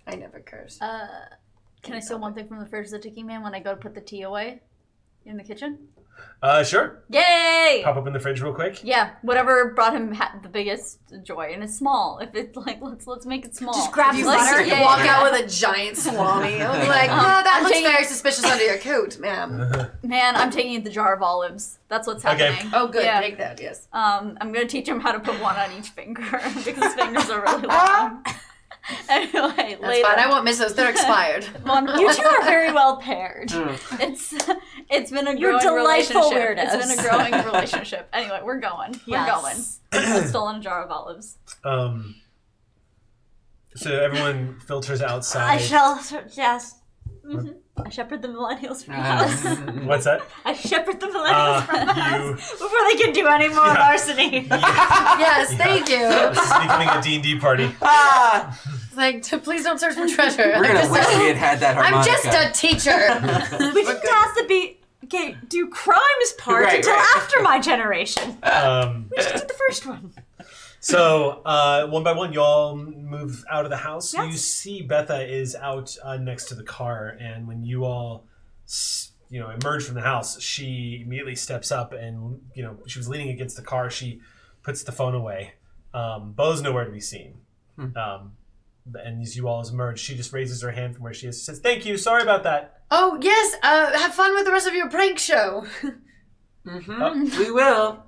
S5: I never curse.
S2: Can I steal one thing from the fridge, the ticking man, when I go to put the tea away in the kitchen?
S1: Sure.
S2: Yay!
S1: Pop up in the fridge real quick.
S2: Yeah, whatever brought him the biggest joy, and it's small. If it's let's make it small.
S5: Just grab
S2: You
S5: some butter and walk out with a giant salami. I'll be like, that looks very suspicious under your coat, ma'am.
S2: Man, I'm taking the jar of olives. That's what's happening.
S5: Oh, good.
S2: Yeah.
S5: Take that. Yes.
S2: I'm gonna teach him how to put one on each finger because his fingers are really long. Anyway,
S5: That's
S2: later.
S5: fine. I won't miss those. They're expired.
S2: You two are very well paired. It's been a growing
S6: delightful
S2: relationship.
S6: weirdos.
S2: It's been a growing relationship. Anyway, we're going.
S6: Yes.
S2: We're going. I've stolen a jar of olives.
S1: So everyone filters outside.
S6: I shall. Yes. Mm-hmm. I shepherd the millennials from the house.
S1: What's that?
S6: I shepherd the millennials from the house before they can do any more larceny.
S5: Yes, thank you.
S1: Becoming a D&D party.
S5: Like, please don't search for treasure.
S3: We're gonna wish we had that harmonica.
S5: I'm just a teacher.
S6: We didn't ask the do crimes part
S3: Right,
S6: until
S3: right.
S6: after my generation. We just did the first one.
S1: So, one by one, you all move out of the house.
S6: Yes.
S1: You see Betha is out next to the car, and when you all, emerge from the house, she immediately steps up, and she was leaning against the car. She puts the phone away. Bo's nowhere to be seen. And as you all emerge, she just raises her hand from where she is. Says, "Thank you. Sorry about that."
S5: Oh yes. Have fun with the rest of your prank show.
S3: We will.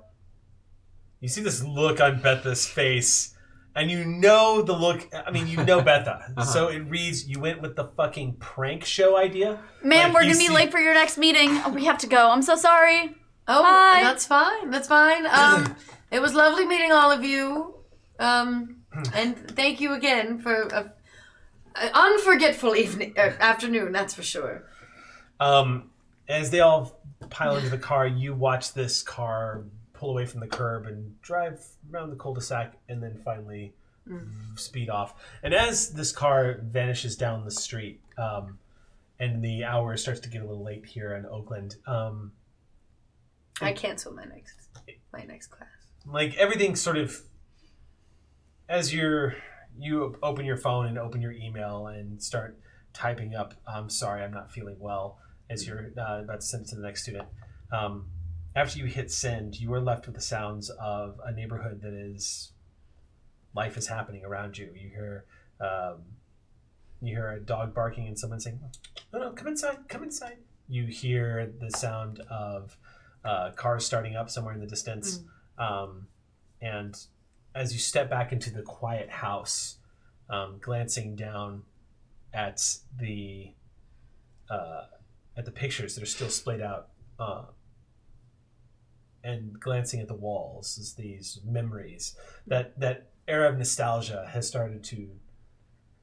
S1: You see this look on Betha's face, and you know the look. I mean, you know Betha. So it reads, you went with the fucking prank show idea?
S2: Ma'am,
S1: Like,
S2: we're
S1: you
S2: gonna be
S1: see-
S2: late for your next meeting. Oh, we have to go. I'm so sorry.
S5: Oh,
S2: Bye.
S5: that's fine. That's fine. It was lovely meeting all of you. And thank you again for an unforgettable afternoon. That's for sure.
S1: As they all pile into the car, you watch this car pull away from the curb and drive around the cul-de-sac and then finally speed off. And as this car vanishes down the street, and the hour starts to get a little late here in Oakland,
S5: I cancel my next class.
S1: like everything sort of, as you open your phone and open your email and start typing up, "I'm sorry, I'm not feeling well," as you're about to send it to the next student. After you hit send, you are left with the sounds of a neighborhood that is, life is happening around you. You hear a dog barking and someone saying, "No, come inside, come inside." You hear the sound of cars starting up somewhere in the distance. And as you step back into the quiet house, glancing down at the pictures that are still splayed out, and glancing at the walls, is these memories. That era of nostalgia has started to,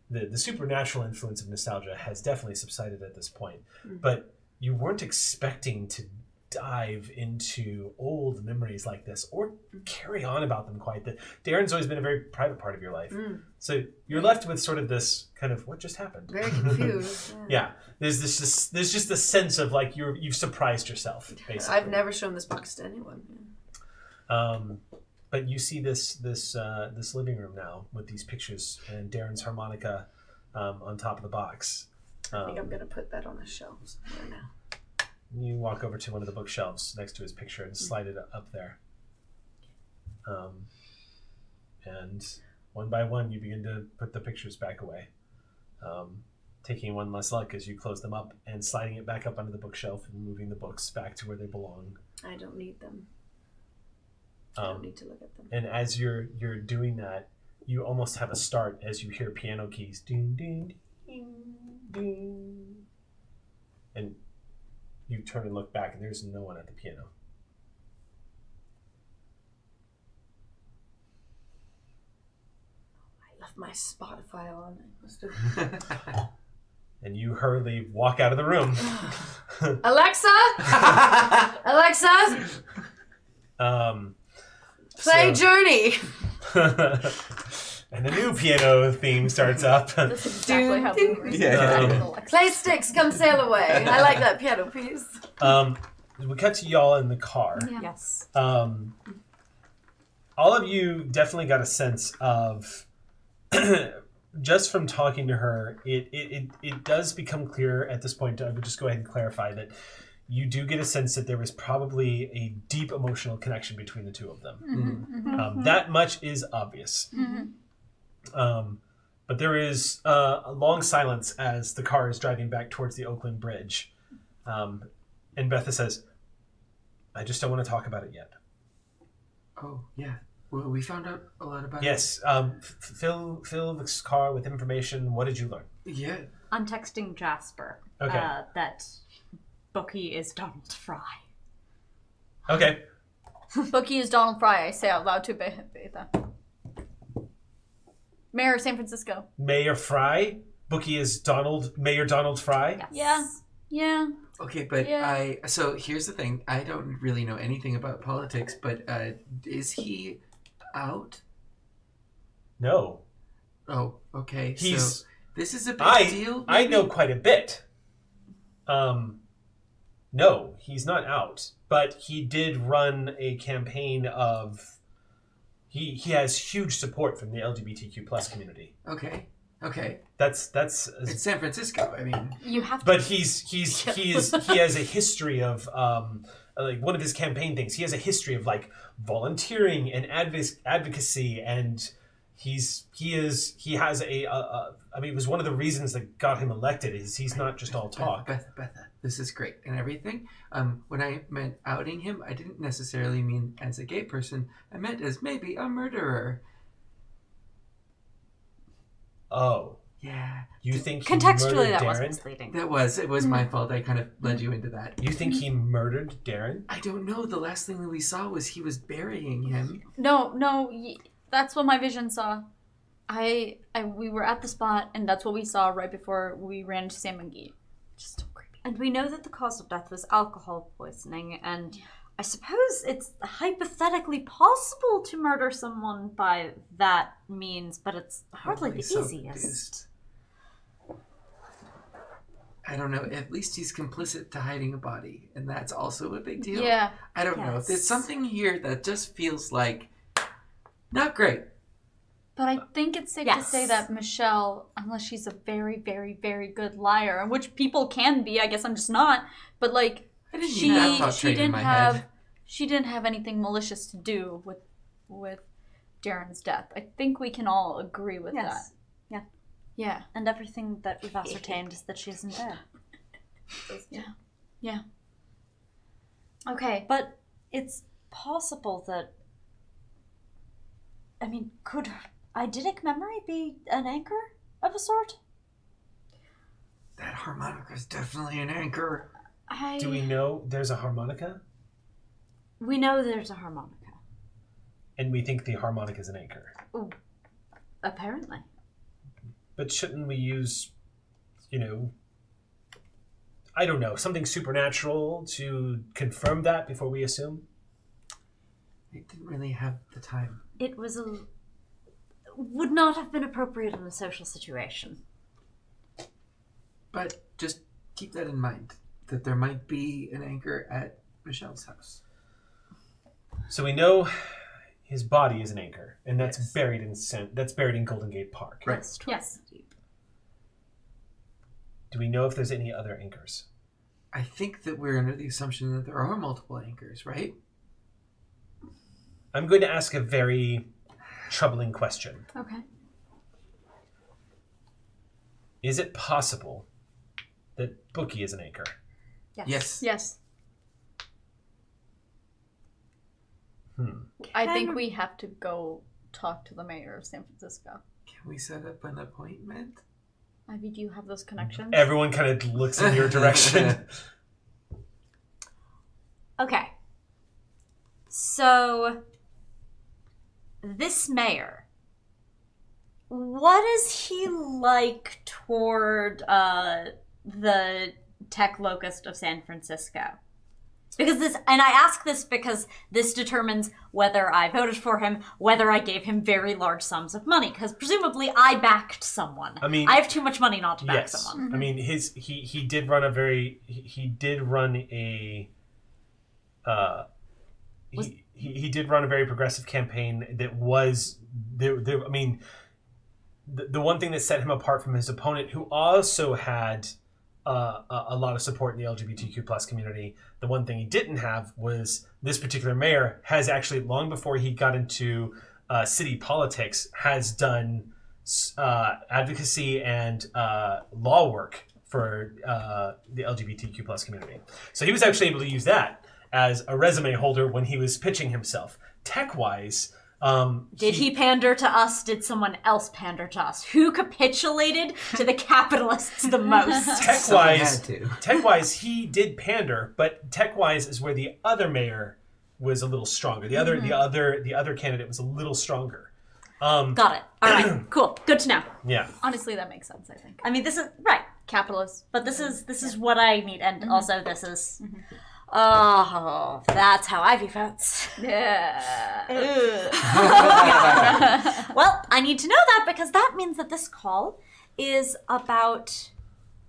S1: the supernatural influence of nostalgia has definitely subsided at this point. But you weren't expecting to dive into old memories like this or carry on about them quite. That Darren's always been a very private part of your life. So you're left with sort of this kind of what just happened.
S5: Very confused.
S1: Yeah. There's just a sense of like you've surprised yourself, basically.
S5: I've never shown this box to anyone.
S1: But you see this living room now with these pictures and Darren's harmonica on top of the box.
S5: I think I'm going to put that on the shelf somewhere now.
S1: You walk over to one of the bookshelves next to his picture and slide it up there. And one by one, you begin to put the pictures back away. Taking one less luck as you close them up and sliding it back up onto the bookshelf and moving the books back to where they belong.
S5: I don't need them. I don't need to look at them.
S1: And as you're doing that, you almost have a start as you hear piano keys. Ding, ding, ding, ding. And you turn and look back, and there's no one at the piano.
S5: I left my Spotify on. I must have...
S1: And you hurriedly walk out of the room.
S5: Alexa! Alexa! Play Journey!
S1: And the new piano theme starts up.
S2: That's exactly how we were.
S5: Play Sticks, Come Sail Away. I like that piano piece.
S1: We cut to y'all in the car.
S2: Yeah.
S6: Yes.
S1: All of you definitely got a sense of, just from talking to her, it does become clear at this point. I would just go ahead and clarify that you do get a sense that there was probably a deep emotional connection between the two of them. That much is obvious. But there is a long silence as the car is driving back towards the Oakland Bridge. And Betha says, I just don't want to talk about it yet.
S3: Oh, yeah. Well, we found out a lot about it.
S1: Yes. Fill this car with information. What did you learn?
S3: Yeah.
S6: I'm texting Jasper that Bookie is Donald Fry.
S1: Okay.
S2: Bookie is Donald Fry. I say out loud to Betha. Mayor of San Francisco.
S1: Mayor Fry? Bookie is Mayor Donald Fry?
S6: Yes.
S2: Yeah.
S3: Okay, but
S2: Yeah.
S3: so here's the thing. I don't really know anything about politics, but is he out?
S1: No.
S3: Oh, okay.
S1: He's...
S3: So this is a big deal?
S1: I know quite a bit. No, he's not out. But he did run a campaign of... He has huge support from the LGBTQ plus community.
S3: Okay.
S1: That's
S3: It's San Francisco. I mean,
S2: You have to.
S1: but he has a history of like one of his campaign things. He has a history of like volunteering and advocacy, and he has a I mean, it was one of the reasons that got him elected. Is he's not just all talk.
S3: Betha, this is great and everything. When I meant outing him, I didn't necessarily mean as a gay person. I meant as maybe a murderer.
S1: Oh.
S3: Yeah.
S1: You think he
S6: Contextually,
S1: murdered
S6: that was
S1: Darren?
S6: misleading.
S3: It was my fault. I kind of led you into that.
S1: You think he murdered Darren?
S3: I don't know. The last thing that we saw was he was burying him.
S2: No, that's what my vision saw. We were at the spot, and that's what we saw right before we ran to Sam McGee. Just so creepy.
S6: And we know that the cause of death was alcohol poisoning, and I suppose it's hypothetically possible to murder someone by that means, but it's hardly the
S3: So
S6: easiest.
S3: confused. I don't know. At least he's complicit to hiding a body, and that's also a big deal.
S2: Yeah.
S3: I don't know. There's something here that just feels like not great.
S2: But I think it's safe to say that Michelle, unless she's a very, very, very good liar, which people can be, I guess I'm just not, but like she didn't have anything malicious to do with Darren's death. I think we can all agree with that. Yeah.
S6: And everything that we've ascertained is that she isn't dead.
S2: Yeah.
S6: Okay, but it's possible that... I mean, could eidetic memory be an anchor of a sort?
S3: That harmonica is definitely an anchor.
S1: Do we know there's a harmonica?
S6: We know there's a harmonica.
S1: And we think the harmonica is an anchor.
S6: Ooh, apparently.
S1: But shouldn't we use, I don't know, something supernatural to confirm that before we assume?
S3: I didn't really have the time.
S6: It would not have been appropriate in a social situation.
S3: But just keep that in mind, that there might be an anchor at Michelle's house.
S1: So we know his body is an anchor, and that's buried in Golden Gate Park.
S3: Right.
S2: Yes.
S1: Do we know if there's any other anchors?
S3: I think that we're under the assumption that there are multiple anchors, right?
S1: I'm going to ask a very troubling question.
S2: Okay.
S1: Is it possible that Bookie is an anchor?
S3: Yes.
S2: Yes.
S1: Hmm.
S2: I think we have to go talk to the mayor of San Francisco.
S3: Can we set up an appointment?
S2: Ivy, do you have those connections?
S1: Everyone kind of looks in your direction.
S6: Okay. So, this mayor, what is he like toward the tech locust of San Francisco? Because and I ask this because this determines whether I voted for him, whether I gave him very large sums of money. Because presumably I backed someone.
S1: I mean,
S6: I have too much money not to back
S1: yes.
S6: someone.
S1: I mean, he did run he did run a very progressive campaign that was there. I mean, the one thing that set him apart from his opponent, who also had a lot of support in the LGBTQ plus community, the one thing he didn't have was this particular mayor has actually, long before he got into city politics, has done advocacy and law work for the LGBTQ plus community. So he was actually able to use that as a resume holder when he was pitching himself. Tech-wise,
S6: did he pander to us? Did someone else pander to us? Who capitulated to the capitalists the most?
S1: Tech-wise, he did pander, but tech-wise is where the other mayor was a little stronger. The other candidate was a little stronger.
S6: Got it. All right. Cool. Good to know.
S1: Yeah.
S2: Honestly, that makes sense, I think.
S6: I mean, this is right.
S2: Capitalist.
S6: But this is what I need, and also this is. Oh, that's how Ivy votes.
S2: Yeah.
S6: Well, I need to know that because that means that this call is about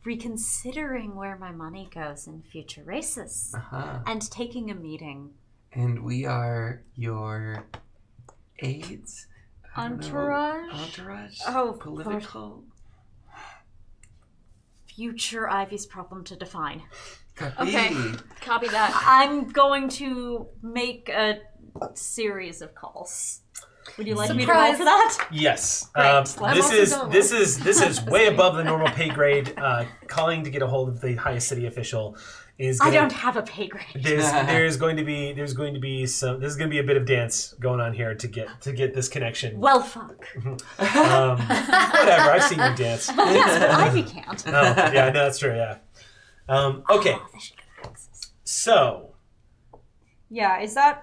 S6: reconsidering where my money goes in future races and taking a meeting.
S3: And we are your aides?
S2: Entourage?
S6: Oh,
S3: political?
S6: Future Ivy's problem to define.
S2: Okay, copy that.
S6: I'm going to make a series of calls. Would you like me to roll for that?
S1: Yes.
S6: Great.
S1: This is way above the normal pay grade. Calling to get a hold of the highest city official is.
S6: I don't have a pay grade.
S1: There's going to be a bit of dance going on here to get this connection.
S6: Well, fuck.
S1: Whatever. I've seen you dance.
S6: Yes, but Ivy can't.
S1: Oh, yeah, no, that's true. Yeah. Okay. So.
S6: Yeah, is that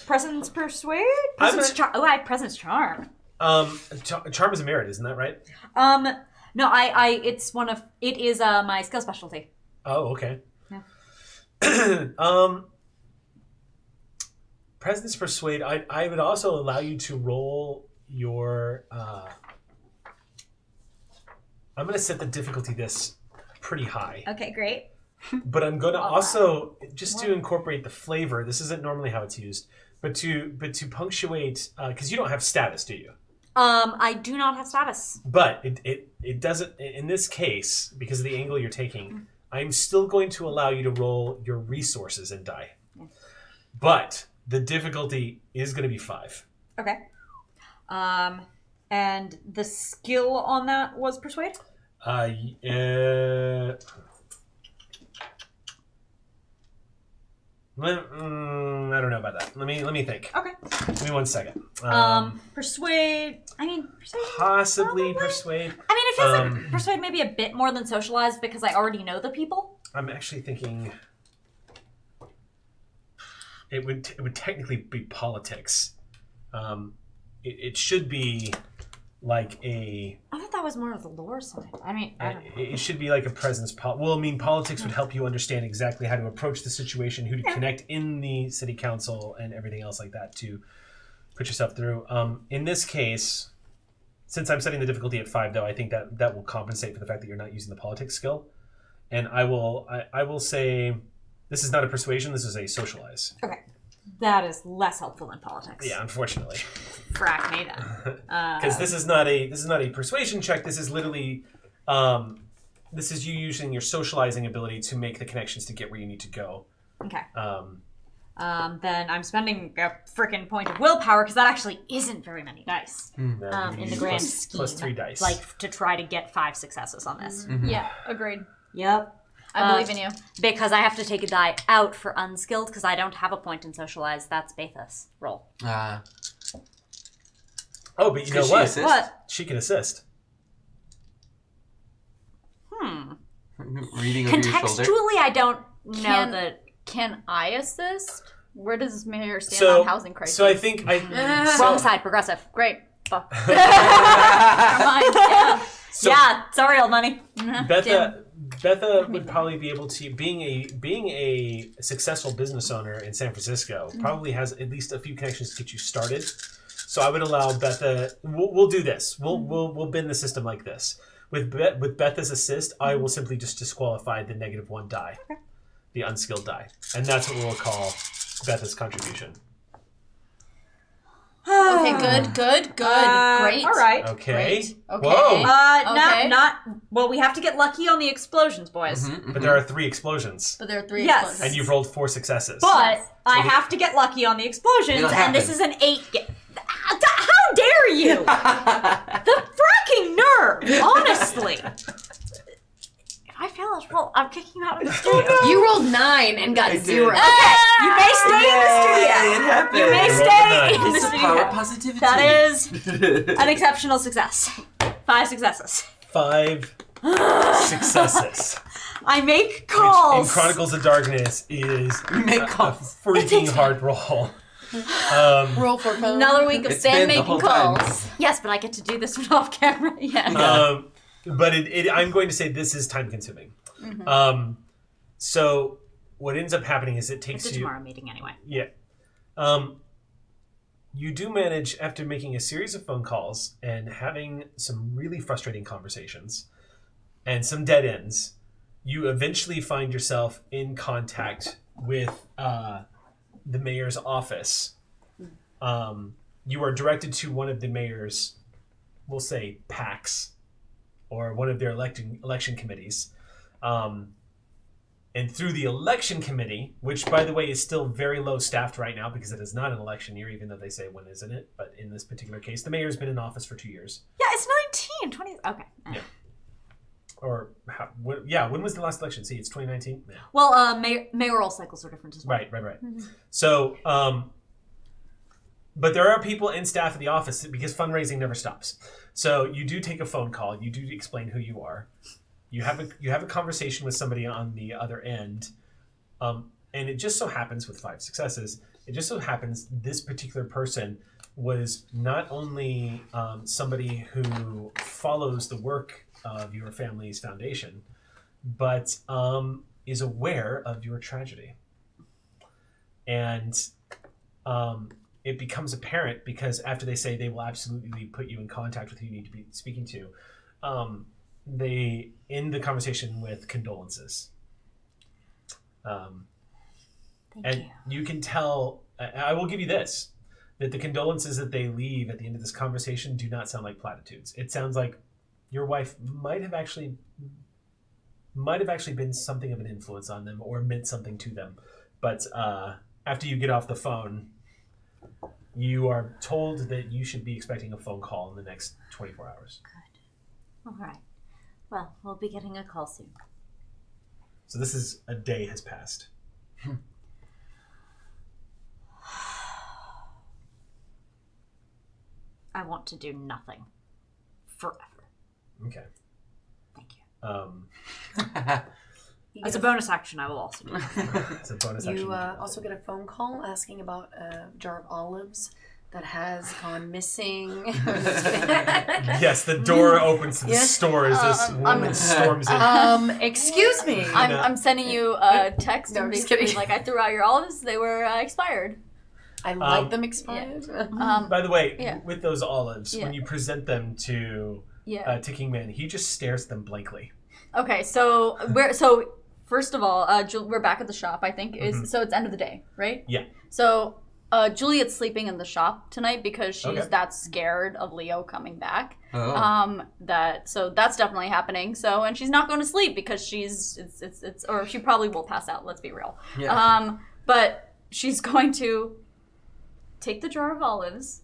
S6: presence persuade? Presence charm. Oh, I have presence charm.
S1: Charm is a merit, isn't that right?
S6: No, it is my skill specialty.
S1: Oh, okay.
S6: Yeah.
S1: Presence persuade. I would also allow you to roll your. I'm going to set the difficulty this pretty high.
S6: Okay, great.
S1: But I'm going to also, just to incorporate the flavor, this isn't normally how it's used, but to punctuate, because you don't have status, do you?
S6: I do not have status.
S1: But it doesn't, in this case, because of the angle you're taking, I'm still going to allow you to roll your resources and die. Yeah. But the difficulty is going to be 5.
S6: Okay. And the skill on that was persuade?
S1: I don't know about that. Let me think.
S6: Okay.
S1: Give me 1 second.
S6: Persuade. I mean, persuade.
S1: Possibly
S6: probably.
S1: Persuade.
S6: I mean, it feels like persuade maybe a bit more than socialize because I already know the people.
S1: I'm actually thinking it would technically be politics. It should be like a.
S6: I thought that was more of the lore side. I mean, I don't know.
S1: It should be like a presence. Politics would help you understand exactly how to approach the situation, who to connect in the city council, and everything else like that to put yourself through. In this case, since I'm setting the difficulty at 5, though, I think that will compensate for the fact that you're not using the politics skill. And I will say, this is not a persuasion. This is a socialize.
S6: Okay. That is less helpful than politics.
S1: Yeah, unfortunately.
S6: Frack me then.
S1: Because this is not a persuasion check. This is literally, this is you using your socializing ability to make the connections to get where you need to go.
S6: Okay. Then I'm spending a freaking point of willpower because that actually isn't very many dice in the grand scheme.
S1: Plus 3 dice.
S6: Like to try to get 5 successes on this.
S2: Mm-hmm. Yeah, agreed.
S6: Yep.
S2: I believe in you.
S6: Because I have to take a die out for unskilled because I don't have a point in socialize. That's Bathos. Roll.
S1: Oh, but you know
S3: she
S1: what?
S3: assist?
S6: What?
S1: She can assist.
S3: Reading over your shoulder.
S6: Contextually, I don't know that.
S2: Can I assist? Where does this mayor stand
S1: So,
S2: on housing crisis?
S1: so I think
S6: Wrong side, progressive.
S2: Great. Fuck. Never mind. Yeah.
S1: So-
S6: yeah, sorry, old money.
S1: Betha would probably be able to, being a successful business owner in San Francisco, probably has at least a few connections to get you started. So I would allow Betha. We'll do this. We'll bend the system like this. With Betha's assist, I will simply just disqualify the -1 die, the unskilled die, and that's what we'll call Betha's contribution.
S2: Okay, good. Great.
S6: All right.
S1: Okay.
S2: Great. Okay.
S1: Whoa.
S2: Okay.
S6: Not. Well, we have to get lucky on the explosions, boys.
S1: But there are 3 explosions,
S2: But there are 3
S6: Yes.
S2: explosions.
S1: and you've rolled 4 successes.
S6: But I have to get lucky on the explosions,
S3: It'll
S6: and this
S3: happen.
S6: is an 8. How dare you? The freaking nerve! Honestly. If I fail this roll, I'm kicking you out of the studio.
S5: You rolled 9 and got
S3: I did.
S5: 0.
S6: Okay, you may stay in the studio.
S3: It happened.
S6: You may
S1: Roll the
S6: stay
S1: nine.
S6: in the
S3: It's the power of
S6: studio.
S3: positivity.
S6: That is an exceptional success. 5 successes.
S1: 5 successes.
S6: I make
S1: Which in
S6: calls.
S1: Chronicles of Darkness is
S3: make
S1: a
S3: calls.
S1: freaking hard roll.
S5: Roll for phone.
S2: Another week of
S3: It's been
S2: Stan
S3: the
S2: making
S3: whole time.
S2: calls.
S6: Yes, but I get to do this one off camera.
S2: Yeah.
S1: But I'm going to say this is time consuming. So what ends up happening is it takes
S6: It's a
S1: you.
S6: tomorrow meeting anyway.
S1: Yeah. You do manage, after making a series of phone calls and having some really frustrating conversations and some dead ends, you eventually find yourself in contact with the mayor's office. You are directed to one of the mayor's, we'll say, PACs, or one of their election committees. And through the election committee, which, by the way, is still very low staffed right now because it is not an election year, even though they say when isn't it. But in this particular case, the mayor's been in office for 2 years.
S6: Yeah, it's 19, 20. Okay.
S1: Yeah. Or, when was the last election? See, it's 2019. Yeah.
S6: Well, mayoral cycles are different as well.
S1: Right. So, but there are people in staff at the office because fundraising never stops. So you do take a phone call. You do explain who you are. You have a conversation with somebody on the other end, and it just so happens with 5 successes, it just so happens this particular person was not only somebody who follows the work of your family's foundation, but is aware of your tragedy. And it becomes apparent because after they say they will absolutely put you in contact with who you need to be speaking to, they end the conversation with condolences.
S6: Thank
S1: You can tell, I will give you this, that the condolences that they leave at the end of this conversation do not sound like platitudes. It sounds like your wife might have actually been something of an influence on them or meant something to them. But after you get off the phone, you are told that you should be expecting a phone call in the next 24 hours.
S6: Good. All right. Well, we'll be getting a call soon.
S1: So this is a day has passed.
S6: I want to do nothing. Forever.
S1: Okay.
S6: Thank you.
S5: You
S6: As
S5: get
S6: a bonus action, I will also do that.
S1: It's a bonus action.
S5: You also get a phone call asking about a jar of olives that has gone missing.
S1: Yes, the door opens to the store as this woman storms in.
S5: Excuse me.
S2: I'm sending you a text.
S5: No,
S2: and
S5: just
S2: basically,
S5: kidding.
S2: like, I threw out your olives. They were expired.
S5: I like them expired.
S1: By the way,
S2: yeah.
S1: with those olives,
S2: Yeah.
S1: when you present them to
S2: Yeah.
S1: Ticking Man, he just stares at them blankly.
S2: Okay, so first of all, we're back at the shop. I think so. It's end of the day, right?
S1: Yeah.
S2: So Juliet's sleeping in the shop tonight because she's that scared of Leo coming back.
S3: Oh.
S2: So that's definitely happening. So and she's not going to sleep because or she probably will pass out. Let's be real.
S3: Yeah.
S2: But she's going to take the jar of olives,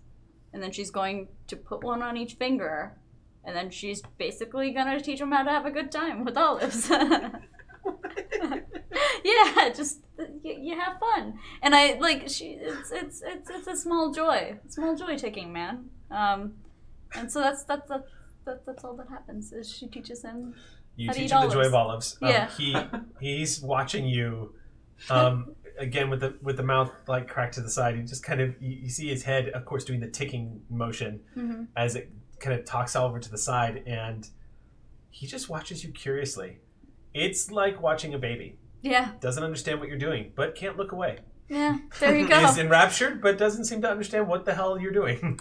S2: and then she's going to put one on each finger. And then she's basically gonna teach them how to have a good time with olives. Yeah, just you have fun. And I like it's a small joy. Small joy taking, man. And so that's all that happens is she teaches him.
S1: You
S2: how to
S1: teach
S2: eat
S1: him the joy of
S2: olives.
S1: olives.
S2: Yeah.
S1: He's watching you. Again with the mouth like cracked to the side. He just kind of you see his head, of course, doing the ticking motion as it kind of talks over to the side, and he just watches you curiously. It's like watching a baby.
S2: Yeah.
S1: Doesn't understand what you're doing, but can't look away.
S2: Yeah. There you go.
S1: Is enraptured, but doesn't seem to understand what the hell you're doing.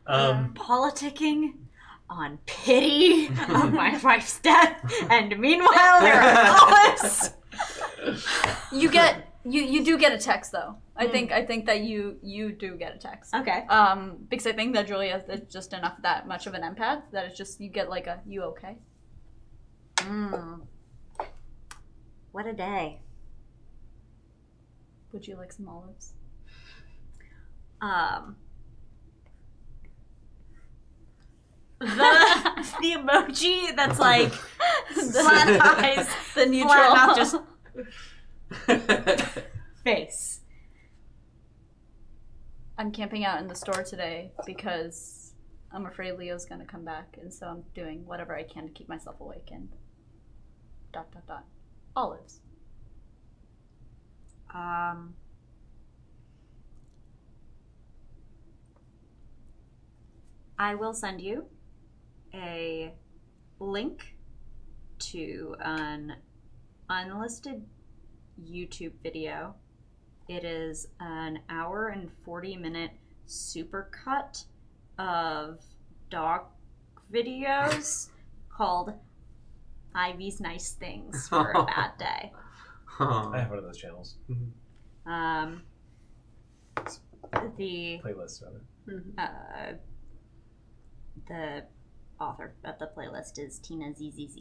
S6: Politicking on pity of my wife's death, and meanwhile there are olives.
S2: You do get a text though. I think that you do get a text.
S6: Okay.
S2: Because I think that Julia is just that much of an empath that it's just you get like a you okay.
S6: What a day.
S2: Would you like some olives?
S6: The emoji that's like flat eyes,
S2: The neutral.
S6: flat mouth, just face.
S2: I'm camping out in the store today because I'm afraid Leo's gonna come back, and so I'm doing whatever I can to keep myself awake and ... Olives.
S6: I will send you a link to an unlisted YouTube video. It is an hour and 40-minute supercut of dog videos called Ivy's Nice Things for a Bad Day.
S1: I have one of those channels.
S6: The
S1: Playlist, rather.
S6: the author of the playlist is Tina ZZZ.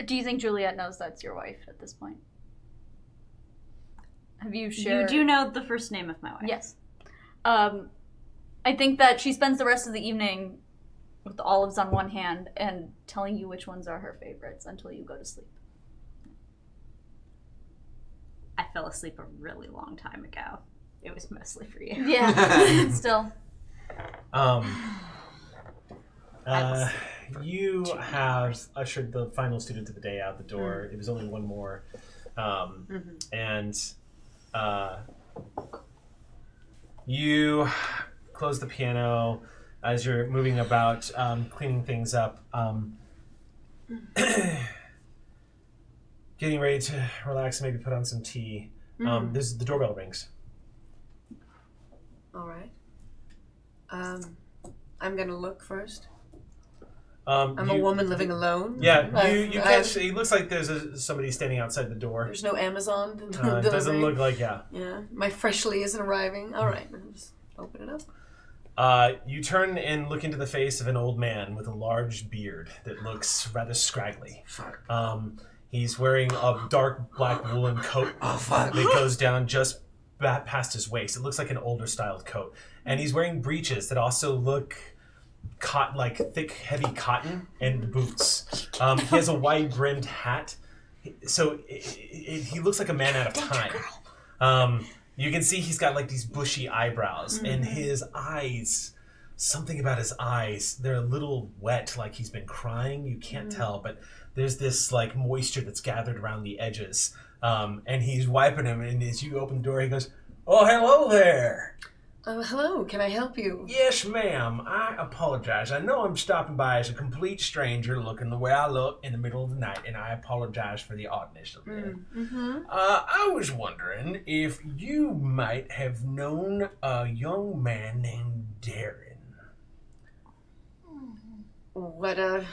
S2: Do you think Juliet knows that's your wife at this point? Have you shared?
S6: You do know the first name of my wife.
S2: Yes. I think that she spends the rest of the evening with the olives on one hand and telling you which ones are her favorites until you go to sleep.
S6: I fell asleep a really long time ago. It was mostly for you.
S2: Yeah, still.
S1: You have ushered the final student of the day out the door. It was only one more. And you close the piano as you're moving about, cleaning things up, getting ready to relax and maybe put on some tea. The doorbell rings.
S5: All right. I'm gonna look first. I'm a woman living alone.
S1: Yeah, you catch. It looks like there's somebody standing outside the door.
S5: There's no Amazon.
S1: It doesn't look like
S5: Yeah, my freshly isn't arriving. All right, I'll just open it up.
S1: You turn and look into the face of an old man with a large beard that looks rather scraggly. He's wearing a dark black woolen coat that goes down just past his waist. It looks like an older styled coat. And he's wearing breeches that also look like thick, heavy cotton, and boots. He has a wide-brimmed hat. So he looks like a man out of time. You can see he's got like these bushy eyebrows, and his eyes, something about his eyes, they're a little wet, like he's been crying. You can't tell, but there's this like moisture that's gathered around the edges. and he's wiping him. And as you open the door, he goes, "Oh, hello there."
S5: Hello, can I help you?
S1: Yes, ma'am. I apologize. I know I'm stopping by as a complete stranger looking the way I look in the middle of the night, and I apologize for the oddness of it. I was wondering if you might have known a young man named Darren.
S5: What a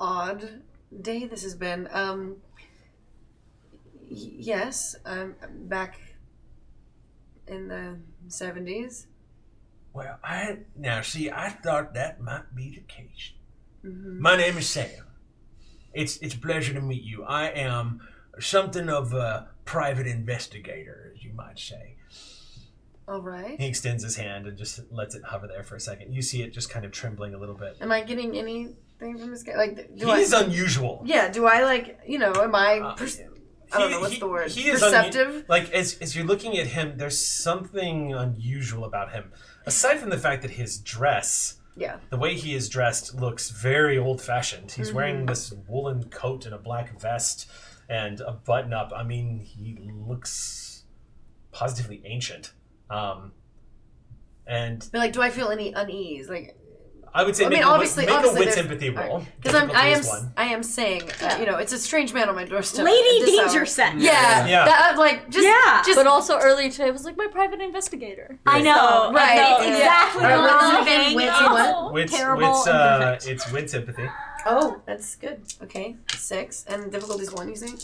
S5: odd day this has been. Yes, I'm back in the 70s.
S1: Well, I thought that might be the case. My name is Sam. It's a pleasure to meet you. I am something of a private investigator, as you might say.
S5: All right.
S1: He extends his hand and just lets it hover there for a second. You see it just kind of trembling a little bit.
S5: Am I getting anything from this guy? Like,
S1: He's unusual.
S5: Yeah. Do I am I? I don't know what's the word.
S1: He is
S5: perceptive.
S1: As you're looking at him, there's something unusual about him. Aside from the fact that his dress, the way he is dressed, looks very old-fashioned. He's wearing this woolen coat and a black vest and a button-up. I mean, he looks positively ancient. And
S5: but do I feel any unease?
S1: I would say
S5: obviously
S1: a wit sympathy roll.
S5: Because I am saying, it's a strange man on my doorstep.
S6: Lady Danger Sense.
S5: Yeah.
S2: But also earlier today was my private investigator.
S6: I know.
S5: Right.
S6: That's exactly
S1: It's wit sympathy.
S5: Oh, that's good. Okay. 6. And difficulty's 1, you think?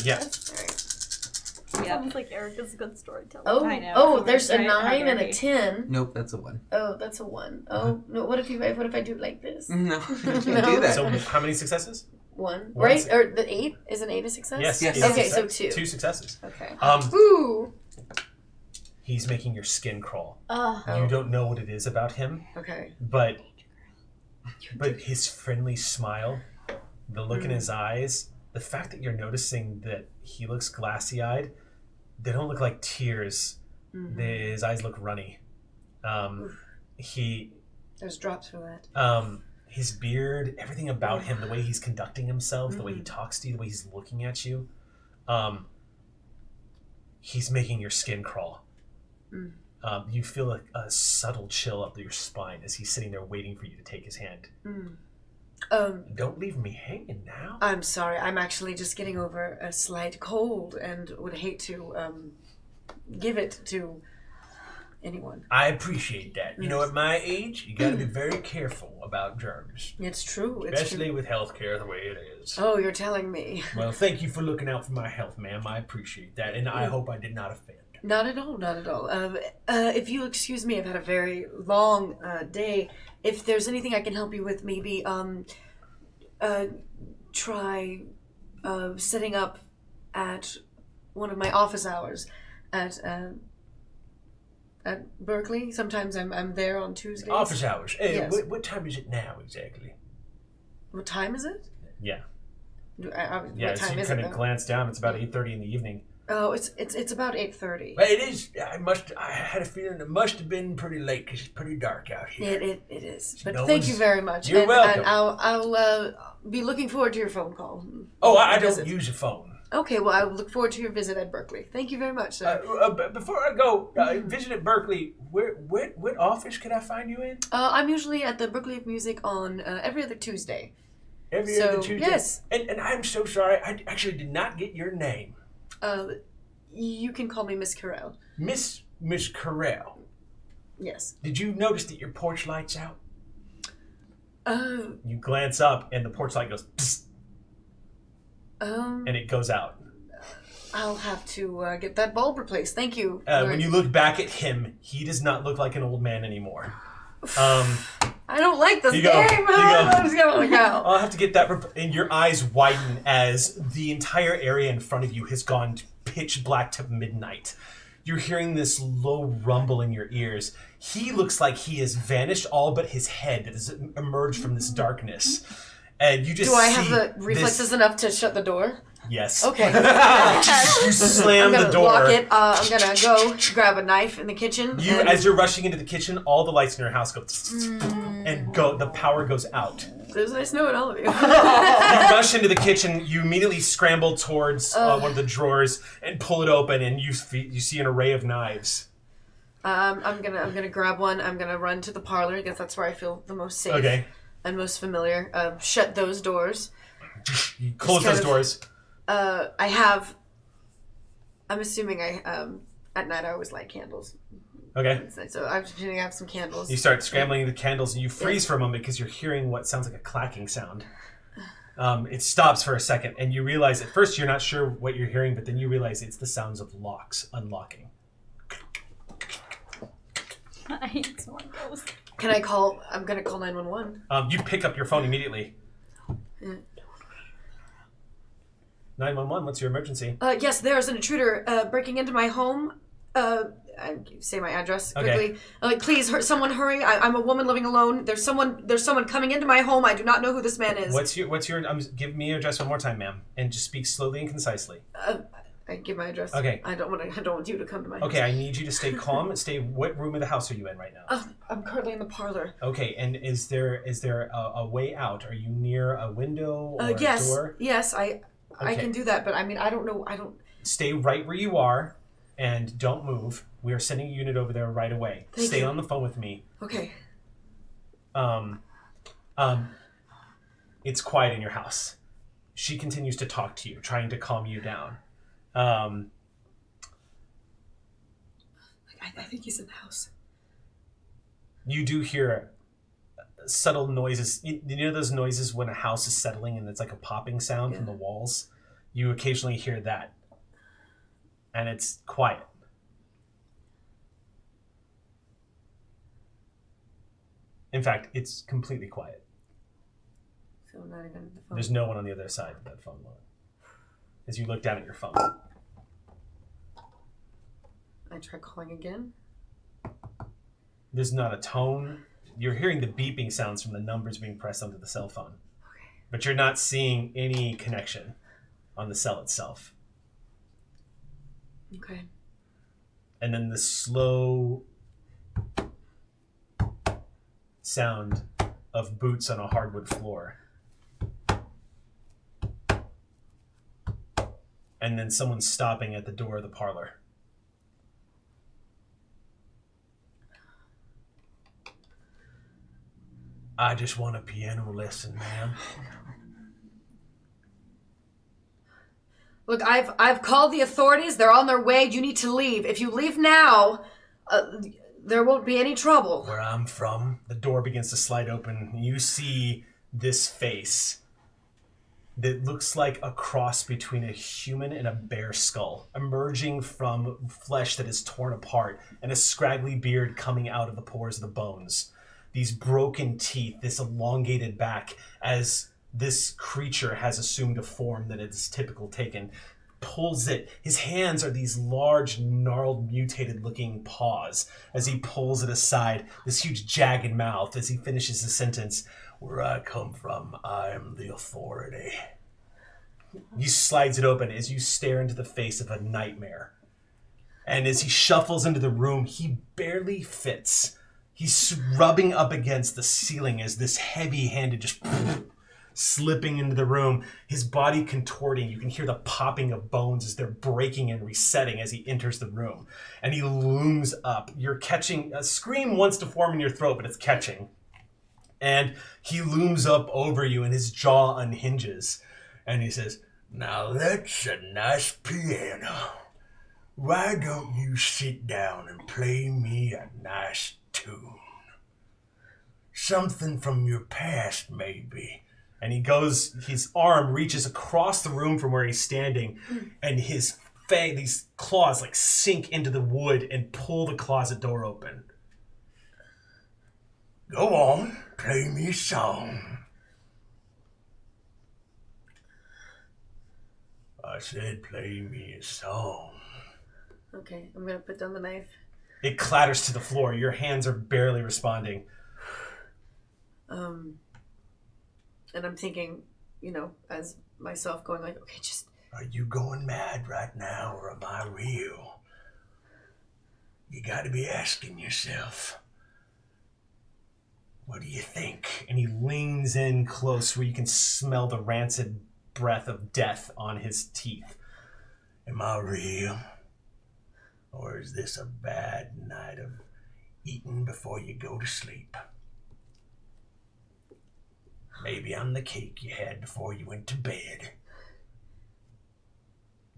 S1: Yeah.
S5: All right.
S2: Sounds like Eric is a good storyteller.
S5: Oh,
S6: I know.
S5: oh, there's a 9 and a 10.
S3: Nope, that's a 1.
S5: Oh, that's a 1. Oh, no, what if I do it like this?
S3: No, you can't do that.
S1: So how many successes?
S5: 1. Right? Or the 8? Is an 8 a success?
S1: Yes.
S5: Okay, so 2.
S1: 2 successes.
S5: Okay.
S1: Ooh. He's making your skin crawl. You don't know what it is about him.
S5: Okay.
S1: But his friendly smile, the look in his eyes, the fact that you're noticing that he looks glassy-eyed, they don't look like tears. His eyes look runny.
S5: There's drops for that.
S1: His beard, everything about him, the way he's conducting himself, the way he talks to you, the way he's looking at you, he's making your skin crawl. You feel a subtle chill up your spine as he's sitting there waiting for you to take his hand. Don't leave me hanging now.
S5: I'm sorry. I'm actually just getting over a slight cold and would hate to give it to anyone.
S1: I appreciate that. You know, at my age, you got to be very careful about germs.
S5: It's true.
S1: Especially with healthcare the way it is.
S5: Oh, you're telling me.
S1: Well, thank you for looking out for my health, ma'am. I appreciate that, and I hope I did not offend.
S5: Not at all. Not at all. If you'll excuse me, I've had a very long day. If there's anything I can help you with, maybe try setting up at one of my office hours at Berkeley. Sometimes I'm there on Tuesdays.
S1: Office hours. Hey,
S5: Yes.
S1: what time is it now exactly?
S5: What time is it?
S1: Yeah.
S5: What
S1: So
S5: time
S1: you
S5: is
S1: kind
S5: it?
S1: of glance down. It's about 8:30 in the evening.
S5: Oh, it's about 8:30.
S1: But it is. I had a feeling it must have been pretty late because it's pretty dark out here.
S5: It is. But
S1: No
S5: thank
S1: one's-
S5: you very much.
S1: You're welcome.
S5: And I'll be looking forward to your phone call.
S1: Oh, I don't
S5: Visit.
S1: use a phone.
S5: Okay, well, I look forward to your visit at Berkeley. Thank you very much, sir.
S1: Before I go, visit at Berkeley. What office could I find you in?
S5: I'm usually at the Berkeley of Music on every other Tuesday.
S1: Every other Tuesday.
S5: Yes.
S1: And I'm so sorry. I actually did not get your name.
S5: You can call me Miss Carell.
S1: Miss Carell.
S5: Yes.
S1: Did you notice that your porch light's out? You glance up and the porch light goes psst, and it goes out.
S5: I'll have to get that bulb replaced. Thank you.
S1: When you look back at him, he does not look like an old man anymore.
S5: I don't like this
S1: You
S5: game.
S1: go.
S5: I'm just gonna go.
S1: I'll have to get that. And your eyes widen as the entire area in front of you has gone pitch black to midnight. You're hearing this low rumble in your ears. He looks like he has vanished, all but his head that has emerged from this darkness. And you just
S5: Do I have the reflexes enough to shut the door?
S1: Yes.
S5: Okay.
S1: You slam
S5: I'm gonna
S1: the door.
S5: lock it. I'm gonna go grab a knife in the kitchen.
S1: As you're rushing into the kitchen, all the lights in your house go and go. The power goes out.
S5: It was nice knowing all of you.
S1: You rush into the kitchen. You immediately scramble towards one of the drawers and pull it open, and you see an array of knives.
S5: I'm gonna grab one. I'm gonna run to the parlor. I guess that's where I feel the most safe and most familiar. Shut those doors.
S1: You close those doors.
S5: I'm assuming at night I always light candles.
S1: Okay.
S5: So I'm assuming I have some candles.
S1: You start scrambling the candles, and you freeze for a moment because you're hearing what sounds like a clacking sound. It stops for a second, and you realize at first you're not sure what you're hearing, but then you realize it's the sounds of locks unlocking.
S2: I hate someone goes.
S5: Can I call? I'm gonna call 911.
S1: You pick up your phone immediately. 911. What's your emergency?
S5: Yes, there's an intruder breaking into my home. I say my address quickly.
S1: Okay.
S5: Please, someone hurry! I'm a woman living alone. There's someone coming into my home. I do not know who this man is.
S1: What's your? Give me your address one more time, ma'am, and just speak slowly and concisely.
S5: I give my address.
S1: Okay.
S5: I don't want you to come to my house.
S1: Okay, I need you to stay calm. What room of the house are you in right now?
S5: I'm currently in the parlor.
S1: Okay, and is there a way out? Are you near a window or a door?
S5: Yes, I can do that, but I mean, I don't know.
S1: Stay right where you are, and don't move. We are sending a unit over there right away. Stay on the phone with me.
S5: Okay.
S1: It's quiet in your house. She continues to talk to you, trying to calm you down.
S5: I think he's in the house.
S1: You do hear subtle noises. You know those noises when a house is settling and it's like a popping sound from the walls? You occasionally hear that. And it's quiet. In fact, it's completely quiet.
S5: So I'm not even on the phone.
S1: There's no one on the other side of that phone line. As you look down at your phone.
S5: I try calling again.
S1: There's not a tone. You're hearing the beeping sounds from the numbers being pressed onto the cell phone.
S5: Okay.
S1: But you're not seeing any connection on the cell itself.
S5: Okay.
S1: And then the slow sound of boots on a hardwood floor. And then someone stopping at the door of the parlor. I just want a piano lesson, ma'am.
S5: Look, I've called the authorities. They're on their way. You need to leave. If you leave now, there won't be any trouble.
S1: Where I'm from, the door begins to slide open. You see this face that looks like a cross between a human and a bear skull, emerging from flesh that is torn apart, and a scraggly beard coming out of the pores of the bones. These broken teeth, this elongated back, as this creature has assumed a form that is typical taken, pulls it. His hands are these large, gnarled, mutated-looking paws as he pulls it aside, this huge jagged mouth as he finishes the sentence. Where I come from, I'm the authority. He slides it open as you stare into the face of a nightmare. And as he shuffles into the room, he barely fits. He's rubbing up against the ceiling as this heavy-handed just slipping into the room, his body contorting. You can hear the popping of bones as they're breaking and resetting as he enters the room. And he looms up. You're catching, a scream wants to form in your throat, but it's catching. And he looms up over you and his jaw unhinges. And he says, now that's a nice piano. Why don't you sit down and play me a nice tune? Something from your past, maybe. And he goes, his arm reaches across the room from where he's standing, and his these claws like sink into the wood and pull the closet door open. Go on, play me a song. I said play me a song.
S5: Okay, I'm gonna put down the knife.
S1: It clatters to the floor. Your hands are barely responding.
S5: And I'm thinking, as myself going like, okay, just...
S1: Are you going mad right now, or am I real? You gotta be asking yourself, What do you think? And he leans in close where you can smell the rancid breath of death on his teeth. Am I real? Or is this a bad night of eating before you go to sleep? Maybe I'm the cake you had before you went to bed.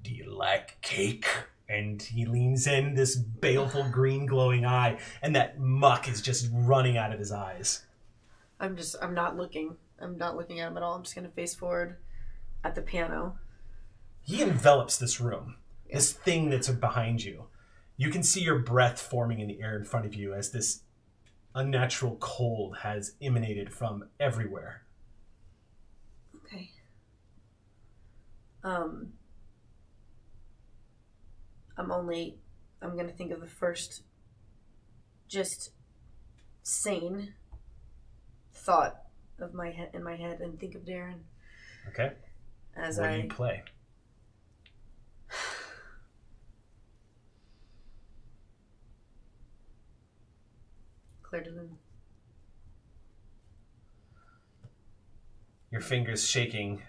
S1: Do you like cake? And he leans in, this baleful green glowing eye, and that muck is just running out of his eyes.
S5: I'm not looking at him at all. I'm just gonna face forward at the piano.
S1: He envelops this room, this thing that's behind you. You can see your breath forming in the air in front of you as this unnatural cold has emanated from everywhere.
S5: Okay. I'm gonna think of the first just sane thought of in my head and think of Darren.
S1: Okay.
S5: As
S1: what do you play?
S5: Claire de Lune.
S1: Your fingers shaking,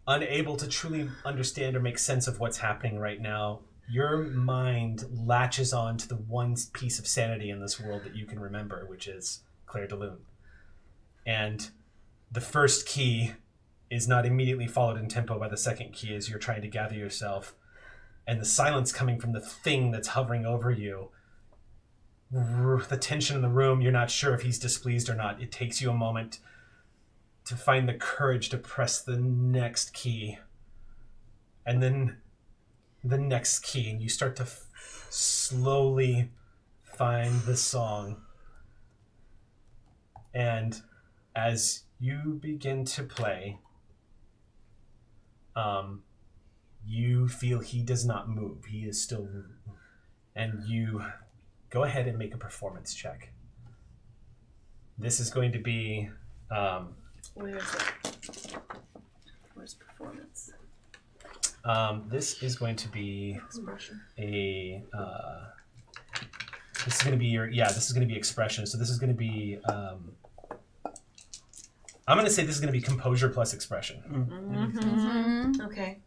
S1: unable to truly understand or make sense of what's happening right now. Your mind latches on to the one piece of sanity in this world that you can remember, which is Claire de Lune. And the first key is not immediately followed in tempo by the second key as you're trying to gather yourself. And the silence coming from the thing that's hovering over you, the tension in the room, you're not sure if he's displeased or not. It takes you a moment to find the courage to press the next key. And then the next key, and you start to slowly find the song. And as you begin to play, you feel he does not move. He is still... And you go ahead and make a performance check. This is going to be...
S5: Where is it? Where's performance?
S1: This is going to be
S5: Expression.
S1: This is going to be this is going to be expression. So this is going to be I'm going to say this is going to be composure plus expression.
S5: Okay.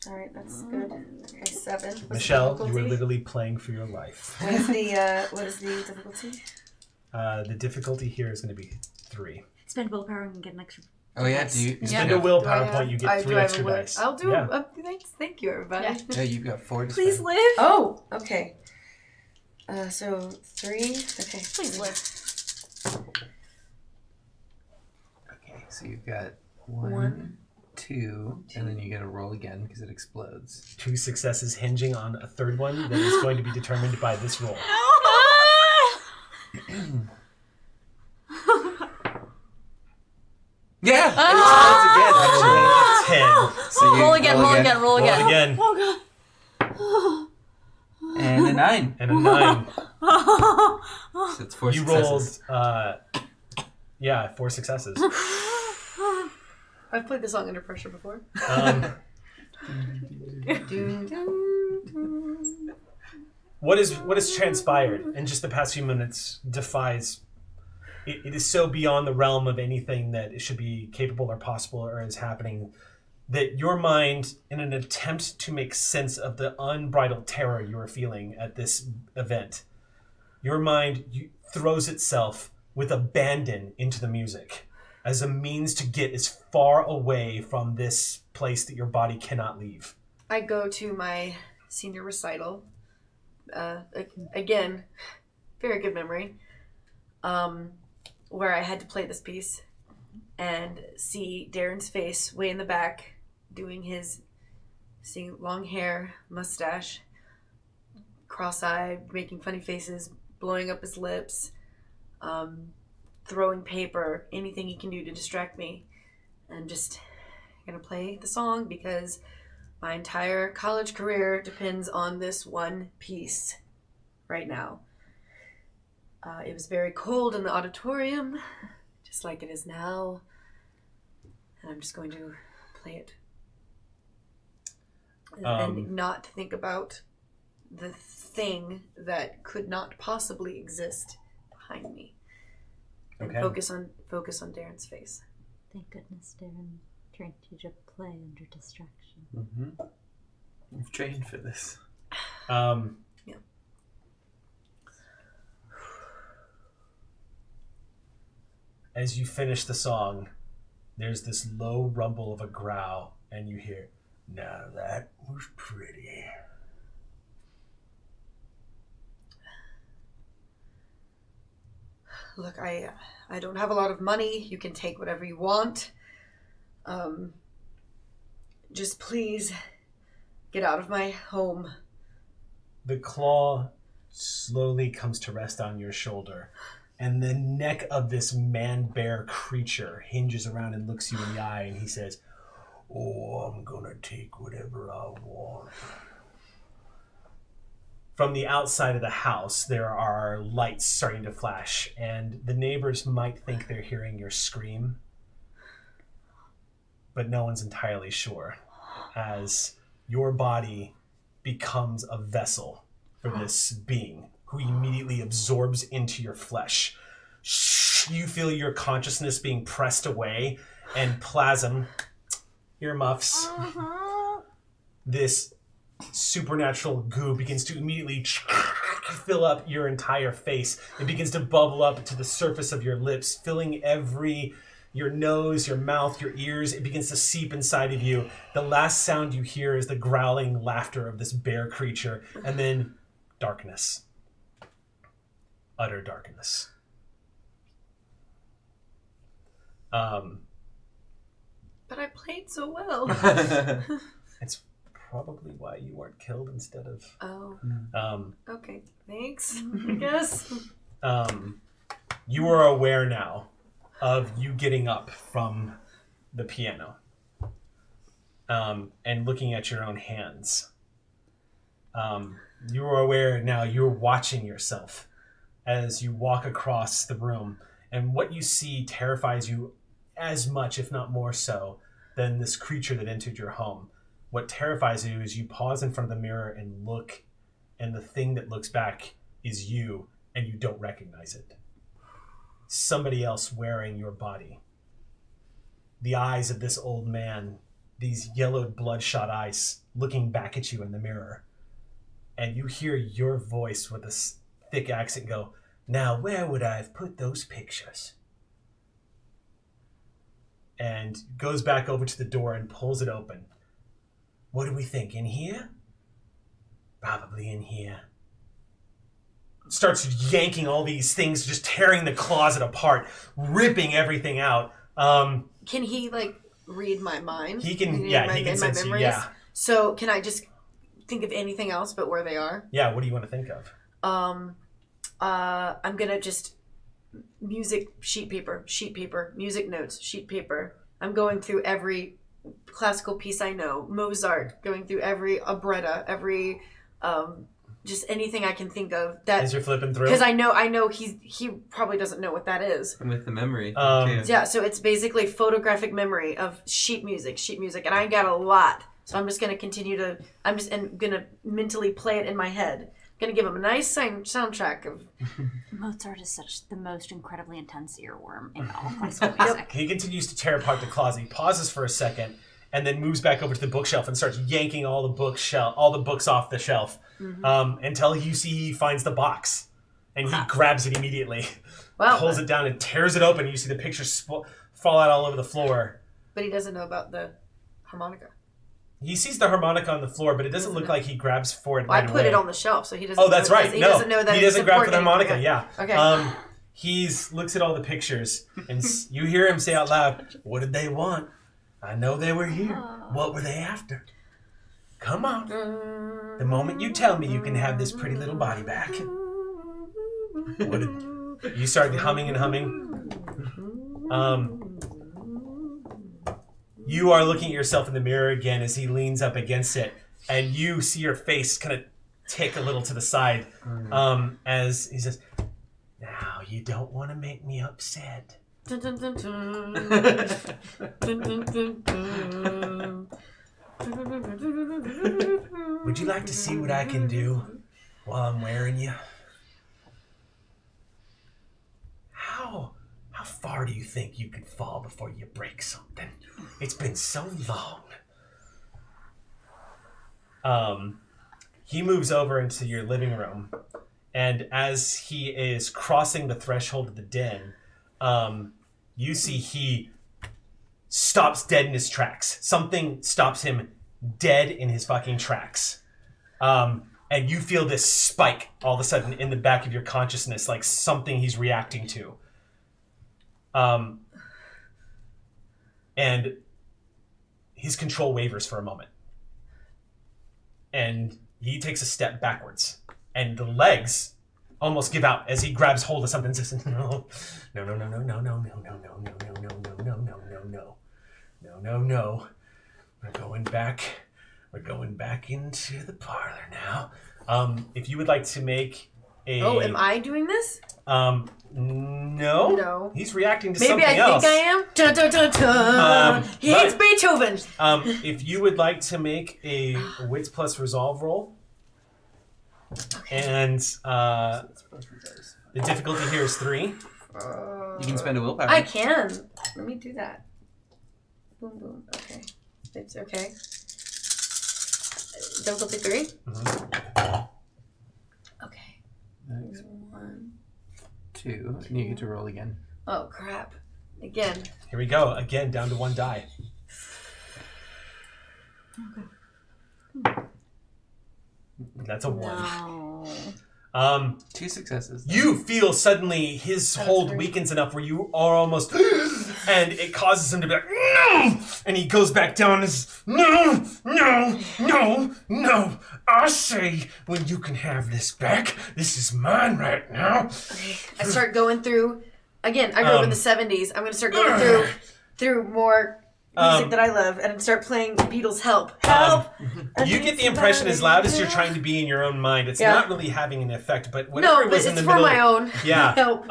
S5: All right, that's good. Okay, 7. What's
S1: Michelle,
S5: the
S1: you are
S5: difficulty?
S1: literally playing for your life.
S5: What is the difficulty?
S1: The difficulty here is going to be 3.
S6: Spend willpower and get an extra.
S3: Oh yeah, do you?
S1: You spend a willpower point, you get 3
S5: do I have
S1: extra
S5: a will?
S1: dice.
S5: I'll do
S1: Yeah.
S5: thank you, everybody.
S2: Yeah.
S3: Yeah, you've got 4 to
S6: Please
S3: spend.
S6: live.
S5: Oh, okay. So 3. Okay.
S6: Please live.
S3: Okay, so you've got 1, 2, and then you get to roll again because it explodes.
S1: 2 successes hinging on a third one that is going to be determined by this roll.
S3: Yeah, it explodes again. Actually.
S1: 10. So you
S2: Roll again, roll again, roll
S1: roll it
S2: again.
S1: again.
S6: Oh
S3: And a 9.
S1: And a 9.
S3: So it's 4
S1: You
S3: successes.
S1: rolled 4 successes.
S5: I've played the song under pressure before.
S1: What has transpired in just the past few minutes defies. It is so beyond the realm of anything that it should be capable or possible or is happening that your mind, in an attempt to make sense of the unbridled terror you are feeling at this event, your mind throws itself with abandon into the music as a means to get as far away from this place that your body cannot leave.
S5: I go to my senior recital. Again, very good memory. Where I had to play this piece and see Darren's face way in the back, seeing long hair, mustache, cross-eyed, making funny faces, blowing up his lips, throwing paper, anything he can do to distract me. And just gonna play the song because my entire college career depends on this one piece right now. It was very cold in the auditorium, just like it is now. And I'm just going to play it. And not think about the thing that could not possibly exist behind me. and
S1: Okay.
S5: focus on Darren's face.
S6: Thank goodness Darren trained you to play under distraction.
S7: Mm-hmm. You've trained for this.
S5: Yeah.
S1: As you finish the song, there's this low rumble of a growl, and you hear, "Now that was pretty."
S5: Look, I don't have a lot of money. You can take whatever you want. Just please get out of my home.
S1: The claw slowly comes to rest on your shoulder, and the neck of this man-bear creature hinges around and looks you in the eye, and he says, "Oh, I'm gonna take whatever I want." From the outside of the house, there are lights starting to flash, and the neighbors might think they're hearing your scream, but no one's entirely sure, as your body becomes a vessel for this being who immediately absorbs into your flesh. You feel your consciousness being pressed away, and plasm, earmuffs, this supernatural goo begins to immediately fill up your entire face. It begins to bubble up to the surface of your lips, filling your nose, your mouth, your ears. It begins to seep inside of you. The last sound you hear is the growling laughter of this bear creature, and then darkness. Utter darkness.
S5: But I played so well.
S1: It's probably why you weren't killed instead of...
S5: Oh.
S1: Um,
S5: Okay. Thanks. I guess.
S1: You are aware now of you getting up from the piano and looking at your own hands. You are aware now you're watching yourself as you walk across the room, and what you see terrifies you as much, if not more so, than this creature that entered your home. What terrifies you is you pause in front of the mirror and look, and the thing that looks back is you, and you don't recognize it. Somebody else wearing your body. The eyes of this old man, these yellowed bloodshot eyes looking back at you in the mirror. And you hear your voice with a thick accent go, "Now where would I have put those pictures?" And goes back over to the door and pulls it open. "What do we think, in here?" "Probably in here." Starts yanking all these things, just tearing the closet apart, ripping everything out.
S5: Can he read my mind?
S1: He can,
S5: Read
S1: yeah,
S5: my-
S1: he can
S5: in my
S1: sense you,
S5: memories?
S1: yeah.
S5: So can I just think of anything else but where they are?
S1: Yeah, what do you want to think of?
S5: I'm gonna just music, sheet paper, music notes, sheet paper. I'm going through every classical piece I know, Mozart, going through every operetta, every just anything I can think of. That
S1: As you're flipping through?
S5: because I know he probably doesn't know what that is.
S7: And with the memory.
S5: Yeah, so it's basically photographic memory of sheet music, and I got a lot. So I'm just gonna continue to. I'm gonna mentally play it in my head. I'm gonna give him a nice soundtrack of.
S6: Mozart is such the most incredibly intense earworm in all classical music.
S1: He continues to tear apart the closet. He pauses for a second and then moves back over to the bookshelf and starts yanking all the books off the shelf until you see he finds the box. And he grabs it immediately, pulls it down and tears it open. You see the pictures fall out all over the floor.
S5: But he doesn't know about the harmonica.
S1: He sees the harmonica on the floor, but it doesn't look like he grabs for it
S5: Well,
S1: right
S5: I put
S1: away.
S5: it on the shelf, so he doesn't.
S1: Oh, that's
S5: know,
S1: right.
S5: He
S1: No,
S5: doesn't know that
S1: he
S5: it's
S1: doesn't grab for the
S5: important.
S1: harmonica. Yeah.
S5: Okay.
S1: He looks at all the pictures, and you hear him say out loud, "What did they want? I know they were here. What were they after? Come on. The moment you tell me you can have this pretty little body back." You start humming and humming. You are looking at yourself in the mirror again as he leans up against it, and you see your face kind of tick a little to the side as he says, "Now, you don't want to make me upset."
S5: Dun, dun, dun, dun. Dun, dun, dun, dun.
S1: Would you like to see what I can do while I'm wearing you? How How far do you think you can fall before you break something? It's been so long. He moves over into your living room, and as he is crossing the threshold of the den, you see he stops dead in his tracks. Something stops him dead in his fucking tracks. And you feel this spike all of a sudden in the back of your consciousness, like something he's reacting to. And his control wavers for a moment. And he takes a step backwards. And the legs almost give out as he grabs hold of something and says, no. We're going back into the parlor now. If you would like to make a...
S5: Oh, am I doing this?
S1: No.
S5: No.
S1: He's reacting to
S5: Maybe
S1: something else.
S5: Maybe I think I am. Dun, dun, dun, dun. He hates Beethoven.
S1: If you would like to make a Wits plus Resolve roll, and the difficulty here is 3.
S3: You can spend a willpower.
S5: I can. Let me do that. Boom, boom. Okay. It's okay. Difficulty 3?
S1: Mm-hmm.
S5: Okay.
S3: Nice.
S5: 1.
S3: 2. And you get to roll again.
S5: Oh, crap. Again.
S1: Here we go. Again, down to 1 die. That's a 1.
S2: No.
S3: 2 successes.
S1: You feel suddenly his hold weakens enough where you are almost, and it causes him to be like, no! And he goes back down and is, no! I say, when you can have this back, this is mine right now.
S5: Okay. I start going through, again, I grew up in the 70s. I'm going to start going through more music that I love and start playing Beatles' Help.
S1: You get the impression as loud as you're trying to be in your own mind, it's not really having an effect, but whatever was in the middle.
S5: No, it's for my own.
S1: Yeah.
S5: Help.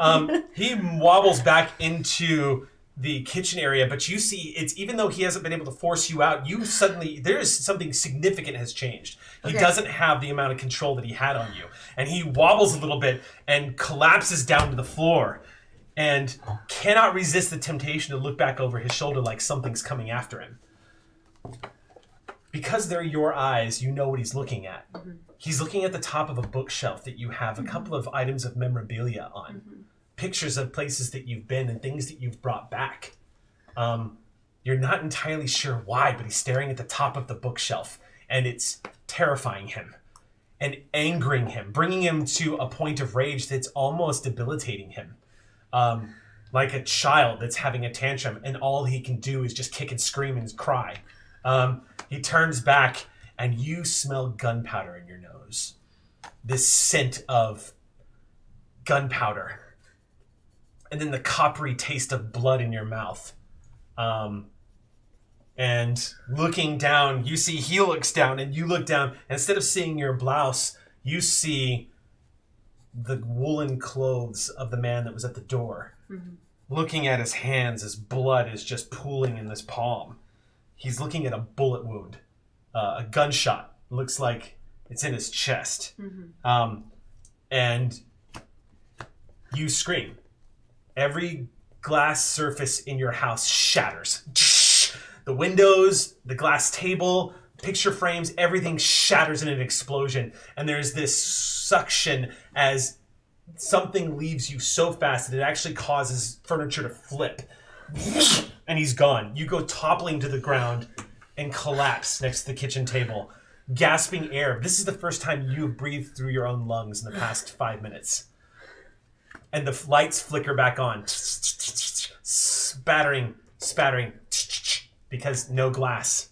S1: He wobbles back into the kitchen area, but you see, it's even though he hasn't been able to force you out, you suddenly, there is something significant has changed. He doesn't have the amount of control that he had on you. And he wobbles a little bit and collapses down to the floor and cannot resist the temptation to look back over his shoulder like something's coming after him. Because they're your eyes, you know what he's looking at. Mm-hmm. He's looking at the top of a bookshelf that you have a couple of items of memorabilia on. Mm-hmm. Pictures of places that you've been and things that you've brought back. You're not entirely sure why, but he's staring at the top of the bookshelf, and it's terrifying him and angering him, bringing him to a point of rage that's almost debilitating him. Like a child that's having a tantrum, and all he can do is just kick and scream and cry. He turns back, and you smell gunpowder in your nose. This scent of gunpowder. And then the coppery taste of blood in your mouth. And looking down, you see he looks down, and you look down, and instead of seeing your blouse, you see the woolen clothes of the man that was at the door. Mm-hmm. Looking at his hands as blood is just pooling in this palm. He's looking at a bullet wound. A gunshot. Looks like it's in his chest. Mm-hmm. And you scream. Every glass surface in your house shatters. The windows, the glass table, picture frames, everything shatters in an explosion. And there's this suction as something leaves you so fast that it actually causes furniture to flip. And he's gone. You go toppling to the ground and collapse next to the kitchen table, gasping air. This is the first time you've breathed through your own lungs in the past 5 minutes. And the lights flicker back on. Spattering, because no glass.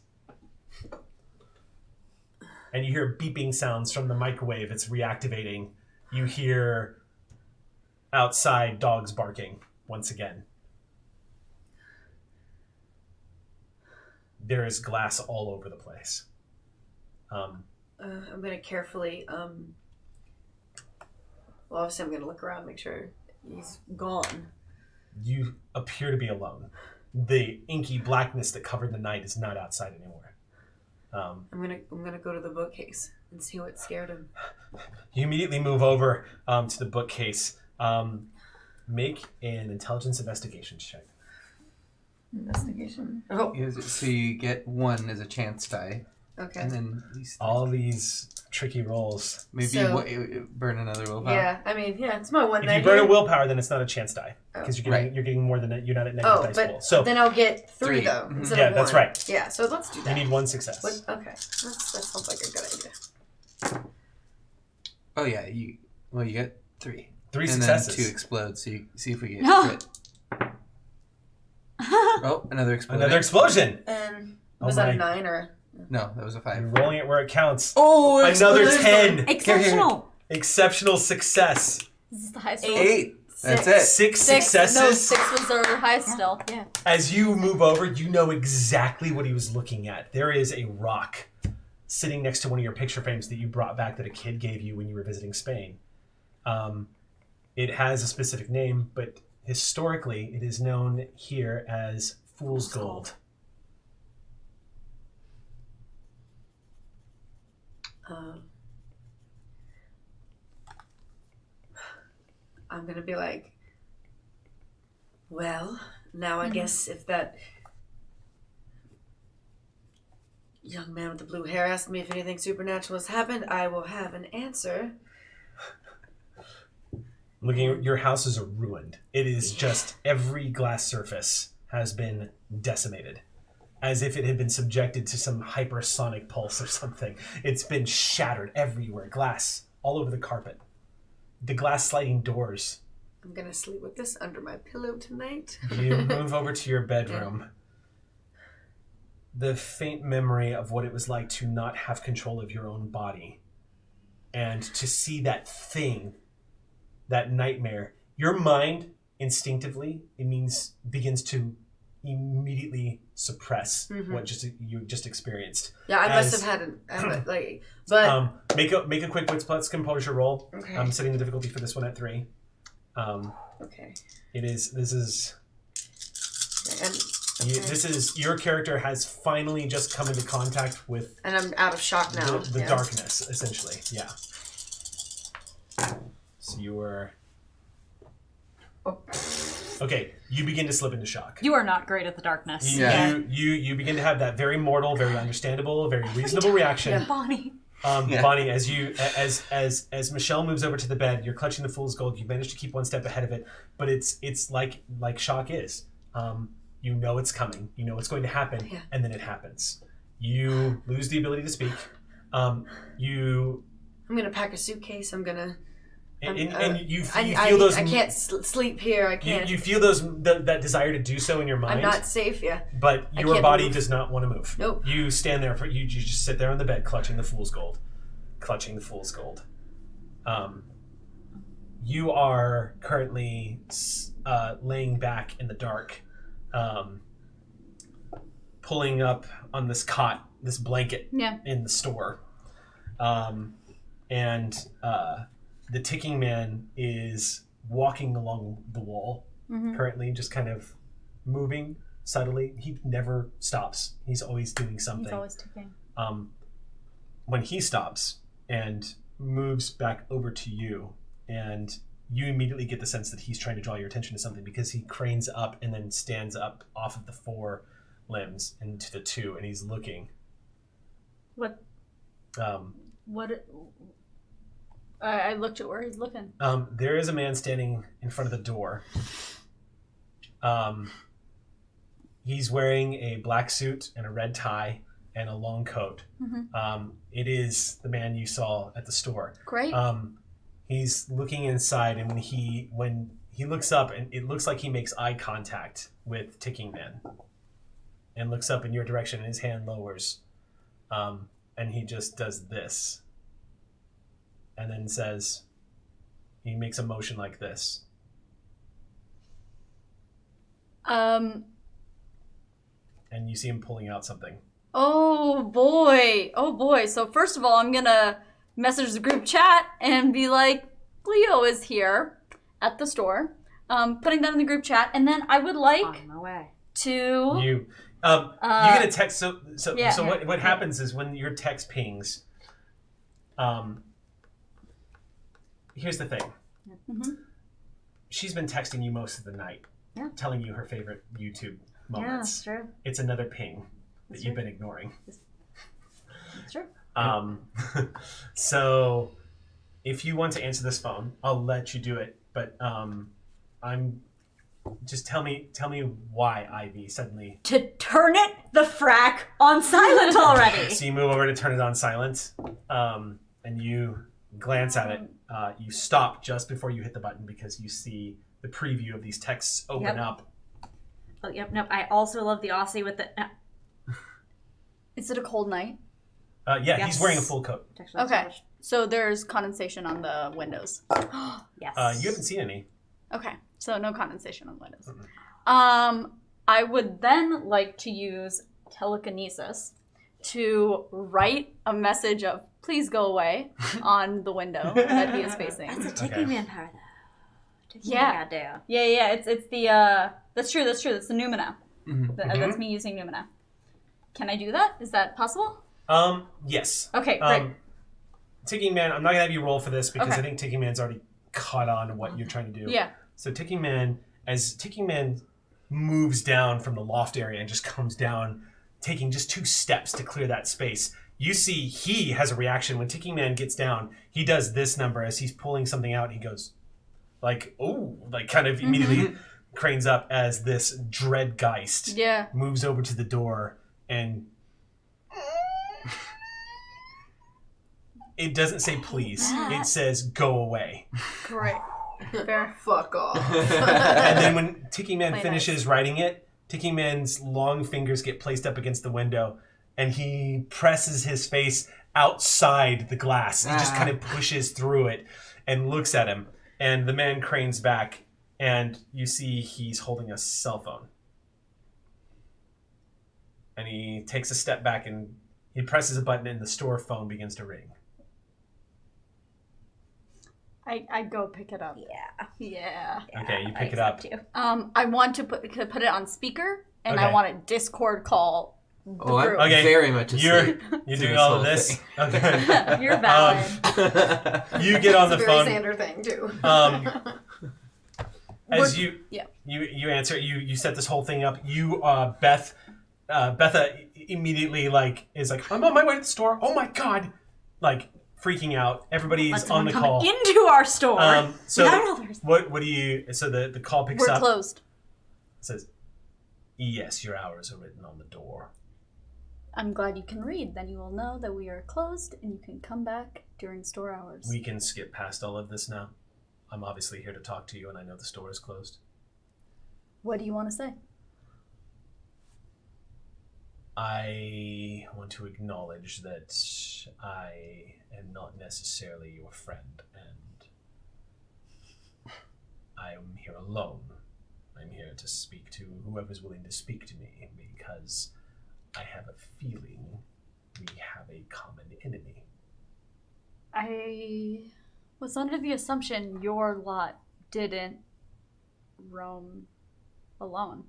S1: And you hear beeping sounds from the microwave. It's reactivating. You hear outside dogs barking once again. There is glass all over the place.
S5: I'm going to carefully... Well, obviously I'm going to look around, make sure he's gone.
S1: You appear to be alone. The inky blackness that covered the night is not outside anymore.
S5: I'm gonna go to the bookcase and see what scared him.
S1: You immediately move over to the bookcase. make an intelligence investigation check.
S5: Investigation. Oh,
S3: So you get 1 as a chance die.
S5: okay.
S3: And then these
S1: All these tricky rolls.
S3: maybe
S5: So-
S3: burn another willpower.
S5: Yeah, I mean, it's my one
S1: If
S5: night.
S1: you burn a
S5: here.
S1: willpower, then it's not a chance die because
S3: Right.
S1: you're getting more than you're not at negative
S5: Oh,
S1: dice
S5: but
S1: pool. So
S5: then I'll get 3
S3: 3.
S5: though.
S3: Mhm.
S5: Instead
S1: Yeah,
S5: of
S1: that's
S5: 1.
S1: right.
S5: Yeah, so let's do
S1: you
S5: that.
S1: need 1 success.
S5: Okay, that sounds like a good idea.
S3: Oh yeah, you get 3.
S1: 3
S3: and
S1: successes.
S3: then 2 explode, so you see if we get
S6: No.
S3: crit. Oh, another explosion.
S1: Another explosion.
S5: And
S1: Oh
S5: was that
S1: my.
S5: a 9 or?
S3: No, that was a
S1: You're
S3: 5.
S1: rolling it where it counts.
S3: Oh,
S1: Another
S3: explosion.
S1: 10.
S6: Exceptional.
S1: Exceptional success.
S2: This is the highest roll.
S3: 8. That's
S5: 6.
S3: it.
S1: 6
S2: 6.
S1: successes.
S2: No, 6 was our highest still. Yeah.
S1: As you move over, you know exactly what he was looking at. There is a rock sitting next to one of your picture frames that you brought back that a kid gave you when you were visiting Spain. It has a specific name, but historically it is known here as Fool's Gold.
S5: I'm gonna be like, well, now I guess if that young man with the blue hair asked me if anything supernatural has happened, I will have an answer.
S1: Looking at your houses are ruined. It is just every glass surface has been decimated. As if it had been subjected to some hypersonic pulse or something. It's been shattered everywhere. Glass all over the carpet. The glass sliding doors.
S5: I'm gonna sleep with this under my pillow tonight.
S1: You move over to your bedroom. The faint memory of what it was like to not have control of your own body. And to see that thing, that nightmare. Your mind, instinctively, begins to immediately suppress what you just experienced.
S5: Yeah, I must have had
S1: Make a quick wits plus composure roll.
S5: Okay.
S1: I'm setting the difficulty for this one at 3.
S5: okay.
S1: This is
S5: And
S1: your character has finally just come into contact with
S5: and I'm out of shock now.
S1: the darkness, essentially. Yeah. So you were okay. You begin to slip into shock.
S6: You are not great at the darkness.
S1: You begin to have that very mortal, very understandable, very reasonable reaction.
S6: Bonnie.
S1: Bonnie, as Michelle moves over to the bed, you're clutching the Fool's Gold. You manage to keep 1 step ahead of it, but it's like shock is. You know it's coming. You know it's going to happen, and then it happens. You lose the ability to speak.
S5: I'm gonna pack a suitcase. I'm gonna.
S1: You feel those.
S5: I can't sleep here. I can't.
S1: You feel that desire to do so in your mind.
S5: I'm not safe. Yeah.
S1: But your
S5: can't
S1: body
S5: move.
S1: does not want to move.
S5: Nope.
S1: You stand there you just sit there on the bed clutching the Fool's Gold. You are currently laying back in the dark, pulling up on this cot, this blanket in the store. And the ticking man is walking along the wall currently, just kind of moving subtly. He never stops. He's always doing something.
S2: He's always ticking.
S1: When he stops and moves back over to you, and you immediately get the sense that he's trying to draw your attention to something because he cranes up and then stands up off of the 4 limbs into the 2, and he's looking.
S2: What? I looked at where he's looking.
S1: There is a man standing in front of the door. He's wearing a black suit and a red tie and a long coat. It is the man you saw at the store.
S2: Great.
S1: He's looking inside, and when he looks up, and it looks like he makes eye contact with Ticking Man, and looks up in your direction, and his hand lowers, and he just does this, and then says, he makes a motion like this. And you see him pulling out something.
S2: Oh boy. So first of all, I'm gonna message the group chat and be like, Leo is here at the store. Putting that in the group chat, and then I would like
S6: On my way.
S2: to
S1: You get a text. So
S2: Yeah.
S1: what happens is when your text pings. Here's the thing. she's been texting you most of the night, telling you her favorite YouTube moments.
S6: Yeah, that's true.
S1: It's another ping that you've been ignoring.
S6: That's true.
S1: So if you want to answer this phone, I'll let you do it. But just tell me why Ivy suddenly.
S6: To turn it the frack on silent already.
S1: So you move over to turn it on silent, and you glance at it. You stop just before you hit the button because you see the preview of these texts open up.
S6: Oh, yep, nope. I also love the Aussie with the...
S2: Is it a cold night?
S1: Yeah, he's wearing a full coat.
S2: Okay, so there's condensation on the windows.
S6: Yes.
S1: You haven't seen any.
S2: Okay, so no condensation on the windows.
S1: Mm-hmm.
S2: I would then like to use telekinesis to write a message of "please go away" on the window that he is facing.
S6: That's a ticking man power, though.
S2: Yeah.
S6: Idea.
S2: Yeah. It's the that's true. That's the Numina. That's me using Numina. Can I do that? Is that possible?
S1: Yes.
S2: Okay, great.
S1: Ticking Man, I'm not gonna have you roll for this because
S2: Okay.
S1: I think Ticking Man's already caught on to what you're trying to do.
S2: Yeah.
S1: So Ticking Man, as Ticking Man moves down from the loft area and just comes down, taking just 2 steps to clear that space, you see he has a reaction. When Ticking Man gets down, he does this number as he's pulling something out. He goes, like, oh, like kind of immediately cranes up as this dread Geist moves over to the door and it doesn't say please. It says go away.
S2: Great. Fair.
S5: Fuck off.
S1: And then when Ticking Man
S2: Play
S1: finishes writing it, Ticking Man's long fingers get placed up against the window and he presses his face outside the glass. He just kind of pushes through it and looks at him. And the man cranes back and you see he's holding a cell phone. And he takes a step back and he presses a button and the store phone begins to ring.
S2: I go pick it up. Yeah.
S1: Okay, you pick it up.
S2: I want to put it on speaker, and I
S1: Okay.
S2: want a Discord call.
S3: Oh, I'm
S1: Okay,
S3: very much asleep.
S1: You're
S3: through
S1: doing
S3: this
S1: all
S3: whole
S1: of this?
S3: thing.
S1: Okay.
S2: You're valid.
S1: You get on the
S5: It's a
S1: phone.
S5: very Xander thing, too.
S1: As you answer, you set this whole thing up. Betha immediately is like, I'm on my way to the store. Oh my god, freaking out. Everybody's on the call.
S6: Into our store.
S1: So
S6: Without others.
S1: what do you? So the call picks
S2: We're
S1: up.
S2: closed.
S1: It says, yes, your hours are written on the door.
S2: I'm glad you can read. Then you will know that we are closed, and you can come back during store hours.
S1: We can skip past all of this now. I'm obviously here to talk to you, and I know the store is closed.
S2: What do you want to say?
S1: I want to acknowledge that I am not necessarily your friend, and I am here alone. I'm here to speak to whoever's willing to speak to me, because I have a feeling we have a common enemy.
S2: I was under the assumption your lot didn't roam alone.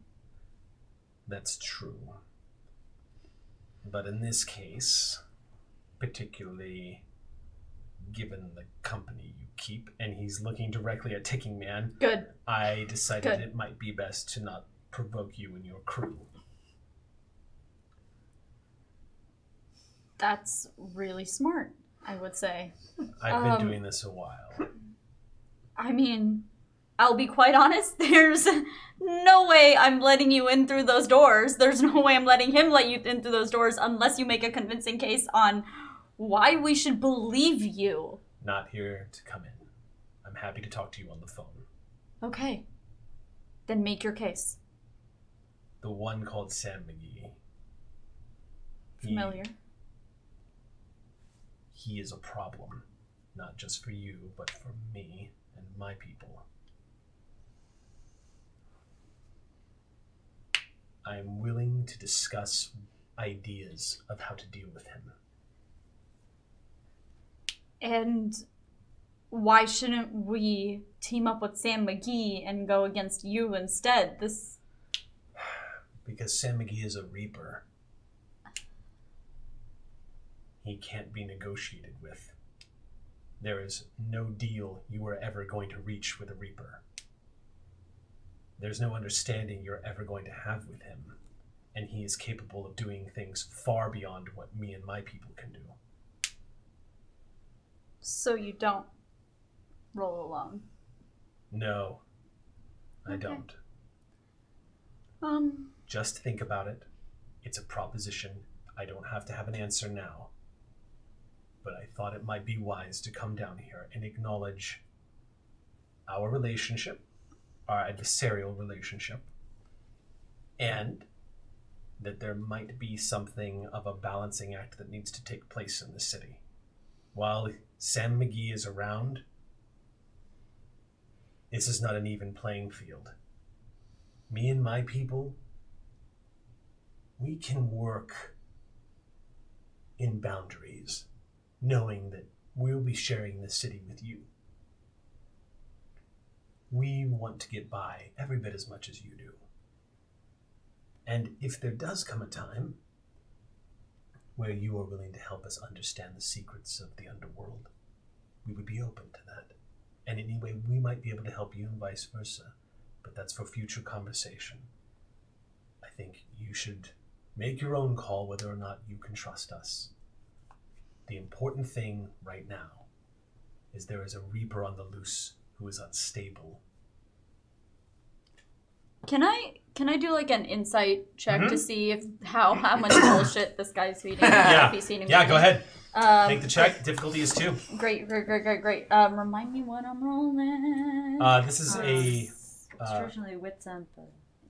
S1: That's true. But in this case, particularly given the company you keep, and he's looking directly at Ticking Man,
S2: Good.
S1: I decided
S2: Good.
S1: it might be best to not provoke you and your crew.
S2: That's really smart, I would say.
S1: I've been doing this a while.
S2: I mean, I'll be quite honest, there's no way I'm letting you in through those doors. There's no way I'm letting him let you in through those doors unless you make a convincing case on why we should believe you.
S1: Not here to come in. I'm happy to talk to you on the phone.
S2: Okay. Then make your case.
S1: The one called Sam McGee.
S2: Familiar.
S1: He is a problem, not just for you, but for me and my people. I am willing to discuss ideas of how to deal with him.
S2: And why shouldn't we team up with Sam McGee and go against you instead?
S1: Because Sam McGee is a Reaper. He can't be negotiated with. There is no deal you are ever going to reach with a Reaper. there's no understanding you're ever going to have with him. And he is capable of doing things far beyond what me and my people can do.
S2: So you don't roll alone?
S1: No, I
S2: Okay.
S1: don't. Just think about it. It's a proposition. I don't have to have an answer now. But I thought it might be wise to come down here and acknowledge our relationship, our adversarial relationship, and that there might be something of a balancing act that needs to take place in the city. While Sam McGee is around, this is not an even playing field. Me and my people, we can work in boundaries, knowing that we'll be sharing the city with you. We want to get by every bit as much as you do. And if there does come a time where you are willing to help us understand the secrets of the underworld, we would be open to that. And anyway, we might be able to help you and vice versa. But that's for future conversation. I think you should make your own call whether or not you can trust us. The important thing right now is there is a Reaper on the loose who is unstable.
S2: Can I do like an insight check to see if how much bullshit this guy's feeding? If he's feeding
S1: Yeah,
S2: me?
S1: go ahead. Make the check. Difficulty is 2.
S2: Great. Remind me what I'm rolling.
S1: This is a...
S4: It's traditionally wits empathy.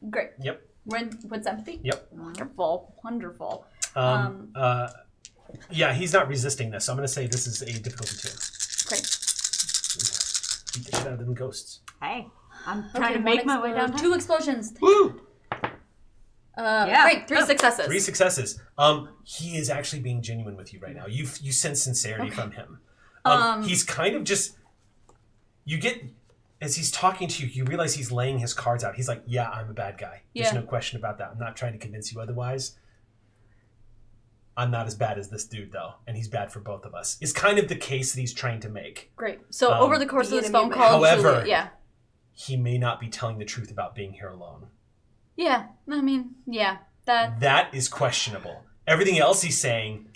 S2: Great.
S1: Yep.
S2: What's empathy?
S1: Yep.
S2: Wonderful.
S1: Yeah, he's not resisting this, so I'm going to say this is a difficulty 2.
S2: Great.
S1: Beat the shit out of them ghosts.
S4: Hey, I'm trying to make my way down.
S2: 2 explosions.
S1: Woo!
S2: Great. 3 successes.
S1: 3 successes. He is actually being genuine with you right now. You sense sincerity from him. He's kind of just... You get... As he's talking to you, you realize he's laying his cards out. He's like, yeah, I'm a bad guy. There's no question about that. I'm not trying to convince you otherwise. I'm not as bad as this dude, though. And he's bad for both of us. Is kind of the case that he's trying to make.
S2: Great. So over the course of this phone call,
S1: however,
S2: Julia,
S1: he may not be telling the truth about being here alone.
S2: Yeah. I mean, yeah.
S1: That is questionable. Everything else he's saying,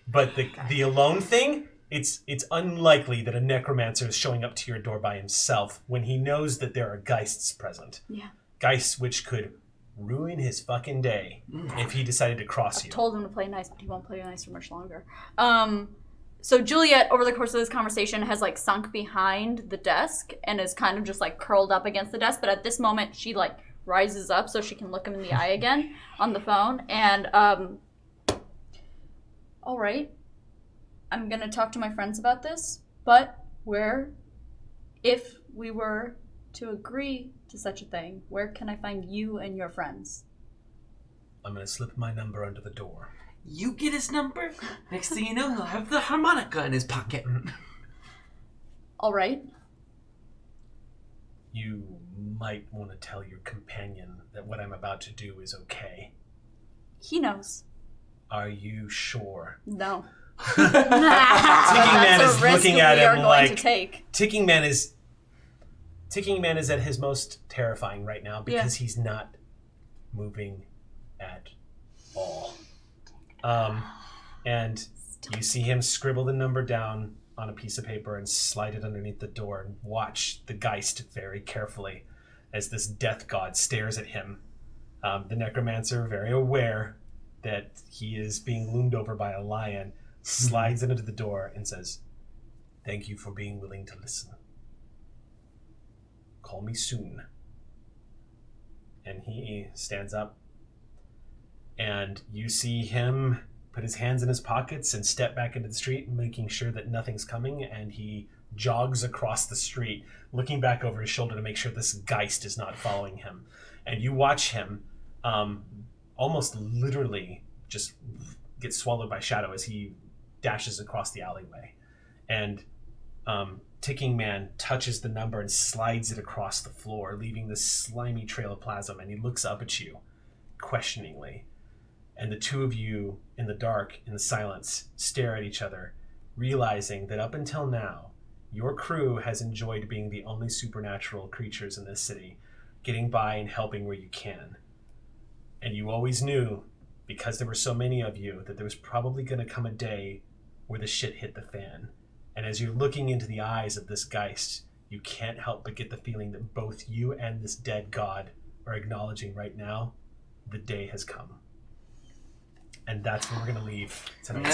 S1: but the alone thing... It's unlikely that a necromancer is showing up to your door by himself when he knows that there are Geists present.
S2: Yeah.
S1: Geists which could ruin his fucking day if he decided to cross you.
S2: Told him to play nice, but he won't play nice for much longer. So Juliet, over the course of this conversation, has like sunk behind the desk and is kind of just like curled up against the desk. But at this moment, she like rises up so she can look him in the eye again on the phone. And all right. I'm going to talk to my friends about this, but if we were to agree to such a thing, where can I find you and your friends?
S1: I'm going to slip my number under the door.
S3: You get his number? Next thing you know, he'll have the harmonica in his pocket.
S2: All right.
S1: You might want to tell your companion that what I'm about to do is okay.
S2: He knows.
S1: Are you sure?
S2: No.
S1: Ticking Man is looking at him like Ticking Man is at his most terrifying right now because he's not moving at all. And you see him scribble the number down on a piece of paper and slide it underneath the door and watch the Geist very carefully as this death god stares at him. The necromancer, very aware that he is being loomed over by a lion, slides into the door and says, "Thank you for being willing to listen. Call me soon." And he stands up, and you see him put his hands in his pockets and step back into the street, making sure that nothing's coming, and he jogs across the street, looking back over his shoulder to make sure this Geist is not following him. And you watch him almost literally just get swallowed by shadow as he dashes across the alleyway. And Ticking Man touches the number and slides it across the floor, leaving this slimy trail of plasm, and he looks up at you questioningly. And the two of you, in the dark, in the silence, stare at each other, realizing that up until now, your crew has enjoyed being the only supernatural creatures in this city. getting by and helping where you can. And you always knew, because there were so many of you, that there was probably going to come a day where the shit hit the fan. And as you're looking into the eyes of this Geist, you can't help but get the feeling that both you and this dead god are acknowledging right now the day has come. And that's where we're going to leave tonight.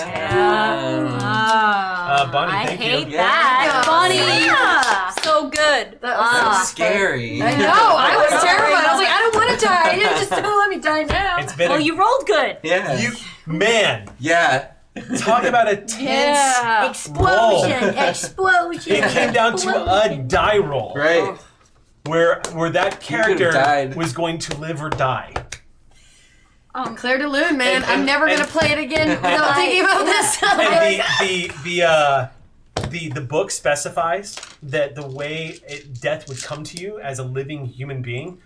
S1: Bonnie, thank you.
S6: I hate that. Bonnie,
S2: So good.
S5: That was
S3: So scary.
S5: I know. I was terrified. I was like, I don't want to die. You just don't let me die now.
S1: It's been
S6: well, you rolled good.
S3: Yeah.
S1: man,
S3: Yeah.
S1: talk about a tense
S6: Explosion.
S1: It came down to a die roll.
S3: Right.
S1: Where that character
S3: died.
S1: was going to live or die.
S5: Claire de Lune, man. I'm never going to play it again without thinking about this.
S1: And the book specifies that the way death would come to you as a living human being,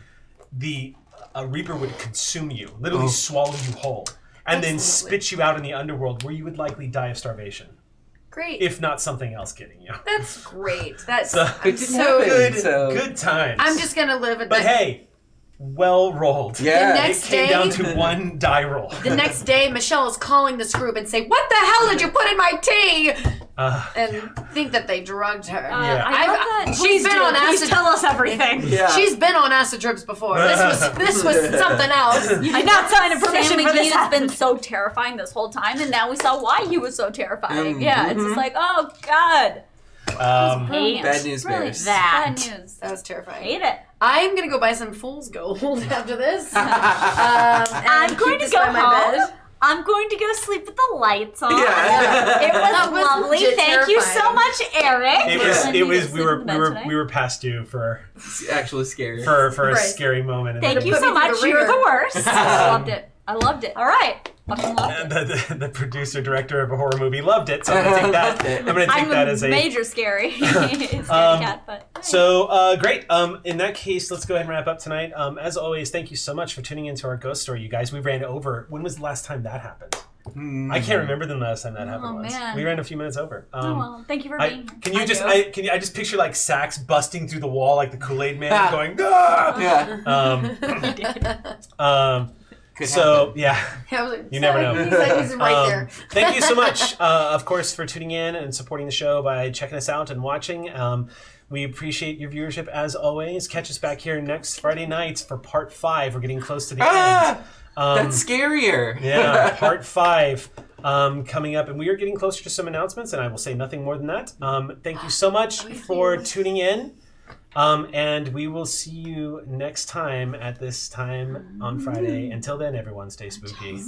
S1: a Reaper would consume you, literally swallow you whole, and then spit you out in the underworld where you would likely die of starvation.
S5: Great.
S1: If not something else getting you.
S5: That's great. That's
S1: So,
S5: so
S1: good times.
S5: I'm just going to live a
S1: But hey, well rolled.
S3: Yeah.
S5: The next
S1: It came
S5: day-
S1: down to one die roll.
S5: The next day, Michelle is calling this group and say, "What the hell did you put in my tea?" And think that they drugged her.
S1: Yeah.
S6: I love that.
S5: She's been on
S6: Please
S5: acid.
S6: tell us everything.
S3: Yeah.
S5: She's been on acid trips before. This was something else.
S6: I'm not signing permission
S2: Sam
S6: for this.
S2: McGee has been so terrifying this whole time, and now we saw why he was so terrifying. Yeah, it's just like, oh god.
S3: Bad news bears.
S2: Bad news.
S5: That was terrifying.
S2: Hate it.
S5: I'm gonna go buy some fool's gold after this.
S6: I'm going to go home. I'm going to go sleep with the lights on.
S3: Yeah.
S6: It was,
S5: was
S6: lovely.
S5: legit
S6: Thank you so
S5: terrifying.
S6: much, Eric.
S1: It was
S2: Sleep
S1: we
S2: in bed
S1: were
S2: tonight?
S1: we were past due for
S3: It's actually scary.
S1: a
S5: Right.
S1: scary moment. in
S6: Thank
S1: the-
S6: you so
S5: Put me through
S6: much.
S5: the
S6: You're
S5: ringer.
S6: the worst.
S2: I loved it. I loved it.
S6: All right.
S2: Fucking loved it.
S1: The producer director of a horror movie loved it, so I'm gonna take that. I'm gonna take
S2: I'm
S1: that as a
S2: major scary. Scaredy cat, but hey.
S1: So great. In that case, let's go ahead and wrap up tonight. As always, thank you so much for tuning into our ghost story, you guys. We ran over. When was the last time that happened? I can't remember the last time that happened. Was.
S2: man.
S1: We ran a few minutes over.
S2: Oh, well, thank you for being here.
S1: I just picture like sacks busting through the wall like the Kool-Aid Man going ah!
S3: Yeah. Could
S1: So yeah.
S5: You
S1: never know.
S5: He's like, he's right there.
S1: Thank you so much, of course, for tuning in and supporting the show by checking us out and watching. We appreciate your viewership as always. Catch us back here next Friday night for part 5. We're getting close to the end.
S3: That's scarier.
S1: Yeah, part 5 coming up, and we are getting closer to some announcements, and I will say nothing more than that. Thank you so much for tuning in, and we will see you next time at this time on Friday. Until then, everyone, stay spooky.